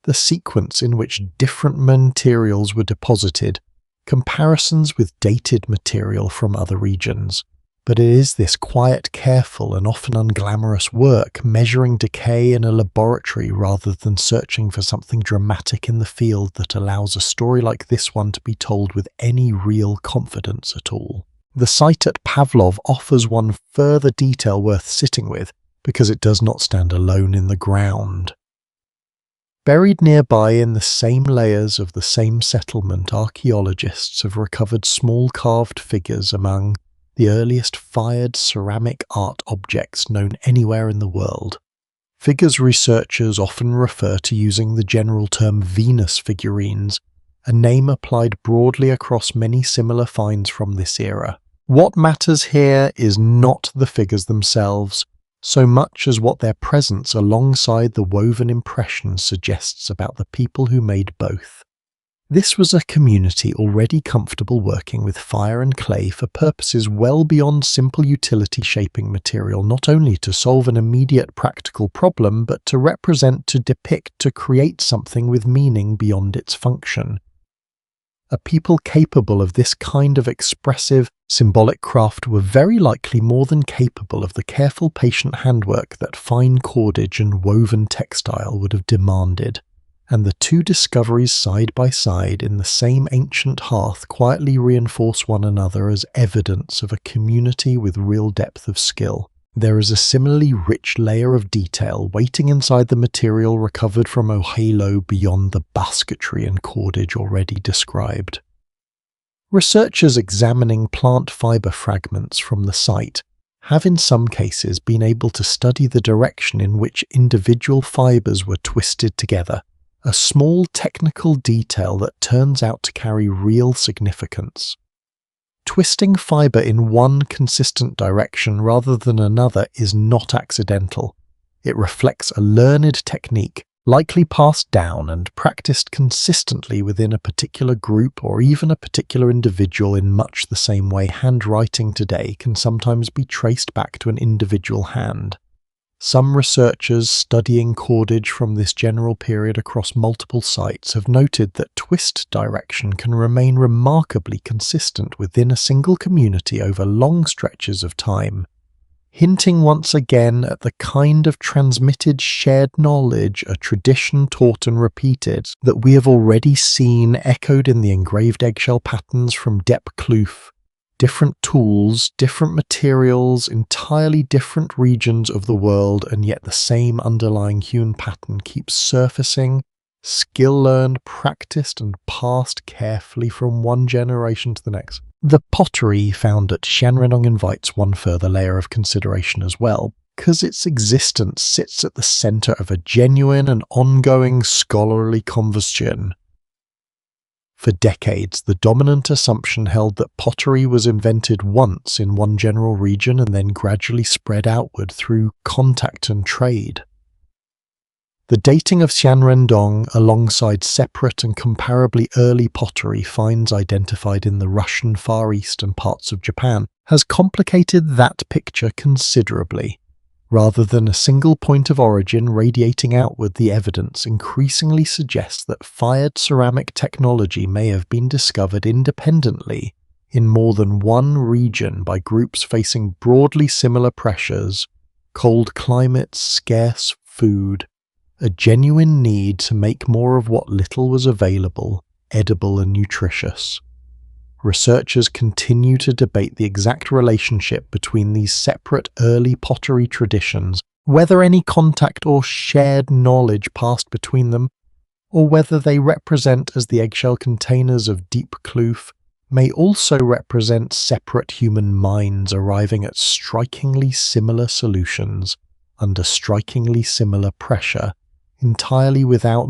the sequence in which different materials were deposited, comparisons with dated material from other regions. But it is this quiet, careful, and often unglamorous work, measuring decay in a laboratory rather than searching for something dramatic in the field, that allows a story like this one to be told with any real confidence at all. The site at Pavlov offers one further detail worth sitting with, because it does not stand alone in the ground. Buried nearby in the same layers of the same settlement, archaeologists have recovered small carved figures among the earliest fired ceramic art objects known anywhere in the world. Figures researchers often refer to using the general term Venus figurines, a name applied broadly across many similar finds from this era. What matters here is not the figures themselves, so much as what their presence alongside the woven impression suggests about the people who made both. This was a community already comfortable working with fire and clay for purposes well beyond simple utility shaping material, not only to solve an immediate practical problem, but to represent, to depict, to create something with meaning beyond its function. A people capable of this kind of expressive, symbolic craft were very likely more than capable of the careful, patient handwork that fine cordage and woven textile would have demanded. And the two discoveries side by side in the same ancient hearth quietly reinforce one another as evidence of a community with real depth of skill. There is a similarly rich layer of detail waiting inside the material recovered from Ohalo beyond the basketry and cordage already described. Researchers examining plant fibre fragments from the site have in some cases been able to study the direction in which individual fibres were twisted together, a small technical detail that turns out to carry real significance. Twisting fibre in one consistent direction rather than another is not accidental. It reflects a learned technique, likely passed down and practiced consistently within a particular group or even a particular individual in much the same way handwriting today can sometimes be traced back to an individual hand. Some researchers studying cordage from this general period across multiple sites have noted that twist direction can remain remarkably consistent within a single community over long stretches of time, hinting once again at the kind of transmitted shared knowledge, a tradition taught and repeated, that we have already seen echoed in the engraved eggshell patterns from Depp Kloof. Different tools, different materials, entirely different regions of the world, and yet the same underlying hewn pattern keeps surfacing, skill learned, practiced, and passed carefully from one generation to the next. The pottery found at Xianrendong invites one further layer of consideration as well, because its existence sits at the center of a genuine and ongoing scholarly conversation. For decades, the dominant assumption held that pottery was invented once in one general region and then gradually spread outward through contact and trade. The dating of Xianrendong alongside separate and comparably early pottery finds identified in the Russian Far East and parts of Japan has complicated that picture considerably. Rather than a single point of origin radiating outward, the evidence increasingly suggests that fired ceramic technology may have been discovered independently in more than one region by groups facing broadly similar pressures, cold climates, scarce food, a genuine need to make more of what little was available, edible and nutritious. Researchers continue to debate the exact relationship between these separate early pottery traditions, whether any contact or shared knowledge passed between them, or whether they represent, as the eggshell containers of Deep Kloof, may also represent separate human minds arriving at strikingly similar solutions under strikingly similar pressure, entirely without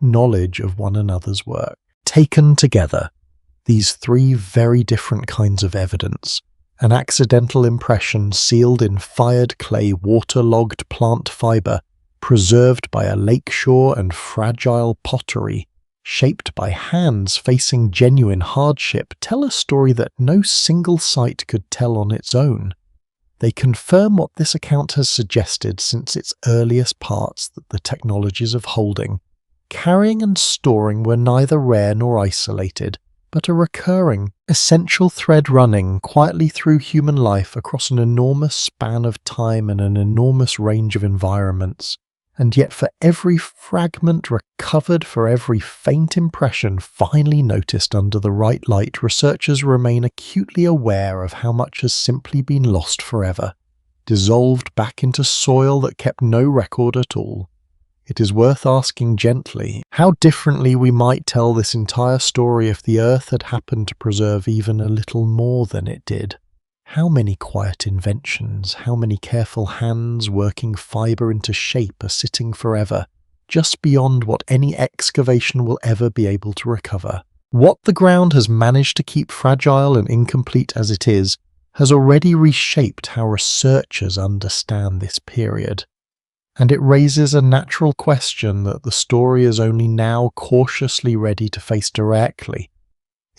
knowledge of one another's work. Taken together, these three very different kinds of evidence, an accidental impression sealed in fired clay, waterlogged plant fibre, preserved by a lakeshore, and fragile pottery, shaped by hands facing genuine hardship, tell a story that no single site could tell on its own. They confirm what this account has suggested since its earliest parts, that the technologies of holding, carrying and storing were neither rare nor isolated, but a recurring, essential thread running quietly through human life across an enormous span of time and an enormous range of environments. And yet for every fragment recovered, for every faint impression finally noticed under the right light, researchers remain acutely aware of how much has simply been lost forever, dissolved back into soil that kept no record at all. It is worth asking gently how differently we might tell this entire story if the Earth had happened to preserve even a little more than it did. How many quiet inventions, how many careful hands working fibre into shape are sitting forever, just beyond what any excavation will ever be able to recover. What the ground has managed to keep fragile and incomplete as it is, has already reshaped how researchers understand this period. And it raises a natural question that the story is only now cautiously ready to face directly.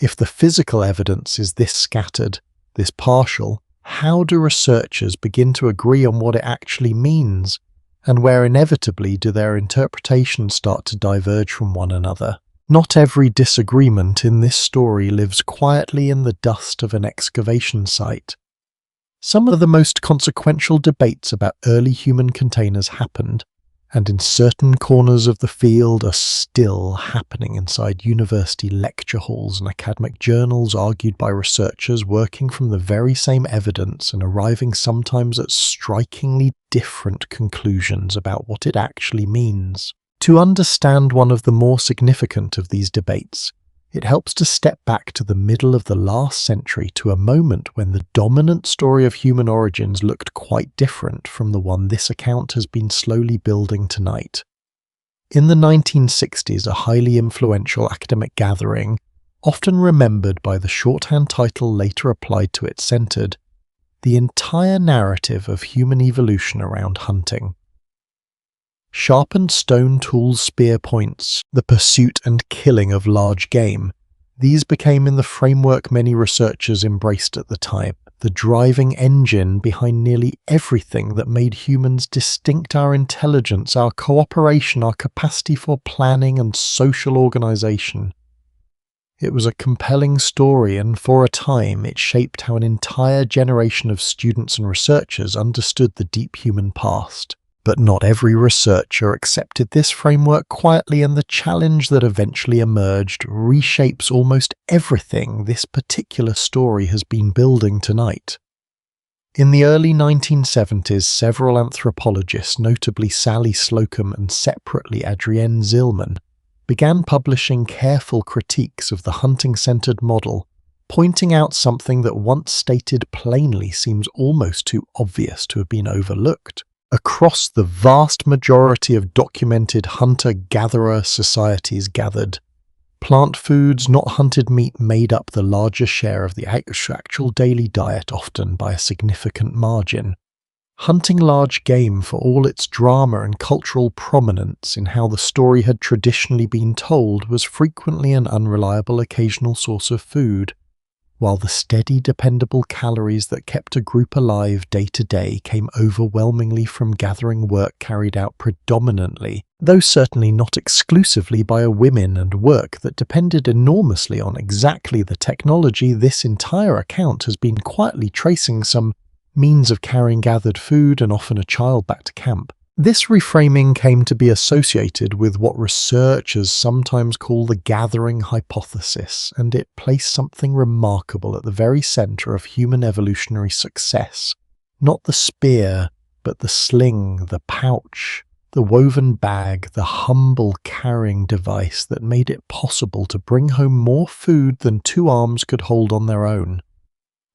If the physical evidence is this scattered, this partial, how do researchers begin to agree on what it actually means, and where inevitably do their interpretations start to diverge from one another? Not every disagreement in this story lives quietly in the dust of an excavation site. Some of the most consequential debates about early human containers happened, and in certain corners of the field are still happening inside university lecture halls and academic journals, argued by researchers working from the very same evidence and arriving sometimes at strikingly different conclusions about what it actually means. To understand one of the more significant of these debates, it helps to step back to the middle of the last century, to a moment when the dominant story of human origins looked quite different from the one this account has been slowly building tonight. In the 1960s, a highly influential academic gathering, often remembered by the shorthand title later applied to it, centered the entire narrative of human evolution around hunting. Sharpened stone tools, spear points, the pursuit and killing of large game. These became, in the framework many researchers embraced at the time, the driving engine behind nearly everything that made humans distinct: our intelligence, our cooperation, our capacity for planning and social organization. It was a compelling story, and for a time it shaped how an entire generation of students and researchers understood the deep human past. But not every researcher accepted this framework quietly, and the challenge that eventually emerged reshapes almost everything this particular story has been building tonight. In the early 1970s, several anthropologists, notably Sally Slocum and separately Adrienne Zillman, began publishing careful critiques of the hunting-centered model, pointing out something that, once stated plainly, seems almost too obvious to have been overlooked. Across the vast majority of documented hunter-gatherer societies gathered, plant foods, not hunted meat, made up the larger share of the actual daily diet, often by a significant margin. Hunting large game, for all its drama and cultural prominence in how the story had traditionally been told, was frequently an unreliable occasional source of food, while the steady, dependable calories that kept a group alive day to day came overwhelmingly from gathering work carried out predominantly, though certainly not exclusively, by women, and work that depended enormously on exactly the technology. This entire account has been quietly tracing some means of carrying gathered food, and often a child, back to camp, This reframing came to be associated with what researchers sometimes call the gathering hypothesis, and it placed something remarkable at the very center of human evolutionary success. Not the spear, but the sling, the pouch, the woven bag, the humble carrying device that made it possible to bring home more food than two arms could hold on their own.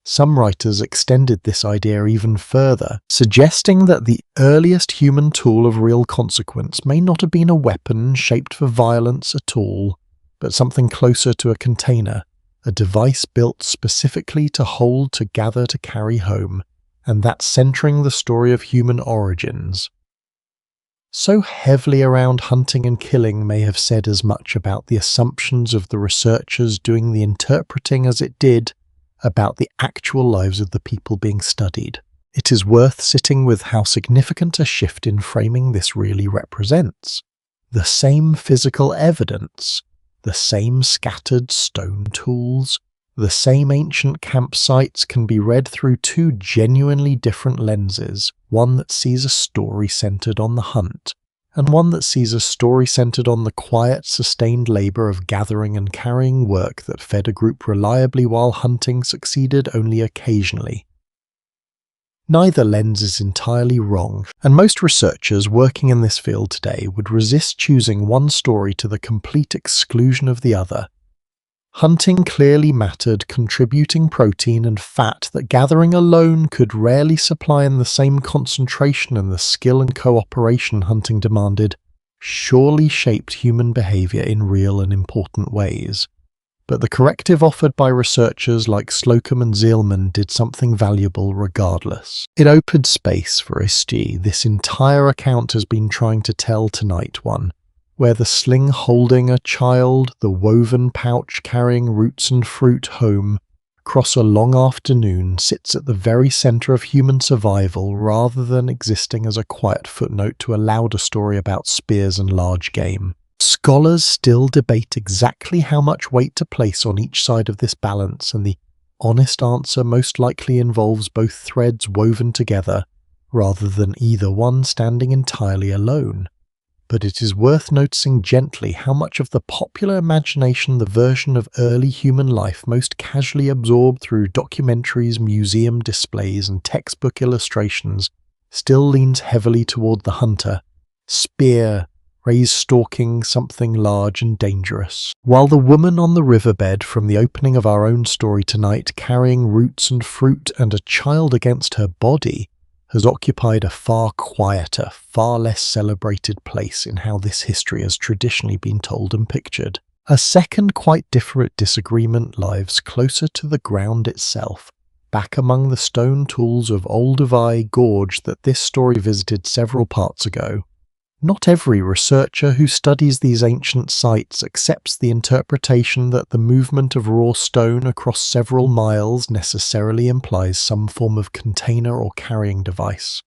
Some writers extended this idea even further, suggesting that the earliest human tool of real consequence may not have been a weapon shaped for violence at all, but something closer to a container, a device built specifically to hold, to gather, to carry home, and that centering the story of human origins. So heavily around hunting and killing may have said as much about the assumptions of the researchers doing the interpreting as it did about the actual lives of the people being studied. It is worth sitting with how significant a shift in framing this really represents. The same physical evidence, the same scattered stone tools, the same ancient campsites can be read through two genuinely different lenses, one that sees a story centered on the hunt, and one that sees a story centered on the quiet, sustained labor of gathering and carrying work that fed a group reliably while hunting succeeded only occasionally. Neither lens is entirely wrong, and most researchers working in this field today would resist choosing one story to the complete exclusion of the other. Hunting clearly mattered, contributing protein and fat that gathering alone could rarely supply in the same concentration, and the skill and cooperation hunting demanded surely shaped human behavior in real and important ways. But the corrective offered by researchers like Slocum and Zielman did something valuable regardless. It opened space for Isti this entire account has been trying to tell tonight, one where the sling holding a child, the woven pouch carrying roots and fruit home across a long afternoon sits at the very center of human survival rather than existing as a quiet footnote to a louder story about spears and large game. Scholars still debate exactly how much weight to place on each side of this balance, and the honest answer most likely involves both threads woven together rather than either one standing entirely alone. But it is worth noticing gently how much of the popular imagination the version of early human life most casually absorbed through documentaries, museum displays, and textbook illustrations still leans heavily toward the hunter. Spear, raised stalking something large and dangerous. While the woman on the riverbed from the opening of our own story tonight, carrying roots and fruit and a child against her body, has occupied a far quieter, far less celebrated place in how this history has traditionally been told and pictured. A second quite different disagreement lies closer to the ground itself, back among the stone tools of Olduvai Gorge that this story visited several parts ago. Not every researcher who studies these ancient sites accepts the interpretation that the movement of raw stone across several miles necessarily implies some form of container or carrying device.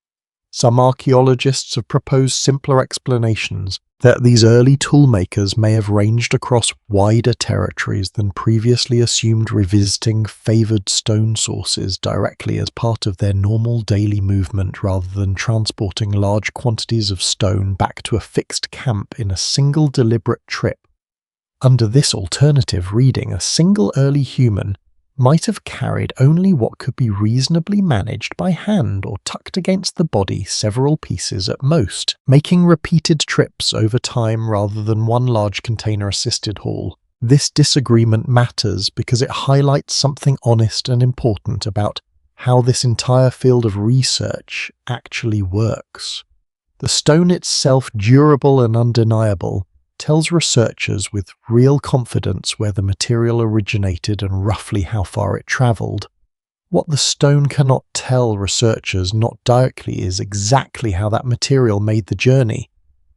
Some archaeologists have proposed simpler explanations, that these early toolmakers may have ranged across wider territories than previously assumed, revisiting favoured stone sources directly as part of their normal daily movement rather than transporting large quantities of stone back to a fixed camp in a single deliberate trip. Under this alternative reading, a single early human might have carried only what could be reasonably managed by hand or tucked against the body, several pieces at most, making repeated trips over time rather than one large container-assisted haul. This disagreement matters because it highlights something honest and important about how this entire field of research actually works. The stone itself, durable and undeniable, tells researchers with real confidence where the material originated and roughly how far it travelled. What the stone cannot tell researchers not directly is exactly how that material made the journey,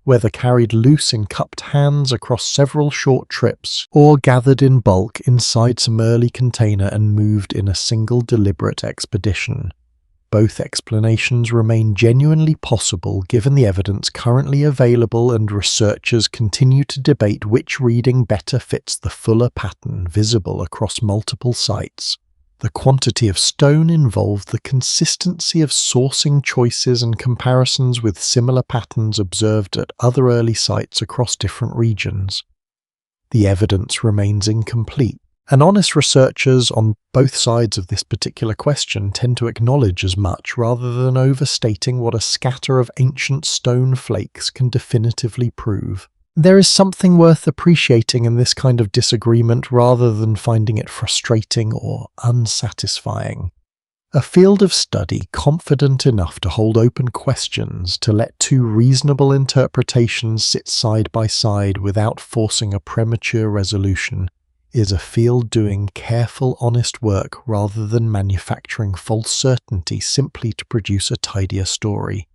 whether carried loose in cupped hands across several short trips, or gathered in bulk inside some early container and moved in a single deliberate expedition. Both explanations remain genuinely possible given the evidence currently available, and researchers continue to debate which reading better fits the fuller pattern visible across multiple sites. The quantity of stone involved the consistency of sourcing choices and comparisons with similar patterns observed at other early sites across different regions. The evidence remains incomplete, and honest researchers on both sides of this particular question tend to acknowledge as much rather than overstating what a scatter of ancient stone flakes can definitively prove. There is something worth appreciating in this kind of disagreement rather than finding it frustrating or unsatisfying. A field of study confident enough to hold open questions, to let two reasonable interpretations sit side by side without forcing a premature resolution, is a field doing careful, honest work rather than manufacturing false certainty simply to produce a tidier story.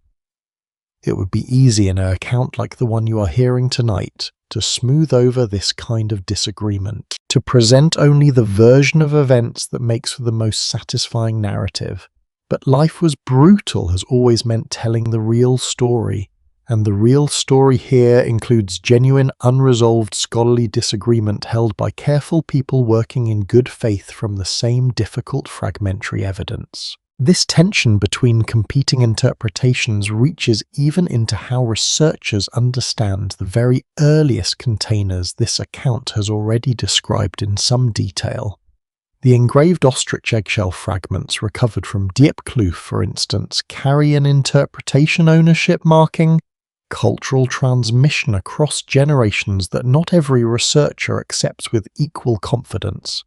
It would be easy in an account like the one you are hearing tonight to smooth over this kind of disagreement, to present only the version of events that makes for the most satisfying narrative. But life was brutal has always meant telling the real story, and the real story here includes genuine unresolved scholarly disagreement held by careful people working in good faith from the same difficult fragmentary evidence. This tension between competing interpretations reaches even into how researchers understand the very earliest containers this account has already described in some detail. The engraved ostrich eggshell fragments recovered from Diepkloof, for instance, carry an interpretation ownership marking, cultural transmission across generations that not every researcher accepts with equal confidence.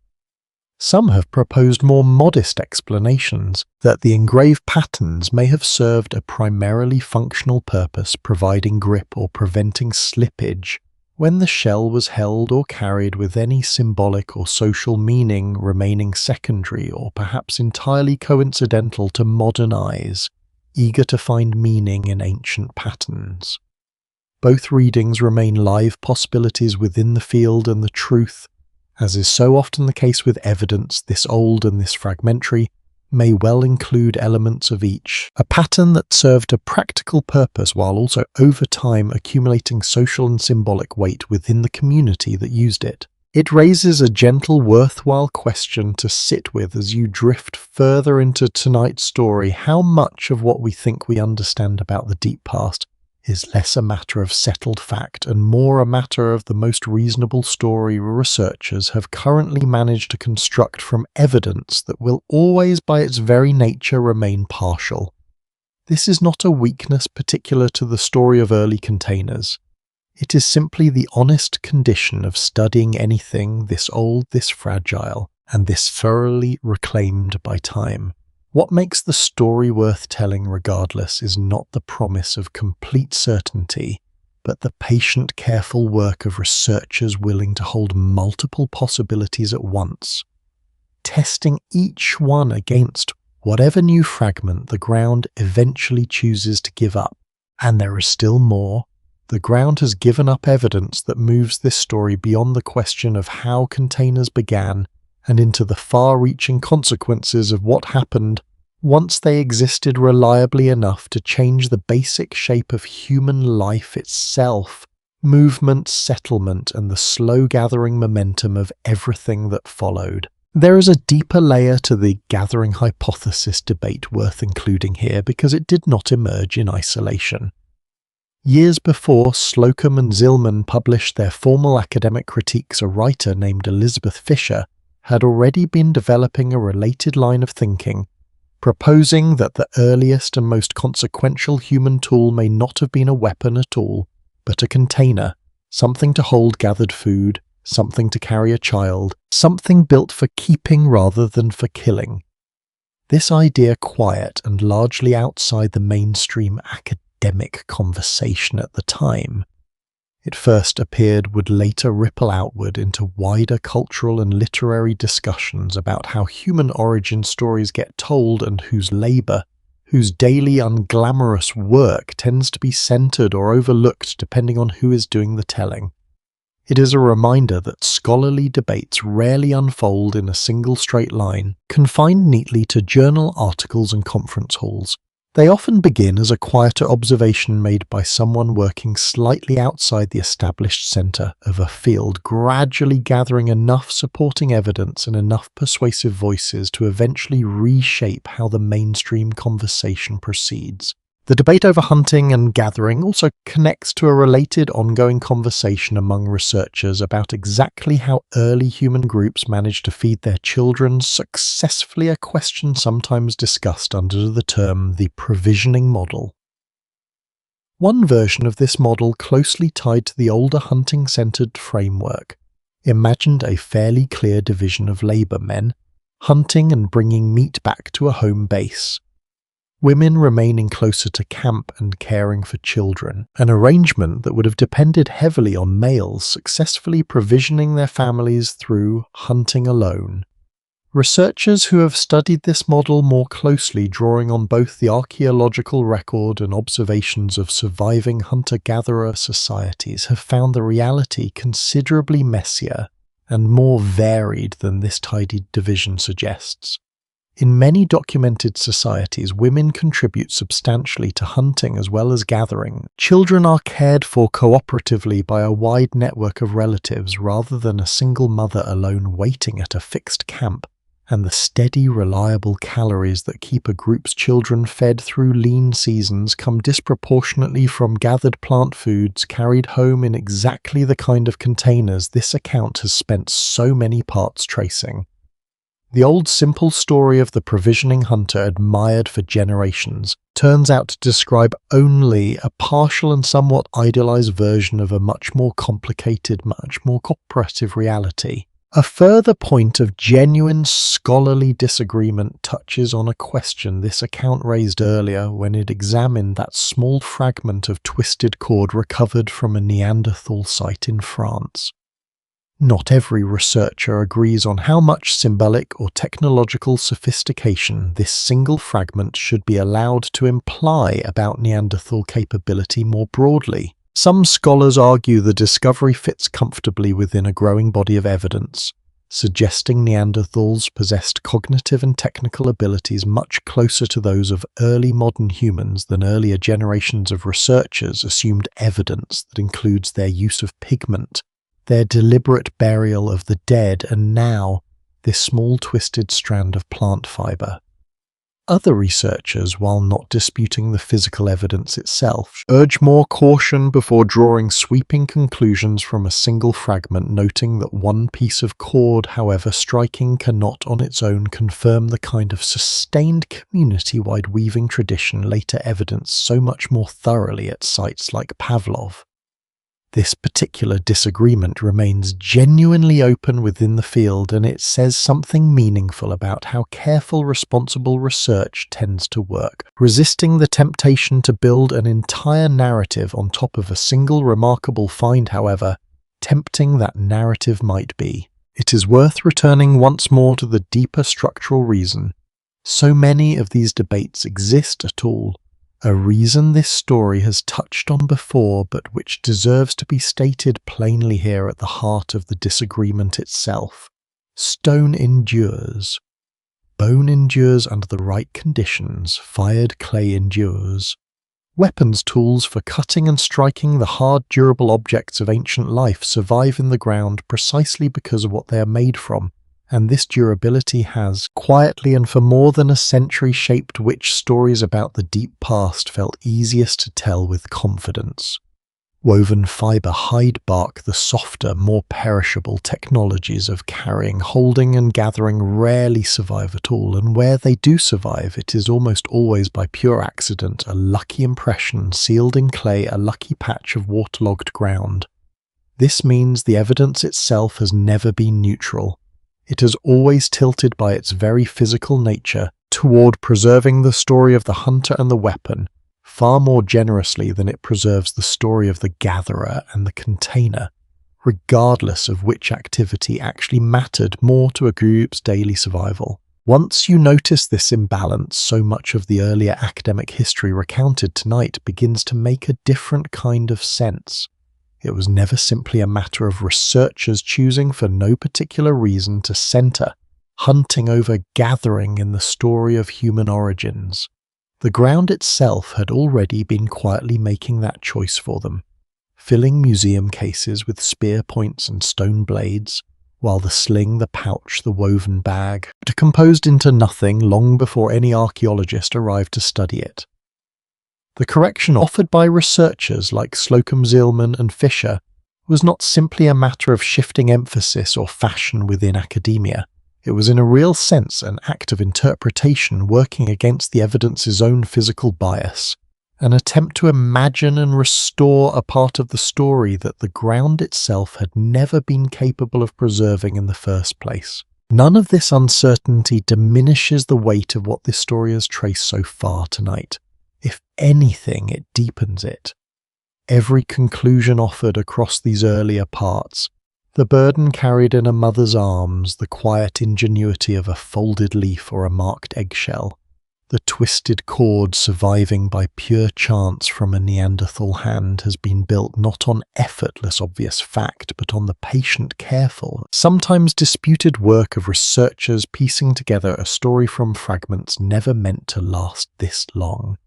Some have proposed more modest explanations, that the engraved patterns may have served a primarily functional purpose, providing grip or preventing slippage, when the shell was held or carried, with any symbolic or social meaning remaining secondary or perhaps entirely coincidental to modern eyes, eager to find meaning in ancient patterns. Both readings remain live possibilities within the field, and the truth, as is so often the case with evidence this old and this fragmentary, may well include elements of each, a pattern that served a practical purpose while also over time accumulating social and symbolic weight within the community that used it. It raises a gentle, worthwhile question to sit with as you drift further into tonight's story: how much of what we think we understand about the deep past is less a matter of settled fact and more a matter of the most reasonable story researchers have currently managed to construct from evidence that will always by its very nature remain partial. This is not a weakness particular to the story of early containers. It is simply the honest condition of studying anything this old, this fragile, and this thoroughly reclaimed by time. What makes the story worth telling regardless is not the promise of complete certainty, but the patient, careful work of researchers willing to hold multiple possibilities at once, testing each one against whatever new fragment the ground eventually chooses to give up. And there is still more. The ground has given up evidence that moves this story beyond the question of how containers began and into the far-reaching consequences of what happened once they existed reliably enough to change the basic shape of human life itself, movement, settlement, and the slow gathering momentum of everything that followed. There is a deeper layer to the gathering hypothesis debate worth including here because it did not emerge in isolation. Years before Slocum and Zillman published their formal academic critiques, a writer named Elizabeth Fisher had already been developing a related line of thinking, proposing that the earliest and most consequential human tool may not have been a weapon at all, but a container, something to hold gathered food, something to carry a child, something built for keeping rather than for killing. This idea, quiet and largely outside the mainstream academic conversation at the time, it first appeared would later ripple outward into wider cultural and literary discussions about how human origin stories get told and whose labour, whose daily unglamorous work tends to be centred or overlooked depending on who is doing the telling. It is a reminder that scholarly debates rarely unfold in a single straight line, confined neatly to journal articles and conference halls, They often begin as a quieter observation made by someone working slightly outside the established centre of a field, gradually gathering enough supporting evidence and enough persuasive voices to eventually reshape how the mainstream conversation proceeds. The debate over hunting and gathering also connects to a related ongoing conversation among researchers about exactly how early human groups managed to feed their children successfully, a question sometimes discussed under the term the provisioning model. One version of this model, closely tied to the older hunting-centered framework, imagined a fairly clear division of labor: men hunting and bringing meat back to a home base, women remaining closer to camp and caring for children, an arrangement that would have depended heavily on males successfully provisioning their families through hunting alone. Researchers who have studied this model more closely, drawing on both the archaeological record and observations of surviving hunter-gatherer societies, have found the reality considerably messier and more varied than this tidy division suggests. In many documented societies, women contribute substantially to hunting as well as gathering. Children are cared for cooperatively by a wide network of relatives rather than a single mother alone waiting at a fixed camp, and the steady, reliable calories that keep a group's children fed through lean seasons come disproportionately from gathered plant foods carried home in exactly the kind of containers this account has spent so many parts tracing. The old simple story of the provisioning hunter, admired for generations, turns out to describe only a partial and somewhat idealized version of a much more complicated, much more cooperative reality. A further point of genuine scholarly disagreement touches on a question this account raised earlier when it examined that small fragment of twisted cord recovered from a Neanderthal site in France. Not every researcher agrees on how much symbolic or technological sophistication this single fragment should be allowed to imply about Neanderthal capability more broadly. Some scholars argue the discovery fits comfortably within a growing body of evidence, suggesting Neanderthals possessed cognitive and technical abilities much closer to those of early modern humans than earlier generations of researchers assumed evidence that includes their use of pigment, their deliberate burial of the dead, and now this small twisted strand of plant fiber. Other researchers, while not disputing the physical evidence itself, urge more caution before drawing sweeping conclusions from a single fragment, noting that one piece of cord, however striking, cannot on its own confirm the kind of sustained community-wide weaving tradition later evidenced so much more thoroughly at sites like Pavlov. This particular disagreement remains genuinely open within the field, and it says something meaningful about how careful, responsible research tends to work, resisting the temptation to build an entire narrative on top of a single remarkable find, however tempting that narrative might be. It is worth returning once more to the deeper structural reason so many of these debates exist at all. A reason this story has touched on before, but which deserves to be stated plainly here at the heart of the disagreement itself. Stone endures. Bone endures under the right conditions. Fired clay endures. Weapons tools for cutting and striking the hard, durable objects of ancient life survive in the ground precisely because of what they are made from. And this durability has, quietly and for more than a century, shaped which stories about the deep past felt easiest to tell with confidence. Woven fibre, hide bark, the softer, more perishable technologies of carrying, holding and gathering rarely survive at all, and where they do survive, it is almost always by pure accident, a lucky impression sealed in clay, a lucky patch of waterlogged ground. This means the evidence itself has never been neutral. It has always tilted by its very physical nature toward preserving the story of the hunter and the weapon far more generously than it preserves the story of the gatherer and the container, regardless of which activity actually mattered more to a group's daily survival. Once you notice this imbalance, so much of the earlier academic history recounted tonight begins to make a different kind of sense. It was never simply a matter of researchers choosing for no particular reason to center hunting over gathering in the story of human origins. The ground itself had already been quietly making that choice for them, filling museum cases with spear points and stone blades, while the sling, the pouch, the woven bag decomposed into nothing long before any archaeologist arrived to study it. The correction offered by researchers like Slocum Zillman and Fisher was not simply a matter of shifting emphasis or fashion within academia. It was in a real sense an act of interpretation working against the evidence's own physical bias, an attempt to imagine and restore a part of the story that the ground itself had never been capable of preserving in the first place. None of this uncertainty diminishes the weight of what this story has traced so far tonight. If anything, it deepens it. Every conclusion offered across these earlier parts, the burden carried in a mother's arms, the quiet ingenuity of a folded leaf or a marked eggshell, the twisted cord surviving by pure chance from a Neanderthal hand has been built not on effortless obvious fact, but on the patient, careful, sometimes disputed work of researchers piecing together a story from fragments never meant to last this long.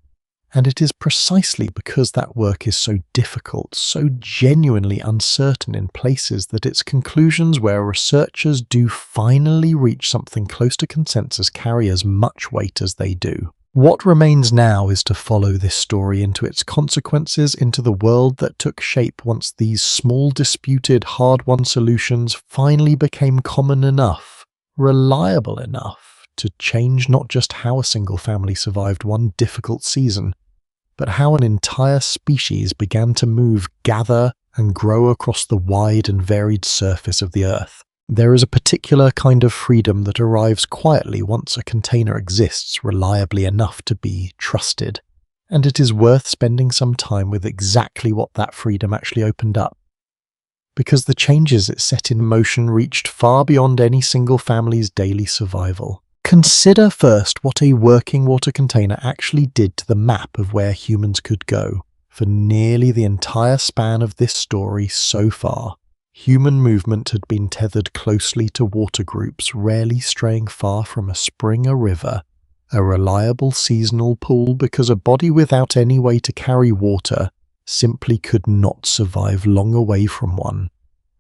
And it is precisely because that work is so difficult, so genuinely uncertain in places, that its conclusions where researchers do finally reach something close to consensus carry as much weight as they do. What remains now is to follow this story into its consequences, into the world that took shape once these small, disputed, hard-won solutions finally became common enough, reliable enough, to change not just how a single family survived one difficult season, but how an entire species began to move, gather, and grow across the wide and varied surface of the Earth. There is a particular kind of freedom that arrives quietly once a container exists reliably enough to be trusted, and it is worth spending some time with exactly what that freedom actually opened up. Because the changes it set in motion reached far beyond any single family's daily survival. Consider first what a working water container actually did to the map of where humans could go. For nearly the entire span of this story so far, human movement had been tethered closely to water groups, rarely straying far from a spring, a river, a reliable seasonal pool, because a body without any way to carry water simply could not survive long away from one.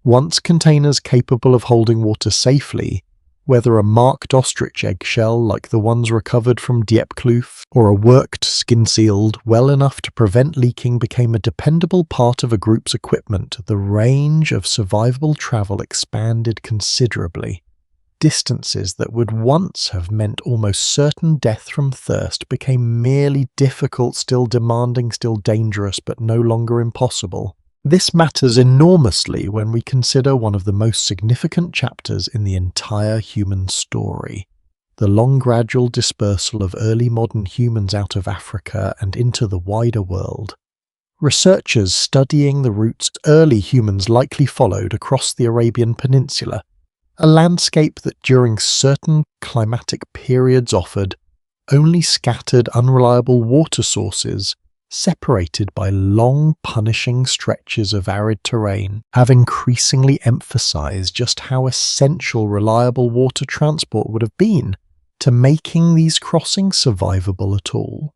Once containers capable of holding water safely, whether a marked ostrich eggshell like the ones recovered from Diepkloof, or a worked skin-sealed well enough to prevent leaking, became a dependable part of a group's equipment, the range of survivable travel expanded considerably. Distances that would once have meant almost certain death from thirst became merely difficult, still demanding, still dangerous, but no longer impossible. This matters enormously when we consider one of the most significant chapters in the entire human story, the long gradual dispersal of early modern humans out of Africa and into the wider world. Researchers studying the routes early humans likely followed across the Arabian Peninsula, a landscape that during certain climatic periods offered only scattered, unreliable water sources, separated by long, punishing stretches of arid terrain, have increasingly emphasized just how essential reliable water transport would have been to making these crossings survivable at all.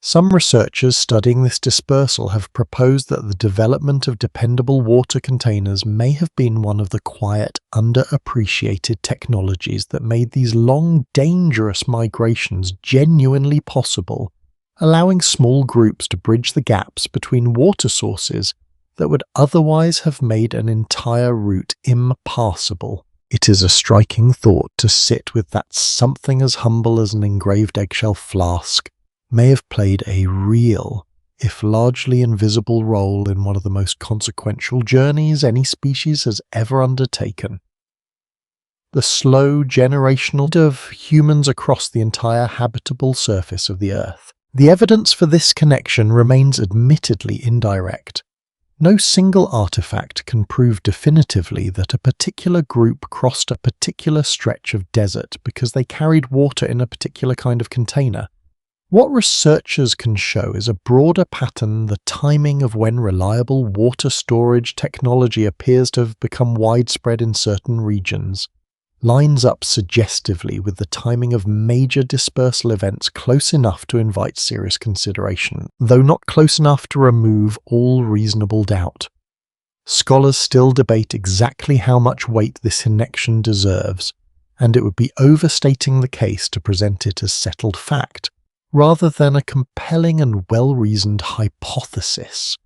Some researchers studying this dispersal have proposed that the development of dependable water containers may have been one of the quiet, underappreciated technologies that made these long, dangerous migrations genuinely possible, allowing small groups to bridge the gaps between water sources that would otherwise have made an entire route impassable. It is a striking thought to sit with that something as humble as an engraved eggshell flask may have played a real, if largely invisible, role in one of the most consequential journeys any species has ever undertaken. The slow generational of humans across the entire habitable surface of the Earth. The evidence for this connection remains admittedly indirect. No single artifact can prove definitively that a particular group crossed a particular stretch of desert because they carried water in a particular kind of container. What researchers can show is a broader pattern, the timing of when reliable water storage technology appears to have become widespread in certain regions. lines up suggestively with the timing of major dispersal events close enough to invite serious consideration, though not close enough to remove all reasonable doubt. Scholars still debate exactly how much weight this connection deserves, and it would be overstating the case to present it as settled fact, rather than a compelling and well-reasoned hypothesis.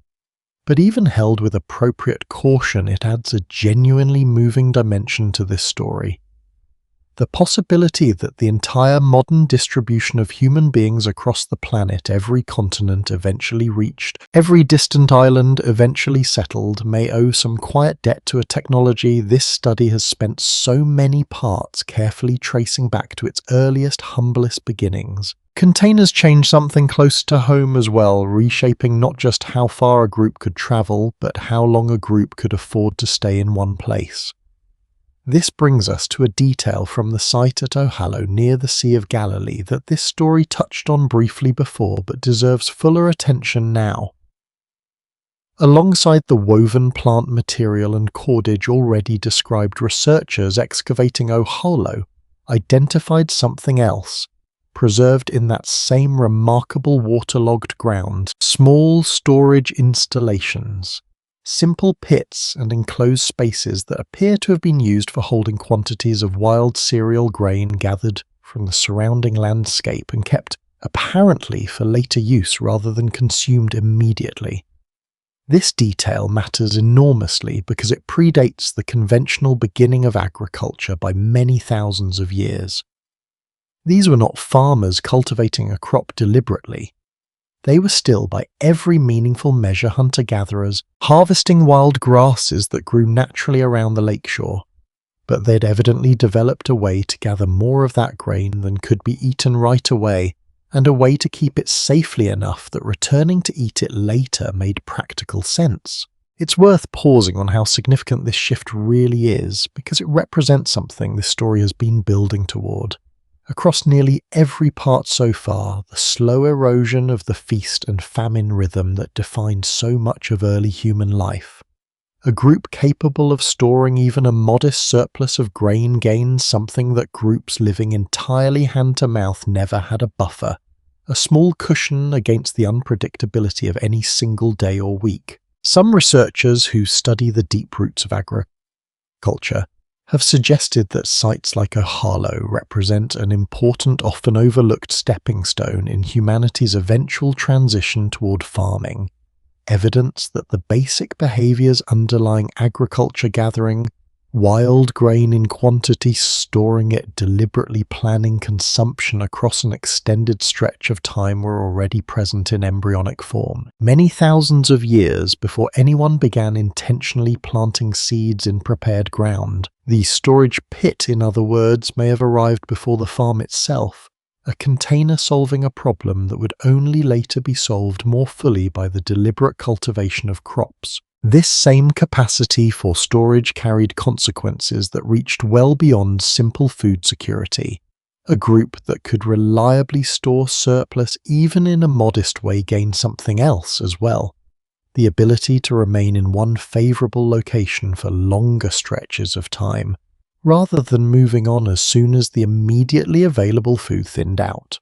But even held with appropriate caution, it adds a genuinely moving dimension to this story. The possibility that the entire modern distribution of human beings across the planet, every continent eventually reached, every distant island eventually settled, may owe some quiet debt to a technology this study has spent so many parts carefully tracing back to its earliest, humblest beginnings. Containers change something close to home as well, reshaping not just how far a group could travel, but how long a group could afford to stay in one place. This brings us to a detail from the site at Ohallo near the Sea of Galilee that this story touched on briefly before but deserves fuller attention now. Alongside the woven plant material and cordage already described, researchers excavating Ohallo identified something else, preserved in that same remarkable waterlogged ground: small storage installations. Simple pits and enclosed spaces that appear to have been used for holding quantities of wild cereal grain gathered from the surrounding landscape and kept, apparently, for later use rather than consumed immediately. This detail matters enormously because it predates the conventional beginning of agriculture by many thousands of years. These were not farmers cultivating a crop deliberately. They were still, by every meaningful measure, hunter-gatherers, harvesting wild grasses that grew naturally around the lakeshore. But they'd evidently developed a way to gather more of that grain than could be eaten right away, and a way to keep it safely enough that returning to eat it later made practical sense. It's worth pausing on how significant this shift really is, because it represents something this story has been building toward. Across nearly every part so far, the slow erosion of the feast and famine rhythm that defined so much of early human life. A group capable of storing even a modest surplus of grain gains something that groups living entirely hand-to-mouth never had: a buffer, a small cushion against the unpredictability of any single day or week. Some researchers who study the deep roots of agriculture have suggested that sites like Ohallo represent an important, often overlooked stepping stone in humanity's eventual transition toward farming, evidence that the basic behaviors underlying agriculture, gathering wild grain in quantity, storing it, deliberately planning consumption across an extended stretch of time, were already present in embryonic form, many thousands of years before anyone began intentionally planting seeds in prepared ground. The storage pit, in other words, may have arrived before the farm itself, a container solving a problem that would only later be solved more fully by the deliberate cultivation of crops. This same capacity for storage carried consequences that reached well beyond simple food security. A group that could reliably store surplus even in a modest way gained something else as well: the ability to remain in one favourable location for longer stretches of time, rather than moving on as soon as the immediately available food thinned out.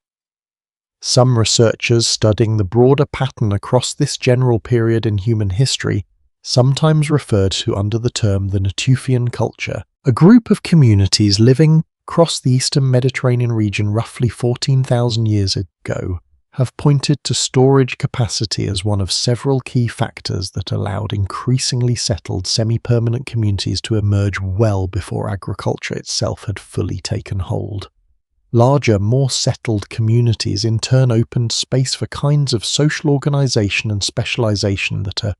Some researchers studying the broader pattern across this general period in human history sometimes referred to under the term the Natufian culture, a group of communities living across the eastern Mediterranean region roughly 14,000 years ago, have pointed to storage capacity as one of several key factors that allowed increasingly settled semi-permanent communities to emerge well before agriculture itself had fully taken hold. Larger, more settled communities in turn opened space for kinds of social organization and specialization that a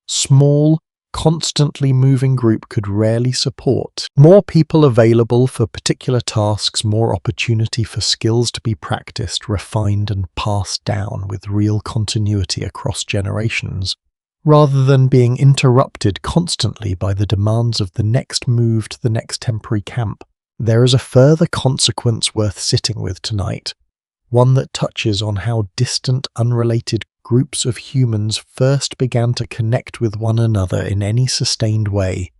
small, constantly moving group could rarely support. More people available for particular tasks, more opportunity for skills to be practiced, refined and passed down with real continuity across generations, rather than being interrupted constantly by the demands of the next move to the next temporary camp. There is a further consequence worth sitting with tonight, one that touches on how distant, unrelated groups of humans first began to connect with one another in any sustained way.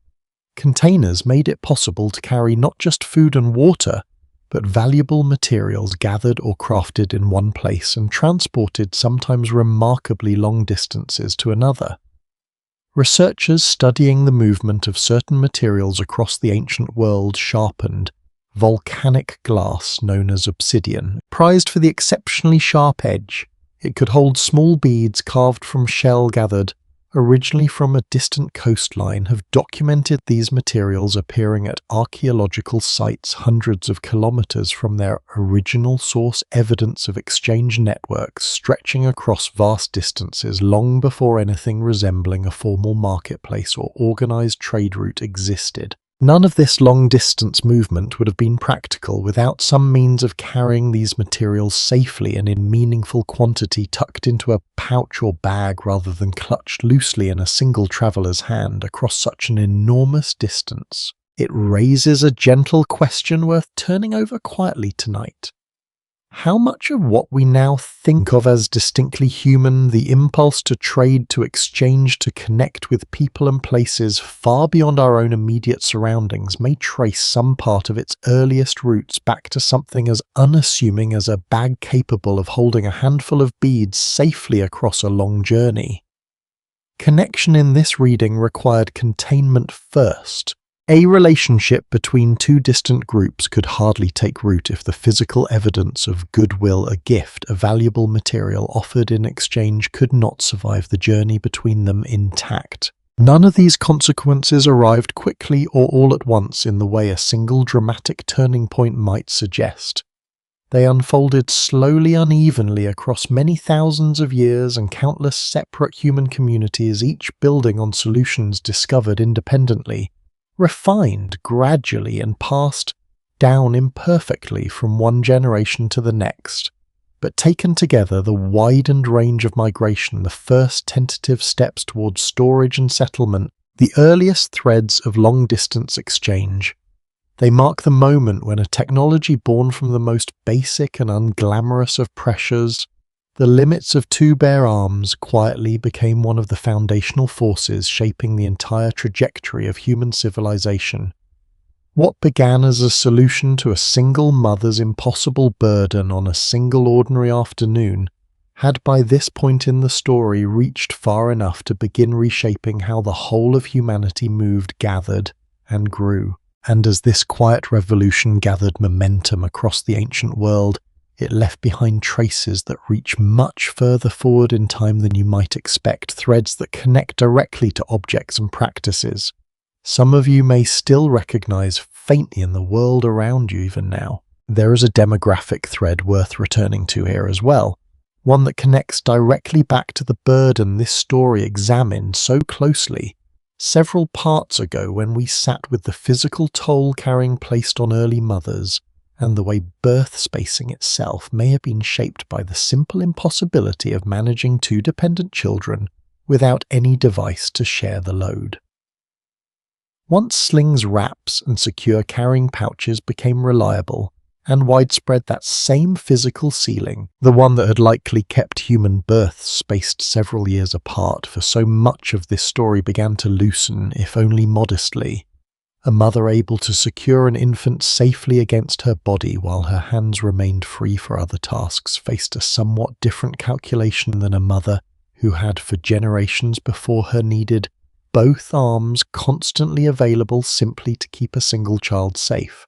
Containers made it possible to carry not just food and water, but valuable materials gathered or crafted in one place and transported sometimes remarkably long distances to another. Researchers studying the movement of certain materials across the ancient world sharpened volcanic glass known as obsidian, prized for the exceptionally sharp edge. It could hold small beads carved from shell gathered originally from a distant coastline, have documented these materials appearing at archaeological sites hundreds of kilometers from their original source, evidence of exchange networks stretching across vast distances long before anything resembling a formal marketplace or organized trade route existed. None of this long-distance movement would have been practical without some means of carrying these materials safely and in meaningful quantity tucked into a pouch or bag rather than clutched loosely in a single traveller's hand across such an enormous distance. It raises a gentle question worth turning over quietly tonight. How much of what we now think of as distinctly human, the impulse to trade, to exchange, to connect with people and places far beyond our own immediate surroundings, may trace some part of its earliest roots back to something as unassuming as a bag capable of holding a handful of beads safely across a long journey? Connection in this reading required containment first. A relationship between two distant groups could hardly take root if the physical evidence of goodwill, a gift, a valuable material offered in exchange could not survive the journey between them intact. None of these consequences arrived quickly or all at once in the way a single dramatic turning point might suggest. They unfolded slowly, unevenly across many thousands of years and countless separate human communities, each building on solutions discovered independently, refined gradually and passed down imperfectly from one generation to the next. But taken together, the widened range of migration, the first tentative steps towards storage and settlement, the earliest threads of long-distance exchange, they mark the moment when a technology born from the most basic and unglamorous of pressures, the limits of two bare arms, quietly became one of the foundational forces shaping the entire trajectory of human civilization. What began as a solution to a single mother's impossible burden on a single ordinary afternoon had by this point in the story reached far enough to begin reshaping how the whole of humanity moved, gathered, and grew. And as this quiet revolution gathered momentum across the ancient world, it left behind traces that reach much further forward in time than you might expect, threads that connect directly to objects and practices. Some of you may still recognize faintly in the world around you even now. There is a demographic thread worth returning to here as well, one that connects directly back to the burden this story examined so closely several parts ago when we sat with the physical toll carrying placed on early mothers, and the way birth spacing itself may have been shaped by the simple impossibility of managing two dependent children without any device to share the load. Once slings, wraps, and secure carrying pouches became reliable and widespread, that same physical ceiling, the one that had likely kept human births spaced several years apart for so much of this story, began to loosen, if only modestly. A mother able to secure an infant safely against her body while her hands remained free for other tasks faced a somewhat different calculation than a mother who had for generations before her needed both arms constantly available simply to keep a single child safe.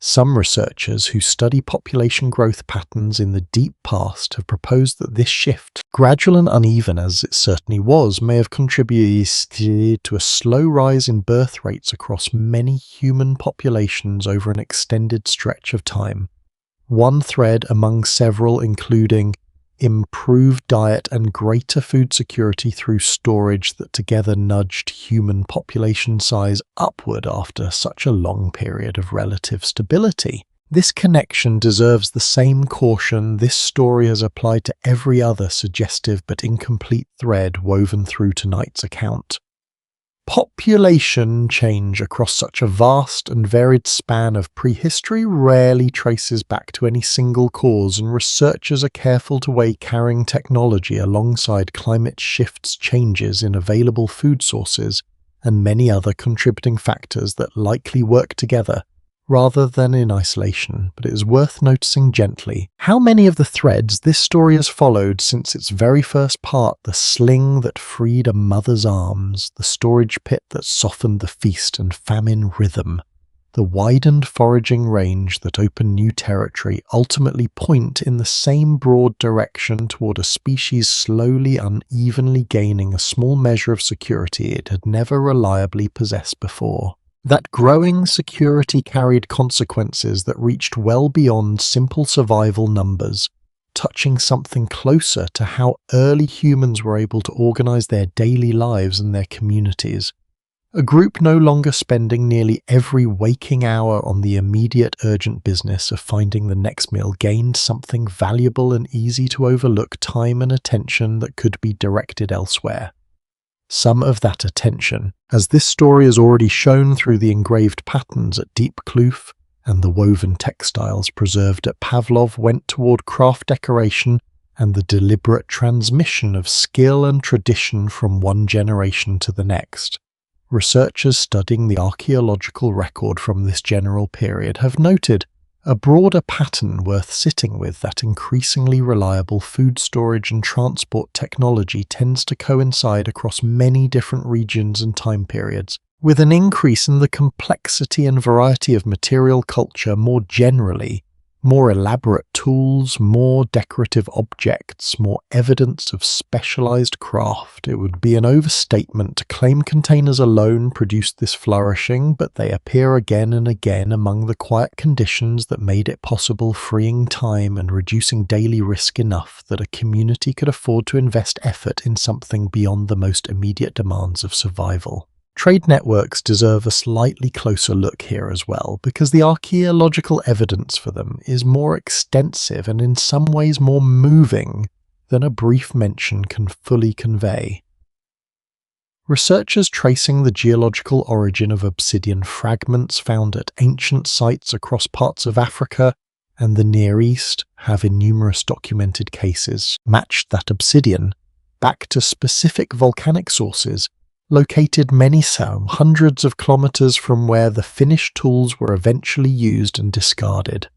Some researchers who study population growth patterns in the deep past have proposed that this shift, gradual and uneven as it certainly was, may have contributed to a slow rise in birth rates across many human populations over an extended stretch of time. One thread among several including improved diet and greater food security through storage that together nudged human population size upward after such a long period of relative stability. This connection deserves the same caution this story has applied to every other suggestive but incomplete thread woven through tonight's account. Population change across such a vast and varied span of prehistory rarely traces back to any single cause, and researchers are careful to weigh carrying technology alongside climate shifts, changes in available food sources, and many other contributing factors that likely work together rather than in isolation, but it is worth noticing gently how many of the threads this story has followed since its very first part: the sling that freed a mother's arms, the storage pit that softened the feast and famine rhythm, the widened foraging range that opened new territory, ultimately point in the same broad direction toward a species slowly, unevenly gaining a small measure of security it had never reliably possessed before. That growing security carried consequences that reached well beyond simple survival numbers, touching something closer to how early humans were able to organize their daily lives and their communities. A group no longer spending nearly every waking hour on the immediate urgent business of finding the next meal gained something valuable and easy to overlook time and attention that could be directed elsewhere. Some of that attention, as this story has already shown through the engraved patterns at Deep Kloof and the woven textiles preserved at Pavlov, went toward craft decoration and the deliberate transmission of skill and tradition from one generation to the next. Researchers studying the archaeological record from this general period have noted a broader pattern worth sitting with: that increasingly reliable food storage and transport technology tends to coincide across many different regions and time periods, with an increase in the complexity and variety of material culture more generally. More elaborate tools, more decorative objects, more evidence of specialized craft. It would be an overstatement to claim containers alone produced this flourishing, but they appear again and again among the quiet conditions that made it possible, freeing time and reducing daily risk enough that a community could afford to invest effort in something beyond the most immediate demands of survival. Trade networks deserve a slightly closer look here as well, because the archaeological evidence for them is more extensive and in some ways more moving than a brief mention can fully convey. Researchers tracing the geological origin of obsidian fragments found at ancient sites across parts of Africa and the Near East have in numerous documented cases matched that obsidian back to specific volcanic sources located some hundreds of kilometers from where the finished tools were eventually used and discarded.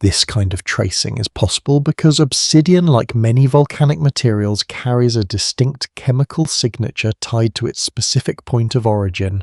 This kind of tracing is possible because obsidian, like many volcanic materials, carries a distinct chemical signature tied to its specific point of origin,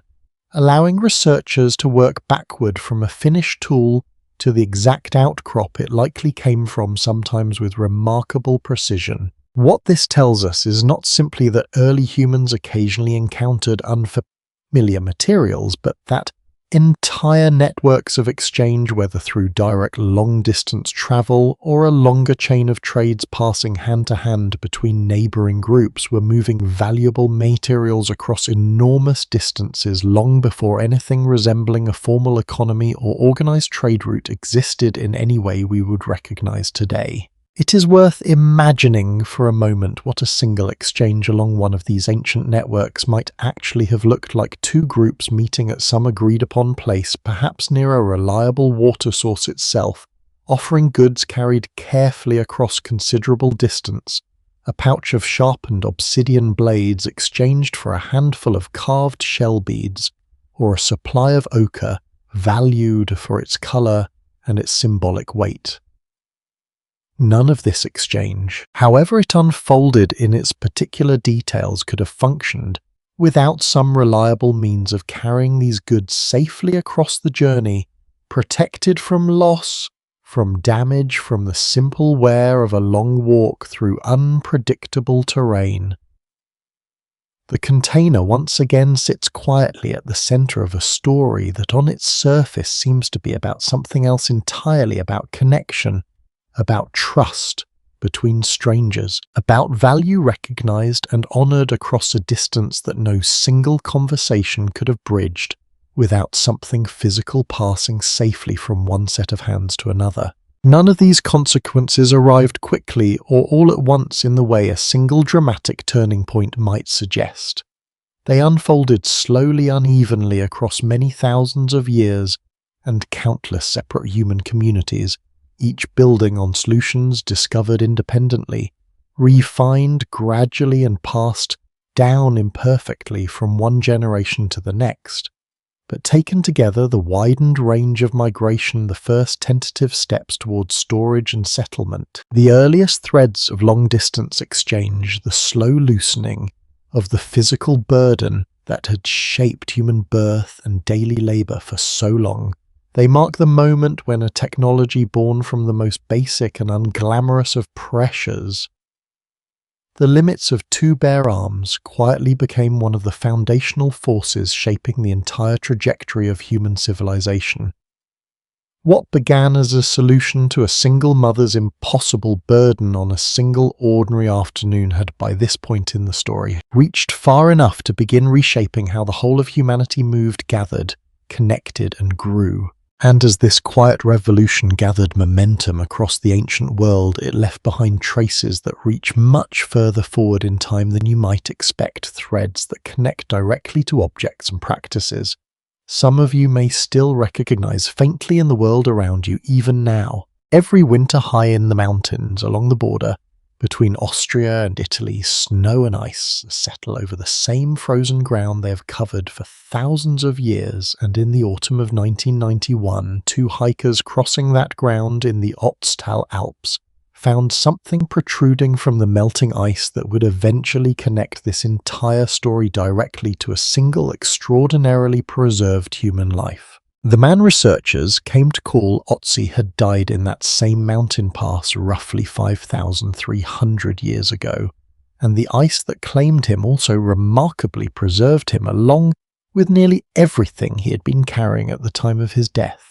allowing researchers to work backward from a finished tool to the exact outcrop it likely came from, sometimes with remarkable precision. What this tells us is not simply that early humans occasionally encountered unfamiliar materials, but that entire networks of exchange, whether through direct long-distance travel or a longer chain of trades passing hand-to-hand between neighboring groups, were moving valuable materials across enormous distances long before anything resembling a formal economy or organized trade route existed in any way we would recognize today. It is worth imagining for a moment what a single exchange along one of these ancient networks might actually have looked like: two groups meeting at some agreed-upon place, perhaps near a reliable water source itself, offering goods carried carefully across considerable distance, a pouch of sharpened obsidian blades exchanged for a handful of carved shell beads, or a supply of ochre valued for its color and its symbolic weight. None of this exchange, however it unfolded in its particular details, could have functioned without some reliable means of carrying these goods safely across the journey, protected from loss, from damage, from the simple wear of a long walk through unpredictable terrain. The container once again sits quietly at the center of a story that on its surface seems to be about something else entirely: about connection, about trust between strangers, about value recognized and honored across a distance that no single conversation could have bridged without something physical passing safely from one set of hands to another. None of these consequences arrived quickly or all at once in the way a single dramatic turning point might suggest. They unfolded slowly, unevenly across many thousands of years and countless separate human communities, each building on solutions discovered independently, refined gradually and passed down imperfectly from one generation to the next. But taken together, the widened range of migration, the first tentative steps towards storage and settlement, the earliest threads of long-distance exchange, the slow loosening of the physical burden that had shaped human birth and daily labour for so long, they mark the moment when a technology born from the most basic and unglamorous of pressures, the limits of two bare arms, quietly became one of the foundational forces shaping the entire trajectory of human civilization. What began as a solution to a single mother's impossible burden on a single ordinary afternoon had, by this point in the story, reached far enough to begin reshaping how the whole of humanity moved, gathered, connected, and grew. And as this quiet revolution gathered momentum across the ancient world, it left behind traces that reach much further forward in time than you might expect, threads that connect directly to objects and practices some of you may still recognize faintly in the world around you even now. Every winter high in the mountains along the border between Austria and Italy, snow and ice settle over the same frozen ground they have covered for thousands of years, and in the autumn of 1991, two hikers crossing that ground in the Ötztal Alps found something protruding from the melting ice that would eventually connect this entire story directly to a single extraordinarily preserved human life. The man researchers came to call Otzi had died in that same mountain pass roughly 5,300 years ago, and the ice that claimed him also remarkably preserved him along with nearly everything he had been carrying at the time of his death.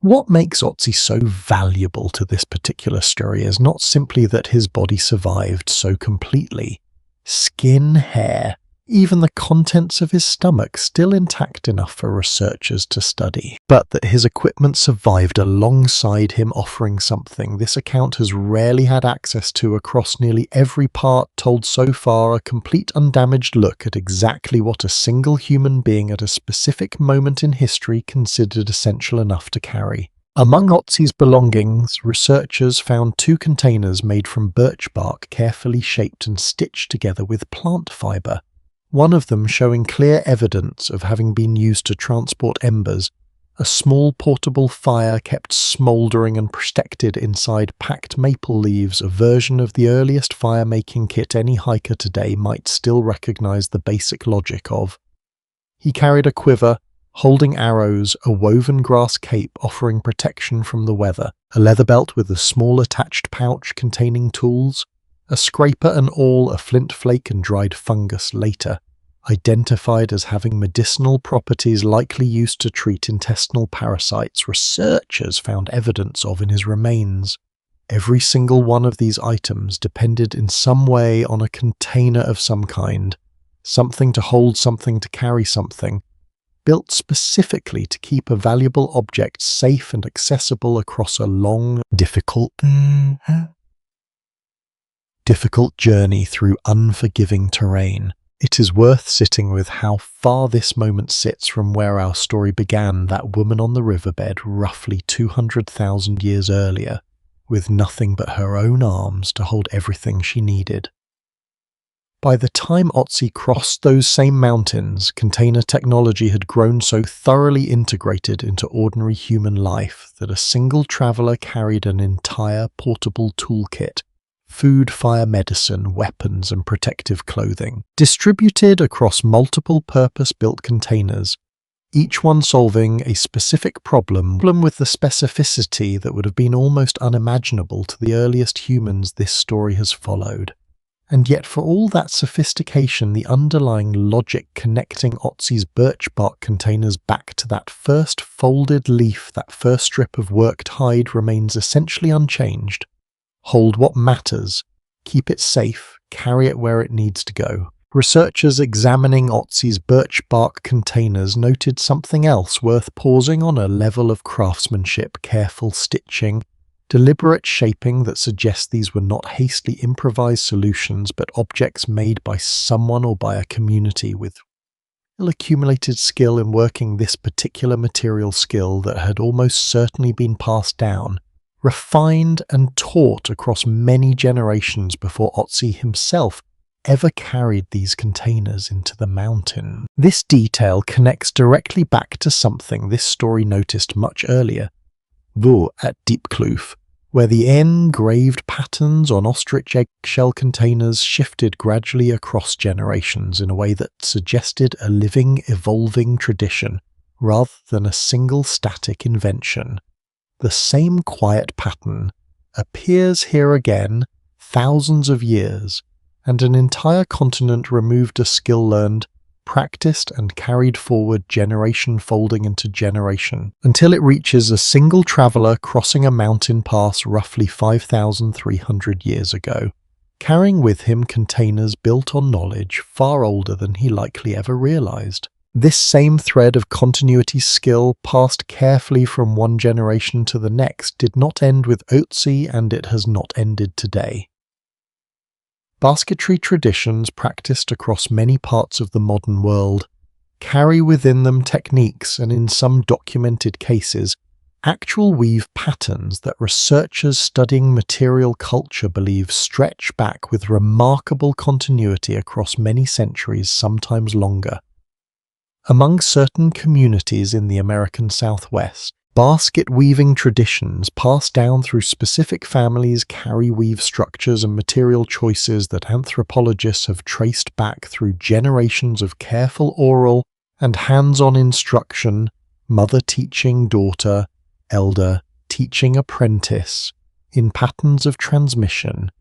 What makes Otzi so valuable to this particular story is not simply that his body survived so completely. Skin, hair, even the contents of his stomach still intact enough for researchers to study, but that his equipment survived alongside him, offering something this account has rarely had access to across nearly every part told so far, a complete undamaged look at exactly what a single human being at a specific moment in history considered essential enough to carry. Among Otzi's belongings, researchers found two containers made from birch bark carefully shaped and stitched together with plant fibre, one of them showing clear evidence of having been used to transport embers, a small portable fire kept smouldering and protected inside packed maple leaves, a version of the earliest fire-making kit any hiker today might still recognize the basic logic of. He carried a quiver, holding arrows, a woven grass cape offering protection from the weather, a leather belt with a small attached pouch containing tools, a scraper and awl, a flint flake and dried fungus later, identified as having medicinal properties likely used to treat intestinal parasites, researchers found evidence of in his remains. Every single one of these items depended in some way on a container of some kind, something to hold something, to carry something, built specifically to keep a valuable object safe and accessible across a long, difficult journey through unforgiving terrain. It is worth sitting with how far this moment sits from where our story began, that woman on the riverbed roughly 200,000 years earlier, with nothing but her own arms to hold everything she needed. By the time Otzi crossed those same mountains, container technology had grown so thoroughly integrated into ordinary human life that a single traveller carried an entire portable toolkit: food, fire, medicine, weapons, and protective clothing, distributed across multiple purpose-built containers, each one solving a specific problem with the specificity that would have been almost unimaginable to the earliest humans this story has followed. And yet for all that sophistication, the underlying logic connecting Otzi's birch bark containers back to that first folded leaf, that first strip of worked hide, remains essentially unchanged. Hold what matters, keep it safe, carry it where it needs to go. Researchers examining Otzi's birch bark containers noted something else worth pausing on: a level of craftsmanship, careful stitching, deliberate shaping that suggests these were not hastily improvised solutions, but objects made by someone or by a community with accumulated skill in working this particular material, skill that had almost certainly been passed down, refined and taught across many generations before Otzi himself ever carried these containers into the mountain. This detail connects directly back to something this story noticed much earlier, at Diepkloof, where the engraved patterns on ostrich eggshell containers shifted gradually across generations in a way that suggested a living, evolving tradition rather than a single static invention. The same quiet pattern appears here again, thousands of years, and an entire continent removed a skill learned, practiced and carried forward generation folding into generation, until it reaches a single traveller crossing a mountain pass roughly 5,300 years ago, carrying with him containers built on knowledge far older than he likely ever realised. This same thread of continuity skill passed carefully from one generation to the next did not end with Otzi, and it has not ended today. Basketry traditions practiced across many parts of the modern world carry within them techniques and, in some documented cases, actual weave patterns that researchers studying material culture believe stretch back with remarkable continuity across many centuries, sometimes longer. Among certain communities in the American Southwest, basket weaving traditions passed down through specific families carry weave structures and material choices that anthropologists have traced back through generations of careful oral and hands-on instruction, mother teaching daughter, elder teaching apprentice, in patterns of transmission,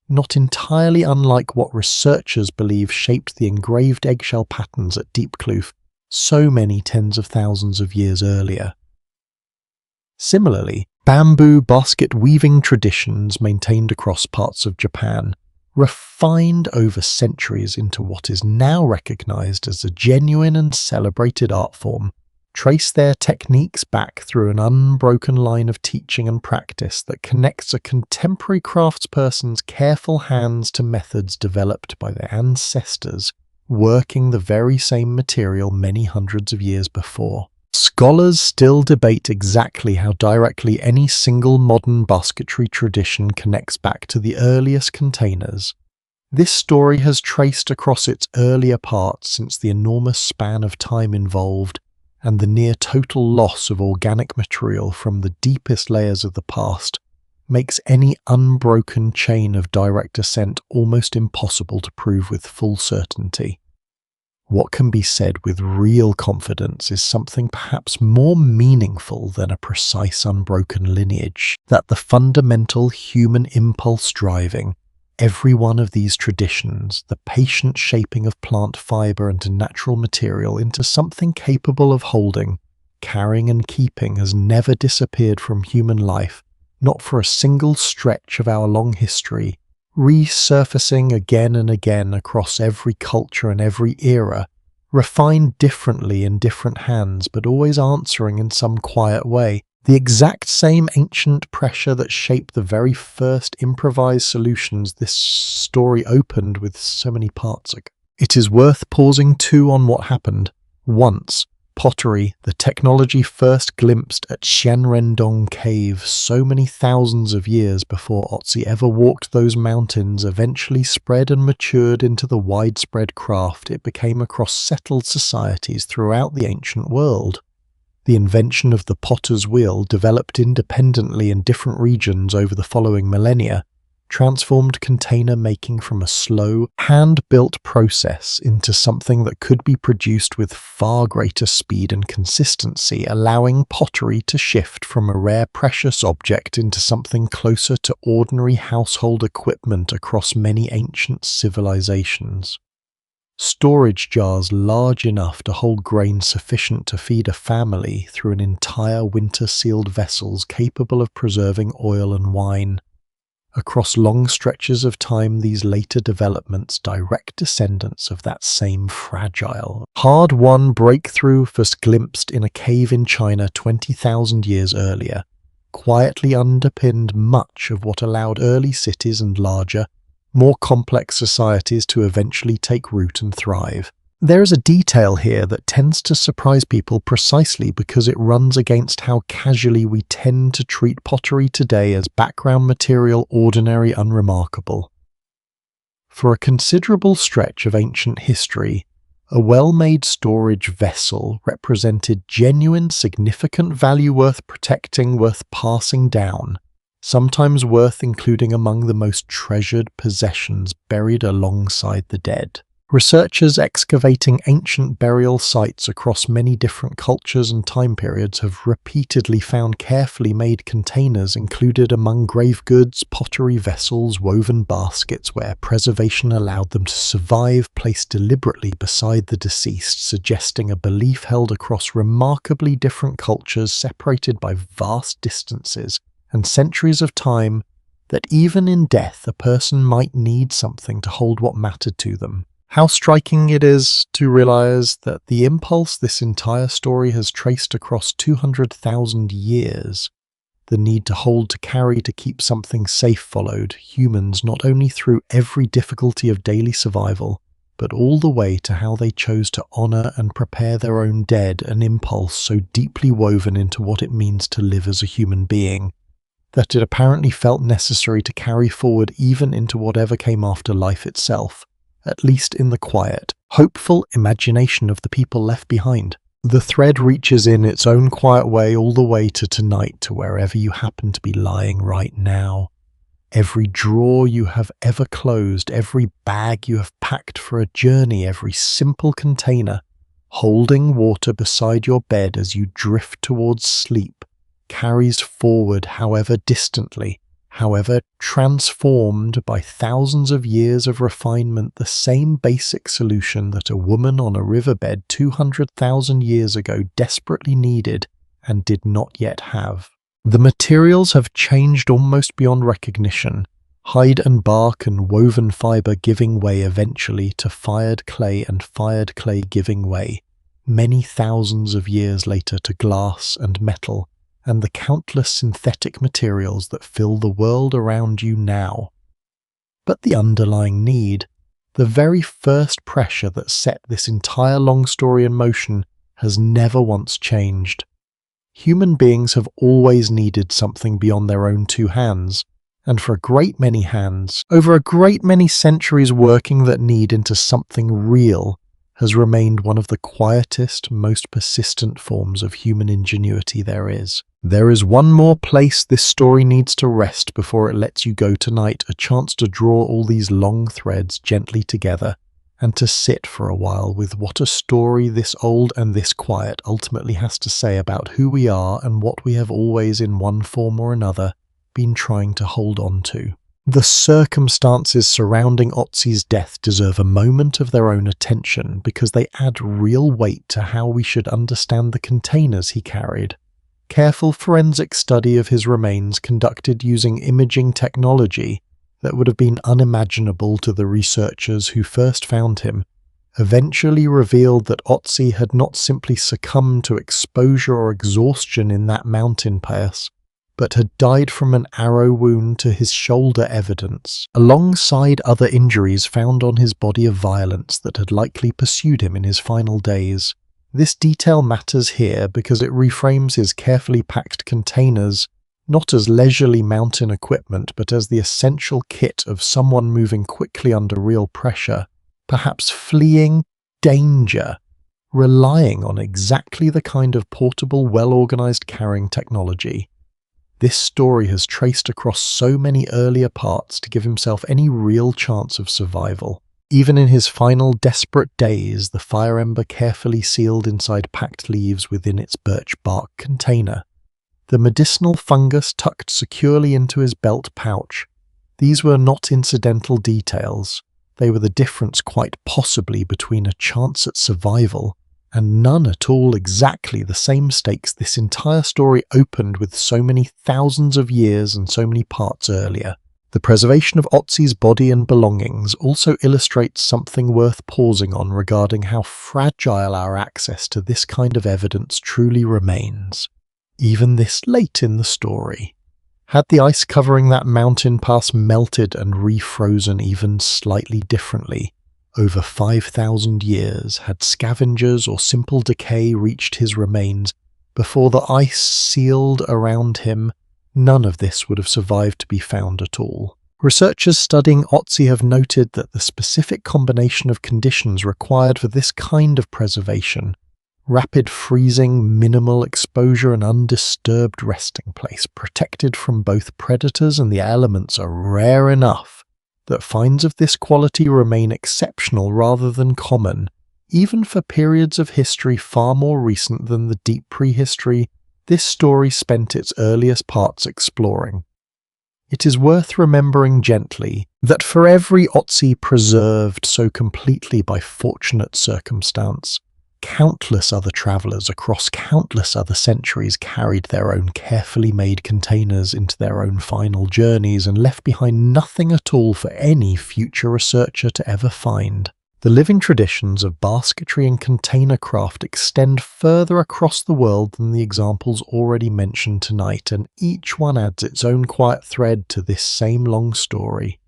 not entirely unlike what researchers believe shaped the engraved eggshell patterns at Diepkloof so many tens of thousands of years earlier. Similarly, bamboo basket weaving traditions maintained across parts of Japan, refined over centuries into what is now recognized as a genuine and celebrated art form, trace their techniques back through an unbroken line of teaching and practice that connects a contemporary craftsperson's careful hands to methods developed by their ancestors working the very same material many hundreds of years before. Scholars still debate exactly how directly any single modern basketry tradition connects back to the earliest containers. This story has traced across its earlier parts since the enormous span of time involved and the near total loss of organic material from the deepest layers of the past makes any unbroken chain of direct descent almost impossible to prove with full certainty. What can be said with real confidence is something perhaps more meaningful than a precise unbroken lineage, that the fundamental human impulse driving every one of these traditions, the patient shaping of plant fibre and natural material into something capable of holding, carrying and keeping, has never disappeared from human life, not for a single stretch of our long history, resurfacing again and again across every culture and every era, refined differently in different hands, but always answering in some quiet way the exact same ancient pressure that shaped the very first improvised solutions this story opened with so many parts ago. It is worth pausing too on what happened. Once, pottery, the technology first glimpsed at Xianrendong Cave so many thousands of years before Otzi ever walked those mountains, eventually spread and matured into the widespread craft it became across settled societies throughout the ancient world. The invention of the potter's wheel, developed independently in different regions over the following millennia, transformed container making from a slow, hand-built process into something that could be produced with far greater speed and consistency, allowing pottery to shift from a rare precious object into something closer to ordinary household equipment across many ancient civilizations. Storage jars large enough to hold grain sufficient to feed a family through an entire winter-sealed vessels capable of preserving oil and wine. Across long stretches of time, these later developments, direct descendants of that same fragile, hard-won breakthrough first glimpsed in a cave in China 20,000 years earlier, quietly underpinned much of what allowed early cities and larger, more complex societies to eventually take root and thrive. There is a detail here that tends to surprise people precisely because it runs against how casually we tend to treat pottery today as background material, ordinary, unremarkable. For a considerable stretch of ancient history, a well-made storage vessel represented genuine significant value worth protecting, worth passing down, sometimes worth including among the most treasured possessions buried alongside the dead. Researchers excavating ancient burial sites across many different cultures and time periods have repeatedly found carefully made containers included among grave goods, pottery vessels, woven baskets where preservation allowed them to survive, placed deliberately beside the deceased, suggesting a belief held across remarkably different cultures separated by vast distances and centuries of time that even in death a person might need something to hold what mattered to them. How striking it is to realize that the impulse this entire story has traced across 200,000 years, the need to hold, to carry, to keep something safe, followed humans not only through every difficulty of daily survival, but all the way to how they chose to honor and prepare their own dead, an impulse so deeply woven into what it means to live as a human being, that it apparently felt necessary to carry forward even into whatever came after life itself, at least in the quiet, hopeful imagination of the people left behind. The thread reaches in its own quiet way all the way to tonight, to wherever you happen to be lying right now. Every drawer you have ever closed, every bag you have packed for a journey, every simple container, holding water beside your bed as you drift towards sleep, carries forward, however distantly, however transformed by thousands of years of refinement, the same basic solution that a woman on a riverbed 200,000 years ago desperately needed and did not yet have. The materials have changed almost beyond recognition, hide and bark and woven fiber giving way eventually to fired clay, and fired clay giving way, many thousands of years later, to glass and metal, and the countless synthetic materials that fill the world around you now. But the underlying need, the very first pressure that set this entire long story in motion, has never once changed. Human beings have always needed something beyond their own two hands, and for a great many hands, over a great many centuries, working that need into something real has remained one of the quietest, most persistent forms of human ingenuity there is. There is one more place this story needs to rest before it lets you go tonight, a chance to draw all these long threads gently together, and to sit for a while with what a story this old and this quiet ultimately has to say about who we are and what we have always, in one form or another, been trying to hold on to. The circumstances surrounding Otzi's death deserve a moment of their own attention because they add real weight to how we should understand the containers he carried. Careful forensic study of his remains conducted using imaging technology that would have been unimaginable to the researchers who first found him eventually revealed that Otzi had not simply succumbed to exposure or exhaustion in that mountain pass, but had died from an arrow wound to his shoulder, evidence, alongside other injuries found on his body of violence that had likely pursued him in his final days. This detail matters here because it reframes his carefully packed containers not as leisurely mountain equipment, but as the essential kit of someone moving quickly under real pressure, perhaps fleeing danger, relying on exactly the kind of portable, well-organized carrying technology this story has traced across so many earlier parts to give himself any real chance of survival. Even in his final desperate days, the fire ember carefully sealed inside packed leaves within its birch bark container, the medicinal fungus tucked securely into his belt pouch. These were not incidental details. They were the difference quite possibly between a chance at survival and none at all, exactly the same stakes this entire story opened with so many thousands of years and so many parts earlier. The preservation of Otzi's body and belongings also illustrates something worth pausing on regarding how fragile our access to this kind of evidence truly remains, even this late in the story. Had the ice covering that mountain pass melted and refrozen even slightly differently, over 5,000 years, had scavengers or simple decay reached his remains before the ice sealed around him, none of this would have survived to be found at all. Researchers studying Otzi have noted that the specific combination of conditions required for this kind of preservation, rapid freezing, minimal exposure, and undisturbed resting place, protected from both predators and the elements, are rare enough that finds of this quality remain exceptional rather than common, even for periods of history far more recent than the deep prehistory this story spent its earliest parts exploring. It is worth remembering gently that for every Otzi preserved so completely by fortunate circumstance, countless other travellers across countless other centuries carried their own carefully made containers into their own final journeys and left behind nothing at all for any future researcher to ever find. The living traditions of basketry and container craft extend further across the world than the examples already mentioned tonight, and each one adds its own quiet thread to this same long story.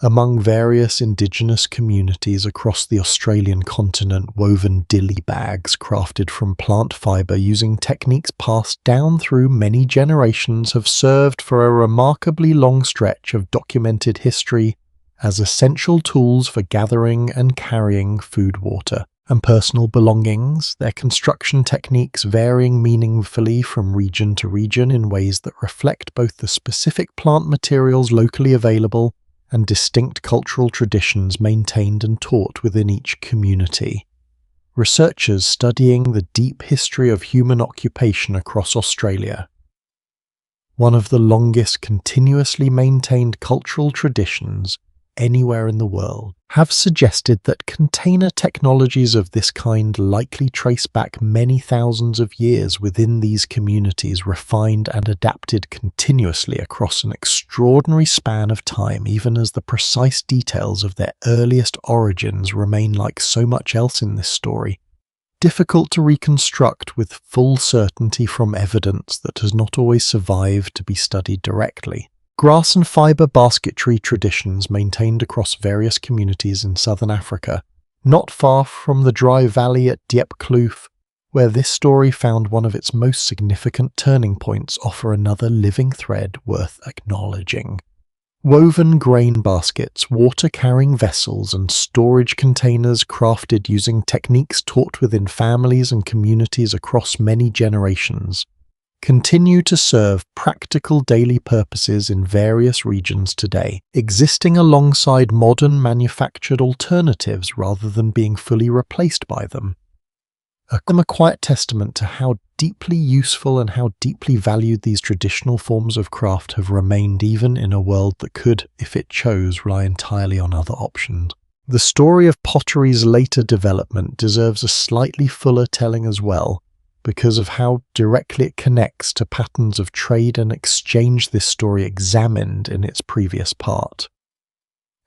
Among various indigenous communities across the Australian continent, woven dilly bags crafted from plant fibre using techniques passed down through many generations have served for a remarkably long stretch of documented history as essential tools for gathering and carrying food, water, and personal belongings, their construction techniques varying meaningfully from region to region in ways that reflect both the specific plant materials locally available and distinct cultural traditions maintained and taught within each community. Researchers studying the deep history of human occupation across Australia, one of the longest continuously maintained cultural traditions anywhere in the world, have suggested that container technologies of this kind likely trace back many thousands of years within these communities, refined and adapted continuously across an extraordinary span of time, even as the precise details of their earliest origins remain, like so much else in this story, difficult to reconstruct with full certainty from evidence that has not always survived to be studied directly. Grass and fibre basketry traditions maintained across various communities in southern Africa, not far from the dry valley at Diepkloof, where this story found one of its most significant turning points, offer another living thread worth acknowledging. Woven grain baskets, water-carrying vessels, and storage containers crafted using techniques taught within families and communities across many generations continue to serve practical daily purposes in various regions today, existing alongside modern manufactured alternatives rather than being fully replaced by them. A quiet testament to how deeply useful and how deeply valued these traditional forms of craft have remained even in a world that could, if it chose, rely entirely on other options. The story of pottery's later development deserves a slightly fuller telling as well, because of how directly it connects to patterns of trade and exchange this story examined in its previous part.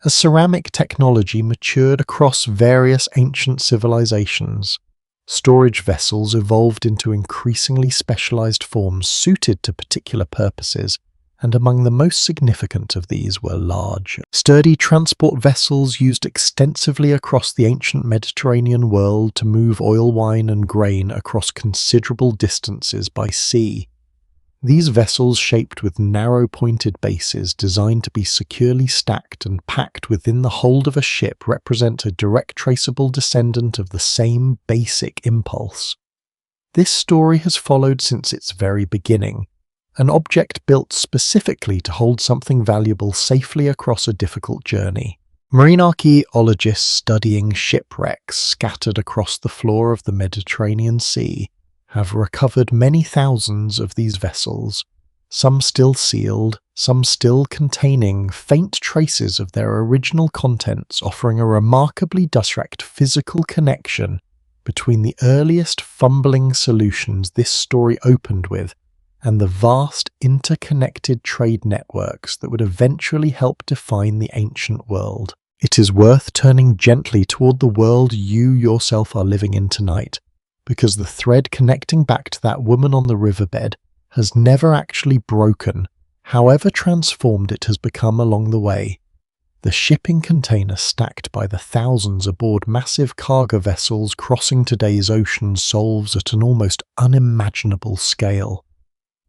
As ceramic technology matured across various ancient civilizations, storage vessels evolved into increasingly specialized forms suited to particular purposes, and among the most significant of these were large, sturdy transport vessels used extensively across the ancient Mediterranean world to move oil, wine, and grain across considerable distances by sea. These vessels, shaped with narrow pointed bases designed to be securely stacked and packed within the hold of a ship, represent a direct traceable descendant of the same basic impulse. This story has followed since its very beginning, an object built specifically to hold something valuable safely across a difficult journey. Marine archaeologists studying shipwrecks scattered across the floor of the Mediterranean Sea have recovered many thousands of these vessels, some still sealed, some still containing faint traces of their original contents, offering a remarkably direct physical connection between the earliest fumbling solutions this story opened with and the vast interconnected trade networks that would eventually help define the ancient world. It is worth turning gently toward the world you yourself are living in tonight, because the thread connecting back to that woman on the riverbed has never actually broken, however transformed it has become along the way. The shipping container stacked by the thousands aboard massive cargo vessels crossing today's oceans solves at an almost unimaginable scale.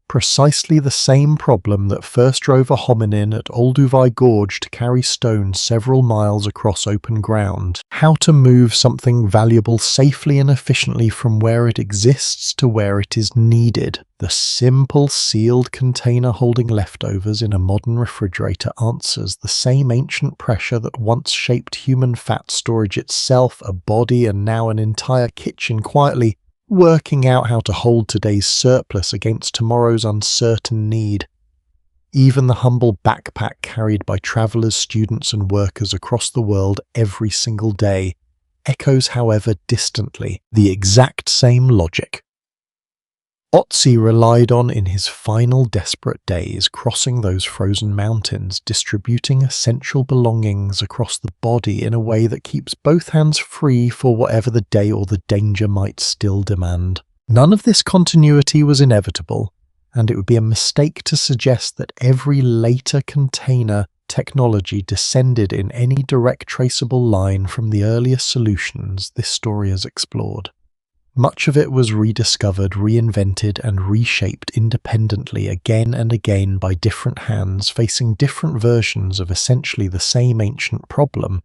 Precisely the same problem that first drove a hominin at Olduvai Gorge to carry stones several miles across open ground. How to move something valuable safely and efficiently from where it exists to where it is needed. The simple sealed container holding leftovers in a modern refrigerator answers the same ancient pressure that once shaped human fat storage itself, a body and now an entire kitchen, quietly working out how to hold today's surplus against tomorrow's uncertain need. Even the humble backpack carried by travellers, students and workers across the world every single day echoes, however distantly, the exact same logic. Otzi relied on in his final desperate days, crossing those frozen mountains, distributing essential belongings across the body in a way that keeps both hands free for whatever the day or the danger might still demand. None of this continuity was inevitable, and it would be a mistake to suggest that every later container technology descended in any direct traceable line from the earliest solutions this story has explored. Much of it was rediscovered, reinvented, and reshaped independently again and again by different hands, facing different versions of essentially the same ancient problem.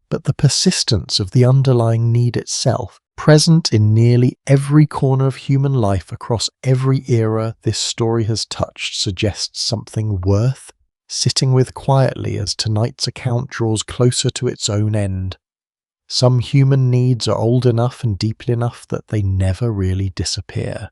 But the persistence of the underlying need itself, present in nearly every corner of human life across every era this story has touched, suggests something worth sitting with quietly as tonight's account draws closer to its own end. Some human needs are old enough and deep enough that they never really disappear.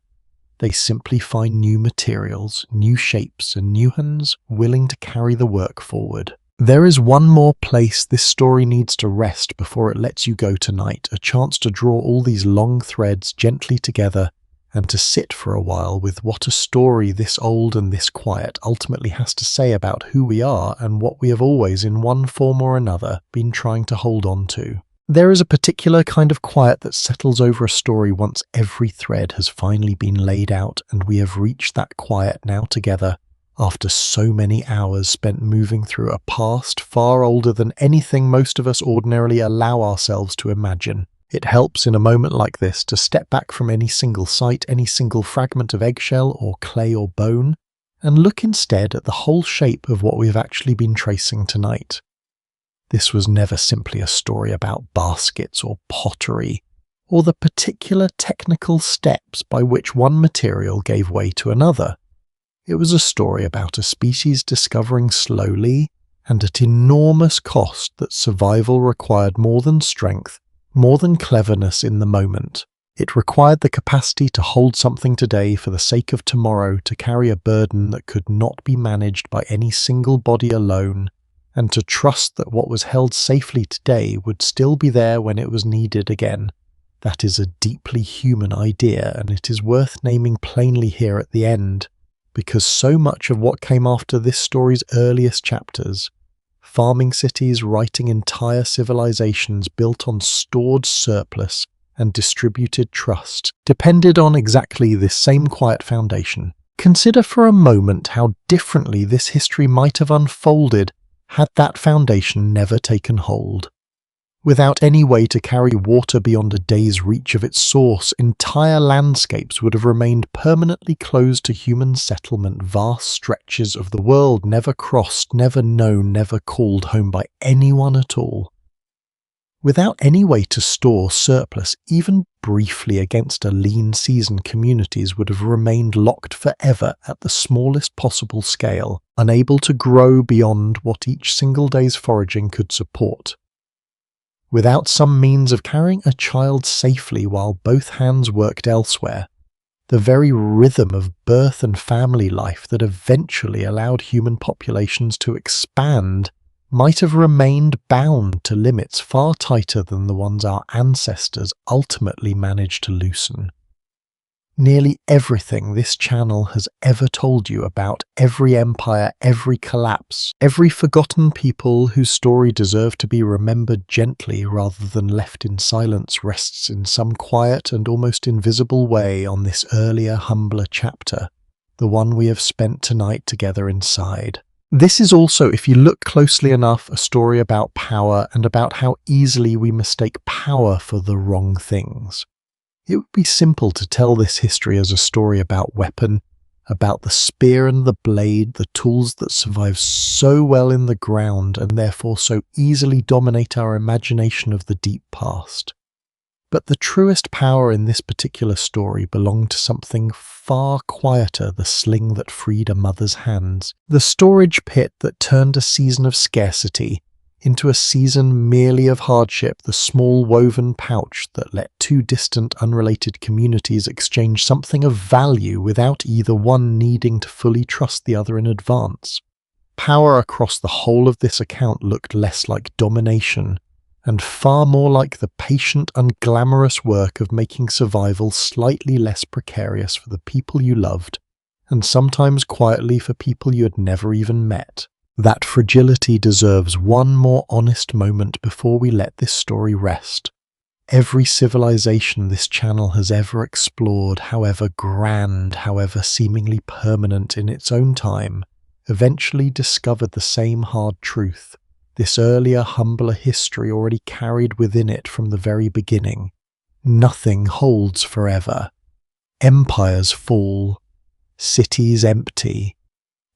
They simply find new materials, new shapes, and new hands willing to carry the work forward. There is one more place this story needs to rest before it lets you go tonight, a chance to draw all these long threads gently together and to sit for a while with what a story this old and this quiet ultimately has to say about who we are and what we have always, in one form or another, been trying to hold on to. There is a particular kind of quiet that settles over a story once every thread has finally been laid out, and we have reached that quiet now together after so many hours spent moving through a past far older than anything most of us ordinarily allow ourselves to imagine. It helps in a moment like this to step back from any single sight, any single fragment of eggshell or clay or bone, and look instead at the whole shape of what we have actually been tracing tonight. This was never simply a story about baskets or pottery, or the particular technical steps by which one material gave way to another. It was a story about a species discovering slowly and at enormous cost that survival required more than strength, more than cleverness in the moment. It required the capacity to hold something today for the sake of tomorrow, to carry a burden that could not be managed by any single body alone, and to trust that what was held safely today would still be there when it was needed again. That is a deeply human idea, and it is worth naming plainly here at the end, because so much of what came after this story's earliest chapters, farming cities writing entire civilizations built on stored surplus and distributed trust, depended on exactly this same quiet foundation. Consider for a moment how differently this history might have unfolded had that foundation never taken hold. Without any way to carry water beyond a day's reach of its source, entire landscapes would have remained permanently closed to human settlement, vast stretches of the world never crossed, never known, never called home by anyone at all. Without any way to store surplus, even briefly against a lean season, communities would have remained locked forever at the smallest possible scale, unable to grow beyond what each single day's foraging could support. Without some means of carrying a child safely while both hands worked elsewhere, the very rhythm of birth and family life that eventually allowed human populations to expand might have remained bound to limits far tighter than the ones our ancestors ultimately managed to loosen. Nearly everything this channel has ever told you about every empire, every collapse, every forgotten people whose story deserved to be remembered gently rather than left in silence rests in some quiet and almost invisible way on this earlier, humbler chapter, the one we have spent tonight together inside. This is also, if you look closely enough, a story about power and about how easily we mistake power for the wrong things. It would be simple to tell this history as a story about weapon, about the spear and the blade, the tools that survive so well in the ground and therefore so easily dominate our imagination of the deep past. But the truest power in this particular story belonged to something far quieter, the sling that freed a mother's hands, the storage pit that turned a season of scarcity into a season merely of hardship, the small woven pouch that let two distant, unrelated communities exchange something of value without either one needing to fully trust the other in advance. Power across the whole of this account looked less like domination and far more like the patient, unglamorous work of making survival slightly less precarious for the people you loved, and sometimes quietly for people you had never even met. That fragility deserves one more honest moment before we let this story rest. Every civilization this channel has ever explored, however grand, however seemingly permanent in its own time, eventually discovered the same hard truth. This earlier, humbler history already carried within it from the very beginning. Nothing holds forever. Empires fall. Cities empty.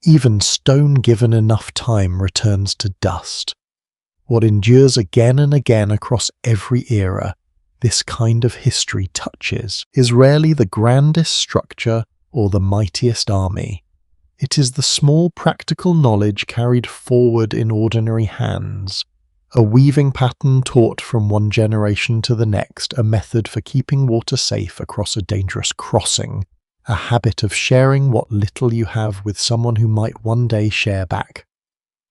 Even stone given enough time returns to dust. What endures again and again across every era this kind of history touches is rarely the grandest structure or the mightiest army. It is the small practical knowledge carried forward in ordinary hands, a weaving pattern taught from one generation to the next, a method for keeping water safe across a dangerous crossing, a habit of sharing what little you have with someone who might one day share back.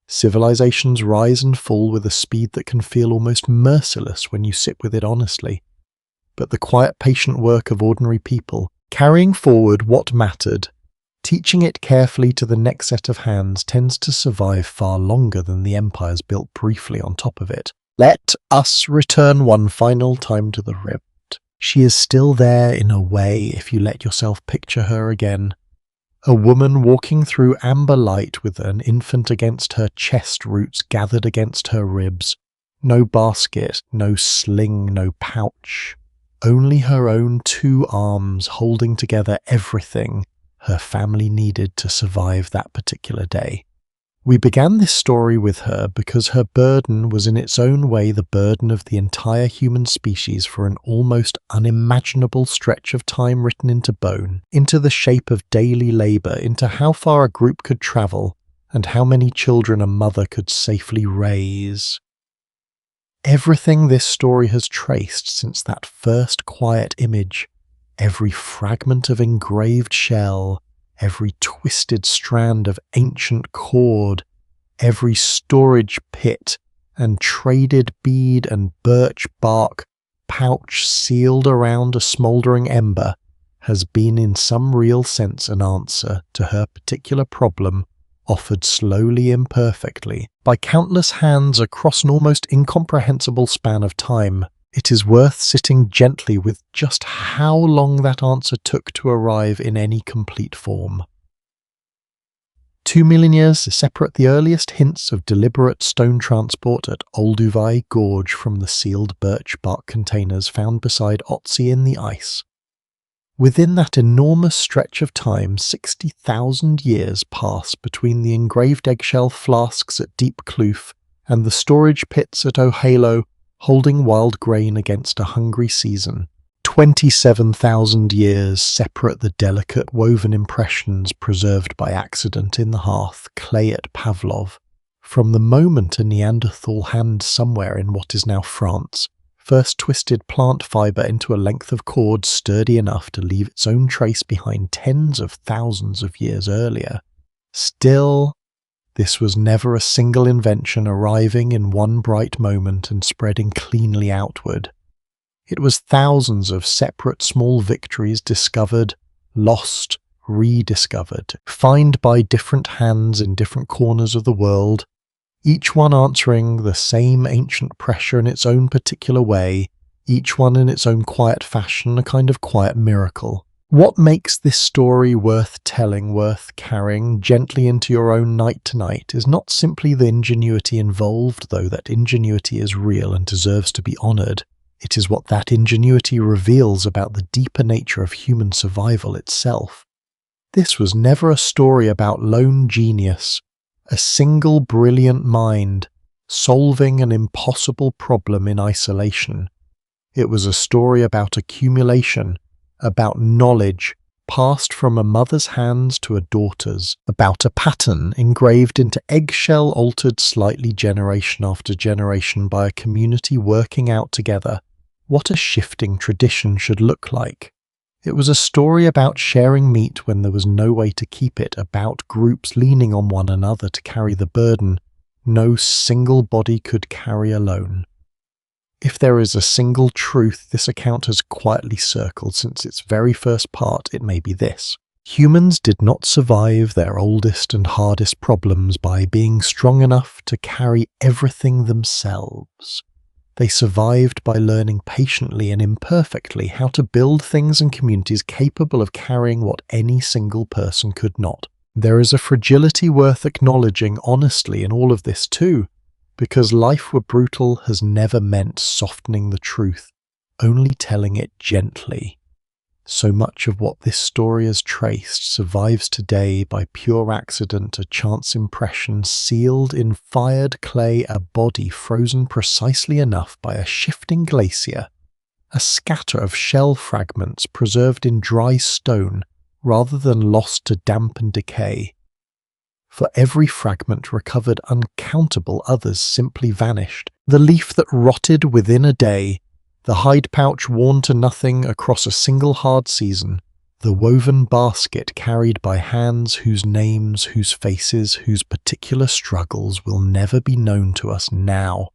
Civilizations rise and fall with a speed that can feel almost merciless when you sit with it honestly. But the quiet, patient work of ordinary people, carrying forward what mattered, teaching it carefully to the next set of hands, tends to survive far longer than the empires built briefly on top of it. Let us return one final time to the rift. She is still there in a way if you let yourself picture her again. A woman walking through amber light with an infant against her chest roots gathered against her ribs. No basket, no sling, no pouch. Only her own two arms holding together everything her family needed to survive that particular day. We began this story with her because her burden was in its own way the burden of the entire human species for an almost unimaginable stretch of time written into bone, into the shape of daily labor, into how far a group could travel, and how many children a mother could safely raise. Everything this story has traced since that first quiet image, every fragment of engraved shell, every twisted strand of ancient cord, every storage pit and traded bead and birch bark pouch sealed around a smouldering ember, has been in some real sense an answer to her particular problem, offered slowly, imperfectly, by countless hands across an almost incomprehensible span of time. It is worth sitting gently with just how long that answer took to arrive in any complete form. 2 million years separate the earliest hints of deliberate stone transport at Olduvai Gorge from the sealed birch bark containers found beside Otzi in the ice. Within that enormous stretch of time, 60,000 years pass between the engraved eggshell flasks at Deep Kloof and the storage pits at Ohalo, holding wild grain against a hungry season. 27,000 years separate the delicate woven impressions preserved by accident in the hearth clay at Pavlov from the moment a Neanderthal hand somewhere in what is now France first twisted plant fibre into a length of cord sturdy enough to leave its own trace behind tens of thousands of years earlier. Still, this was never a single invention arriving in one bright moment and spreading cleanly outward. It was thousands of separate small victories discovered, lost, rediscovered, found by different hands in different corners of the world, each one answering the same ancient pressure in its own particular way, each one in its own quiet fashion, a kind of quiet miracle. What makes this story worth telling, worth carrying gently into your own night tonight is not simply the ingenuity involved, though that ingenuity is real and deserves to be honoured. It is what that ingenuity reveals about the deeper nature of human survival itself. This was never a story about lone genius, a single brilliant mind solving an impossible problem in isolation. It was a story about accumulation, about knowledge passed from a mother's hands to a daughter's, about a pattern engraved into eggshell altered slightly generation after generation by a community working out together what a shifting tradition should look like. It was a story about sharing meat when there was no way to keep it, about groups leaning on one another to carry the burden no single body could carry alone. If there is a single truth this account has quietly circled since its very first part, it may be this. Humans did not survive their oldest and hardest problems by being strong enough to carry everything themselves. They survived by learning patiently and imperfectly how to build things and communities capable of carrying what any single person could not. There is a fragility worth acknowledging honestly in all of this too, because life were brutal has never meant softening the truth, only telling it gently. So much of what this story has traced survives today by pure accident, a chance impression sealed in fired clay, a body frozen precisely enough by a shifting glacier, a scatter of shell fragments preserved in dry stone rather than lost to damp and decay. For every fragment recovered, uncountable others simply vanished. The leaf that rotted within a day, the hide pouch worn to nothing across a single hard season, the woven basket carried by hands whose names, whose faces, whose particular struggles will never be known to us now.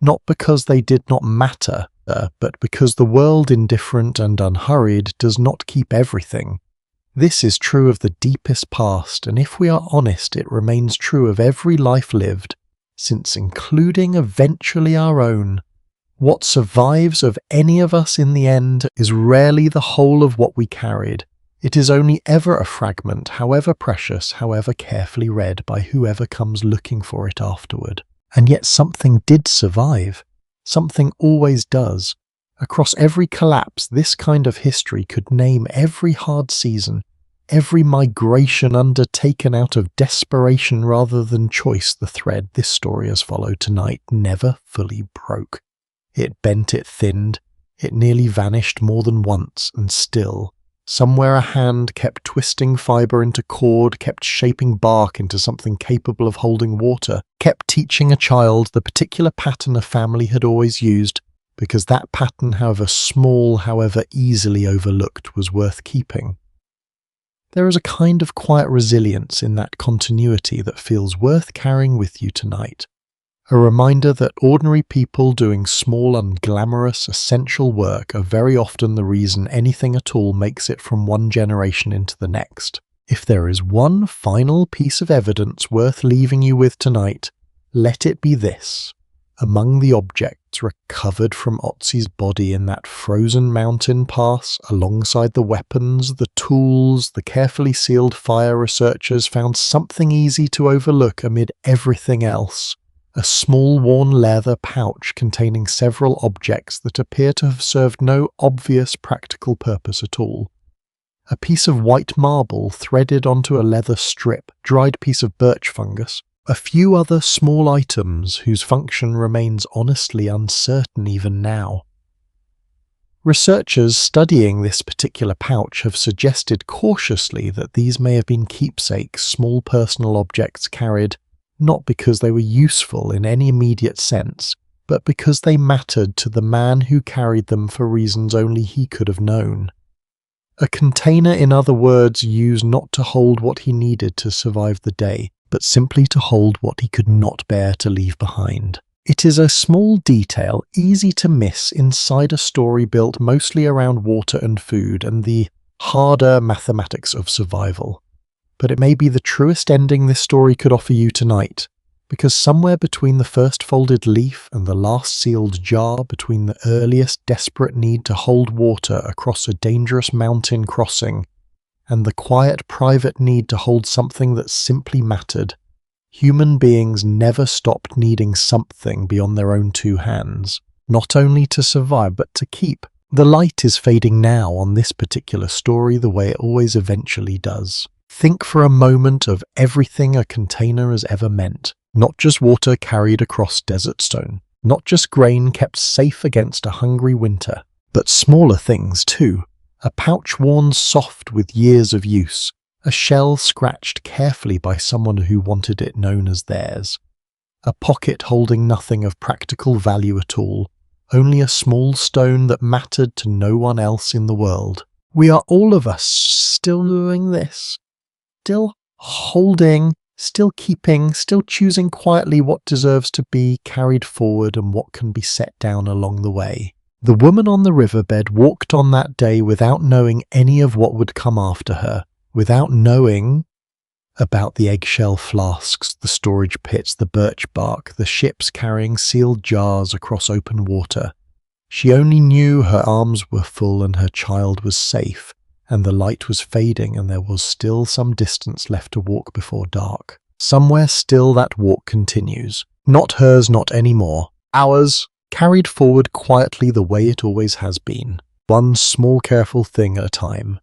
Not because they did not matter, but because the world, indifferent and unhurried, does not keep everything. This is true of the deepest past, and if we are honest, it remains true of every life lived, since including eventually our own, what survives of any of us in the end is rarely the whole of what we carried. It is only ever a fragment, however precious, however carefully read by whoever comes looking for it afterward. And yet something did survive. Something always does. Across every collapse, this kind of history could name every hard season, every migration undertaken out of desperation rather than choice. The thread this story has followed tonight never fully broke. It bent, it thinned, it nearly vanished more than once, and still, somewhere a hand kept twisting fibre into cord, kept shaping bark into something capable of holding water, kept teaching a child the particular pattern a family had always used, because that pattern, however small, however easily overlooked, was worth keeping. There is a kind of quiet resilience in that continuity that feels worth carrying with you tonight. A reminder that ordinary people doing small, unglamorous, essential work are very often the reason anything at all makes it from one generation into the next. If there is one final piece of evidence worth leaving you with tonight, let it be this. Among the objects recovered from Otzi's body in that frozen mountain pass, alongside the weapons, the tools, the carefully sealed fire, researchers found something easy to overlook amid everything else. A small worn leather pouch containing several objects that appear to have served no obvious practical purpose at all. A piece of white marble threaded onto a leather strip, dried piece of birch fungus, a few other small items whose function remains honestly uncertain even now. Researchers studying this particular pouch have suggested cautiously that these may have been keepsakes, small personal objects carried not because they were useful in any immediate sense, but because they mattered to the man who carried them for reasons only he could have known. A container, in other words, used not to hold what he needed to survive the day, but simply to hold what he could not bear to leave behind. It is a small detail, easy to miss inside a story built mostly around water and food and the harder mathematics of survival. But it may be the truest ending this story could offer you tonight, because somewhere between the first folded leaf and the last sealed jar, between the earliest desperate need to hold water across a dangerous mountain crossing, and the quiet private need to hold something that simply mattered, human beings never stopped needing something beyond their own two hands, not only to survive but to keep. The light is fading now on this particular story the way it always eventually does. Think for a moment of everything a container has ever meant. Not just water carried across desert stone. Not just grain kept safe against a hungry winter. But smaller things too. A pouch worn soft with years of use. A shell scratched carefully by someone who wanted it known as theirs. A pocket holding nothing of practical value at all. Only a small stone that mattered to no one else in the world. We are all of us still doing this. Still holding, still keeping, still choosing quietly what deserves to be carried forward and what can be set down along the way. The woman on the riverbed walked on that day without knowing any of what would come after her, without knowing about the eggshell flasks, the storage pits, the birch bark, the ships carrying sealed jars across open water. She only knew her arms were full and her child was safe, and the light was fading and there was still some distance left to walk before dark. Somewhere still that walk continues. Not hers, not anymore. Ours, carried forward quietly the way it always has been. One small careful thing at a time.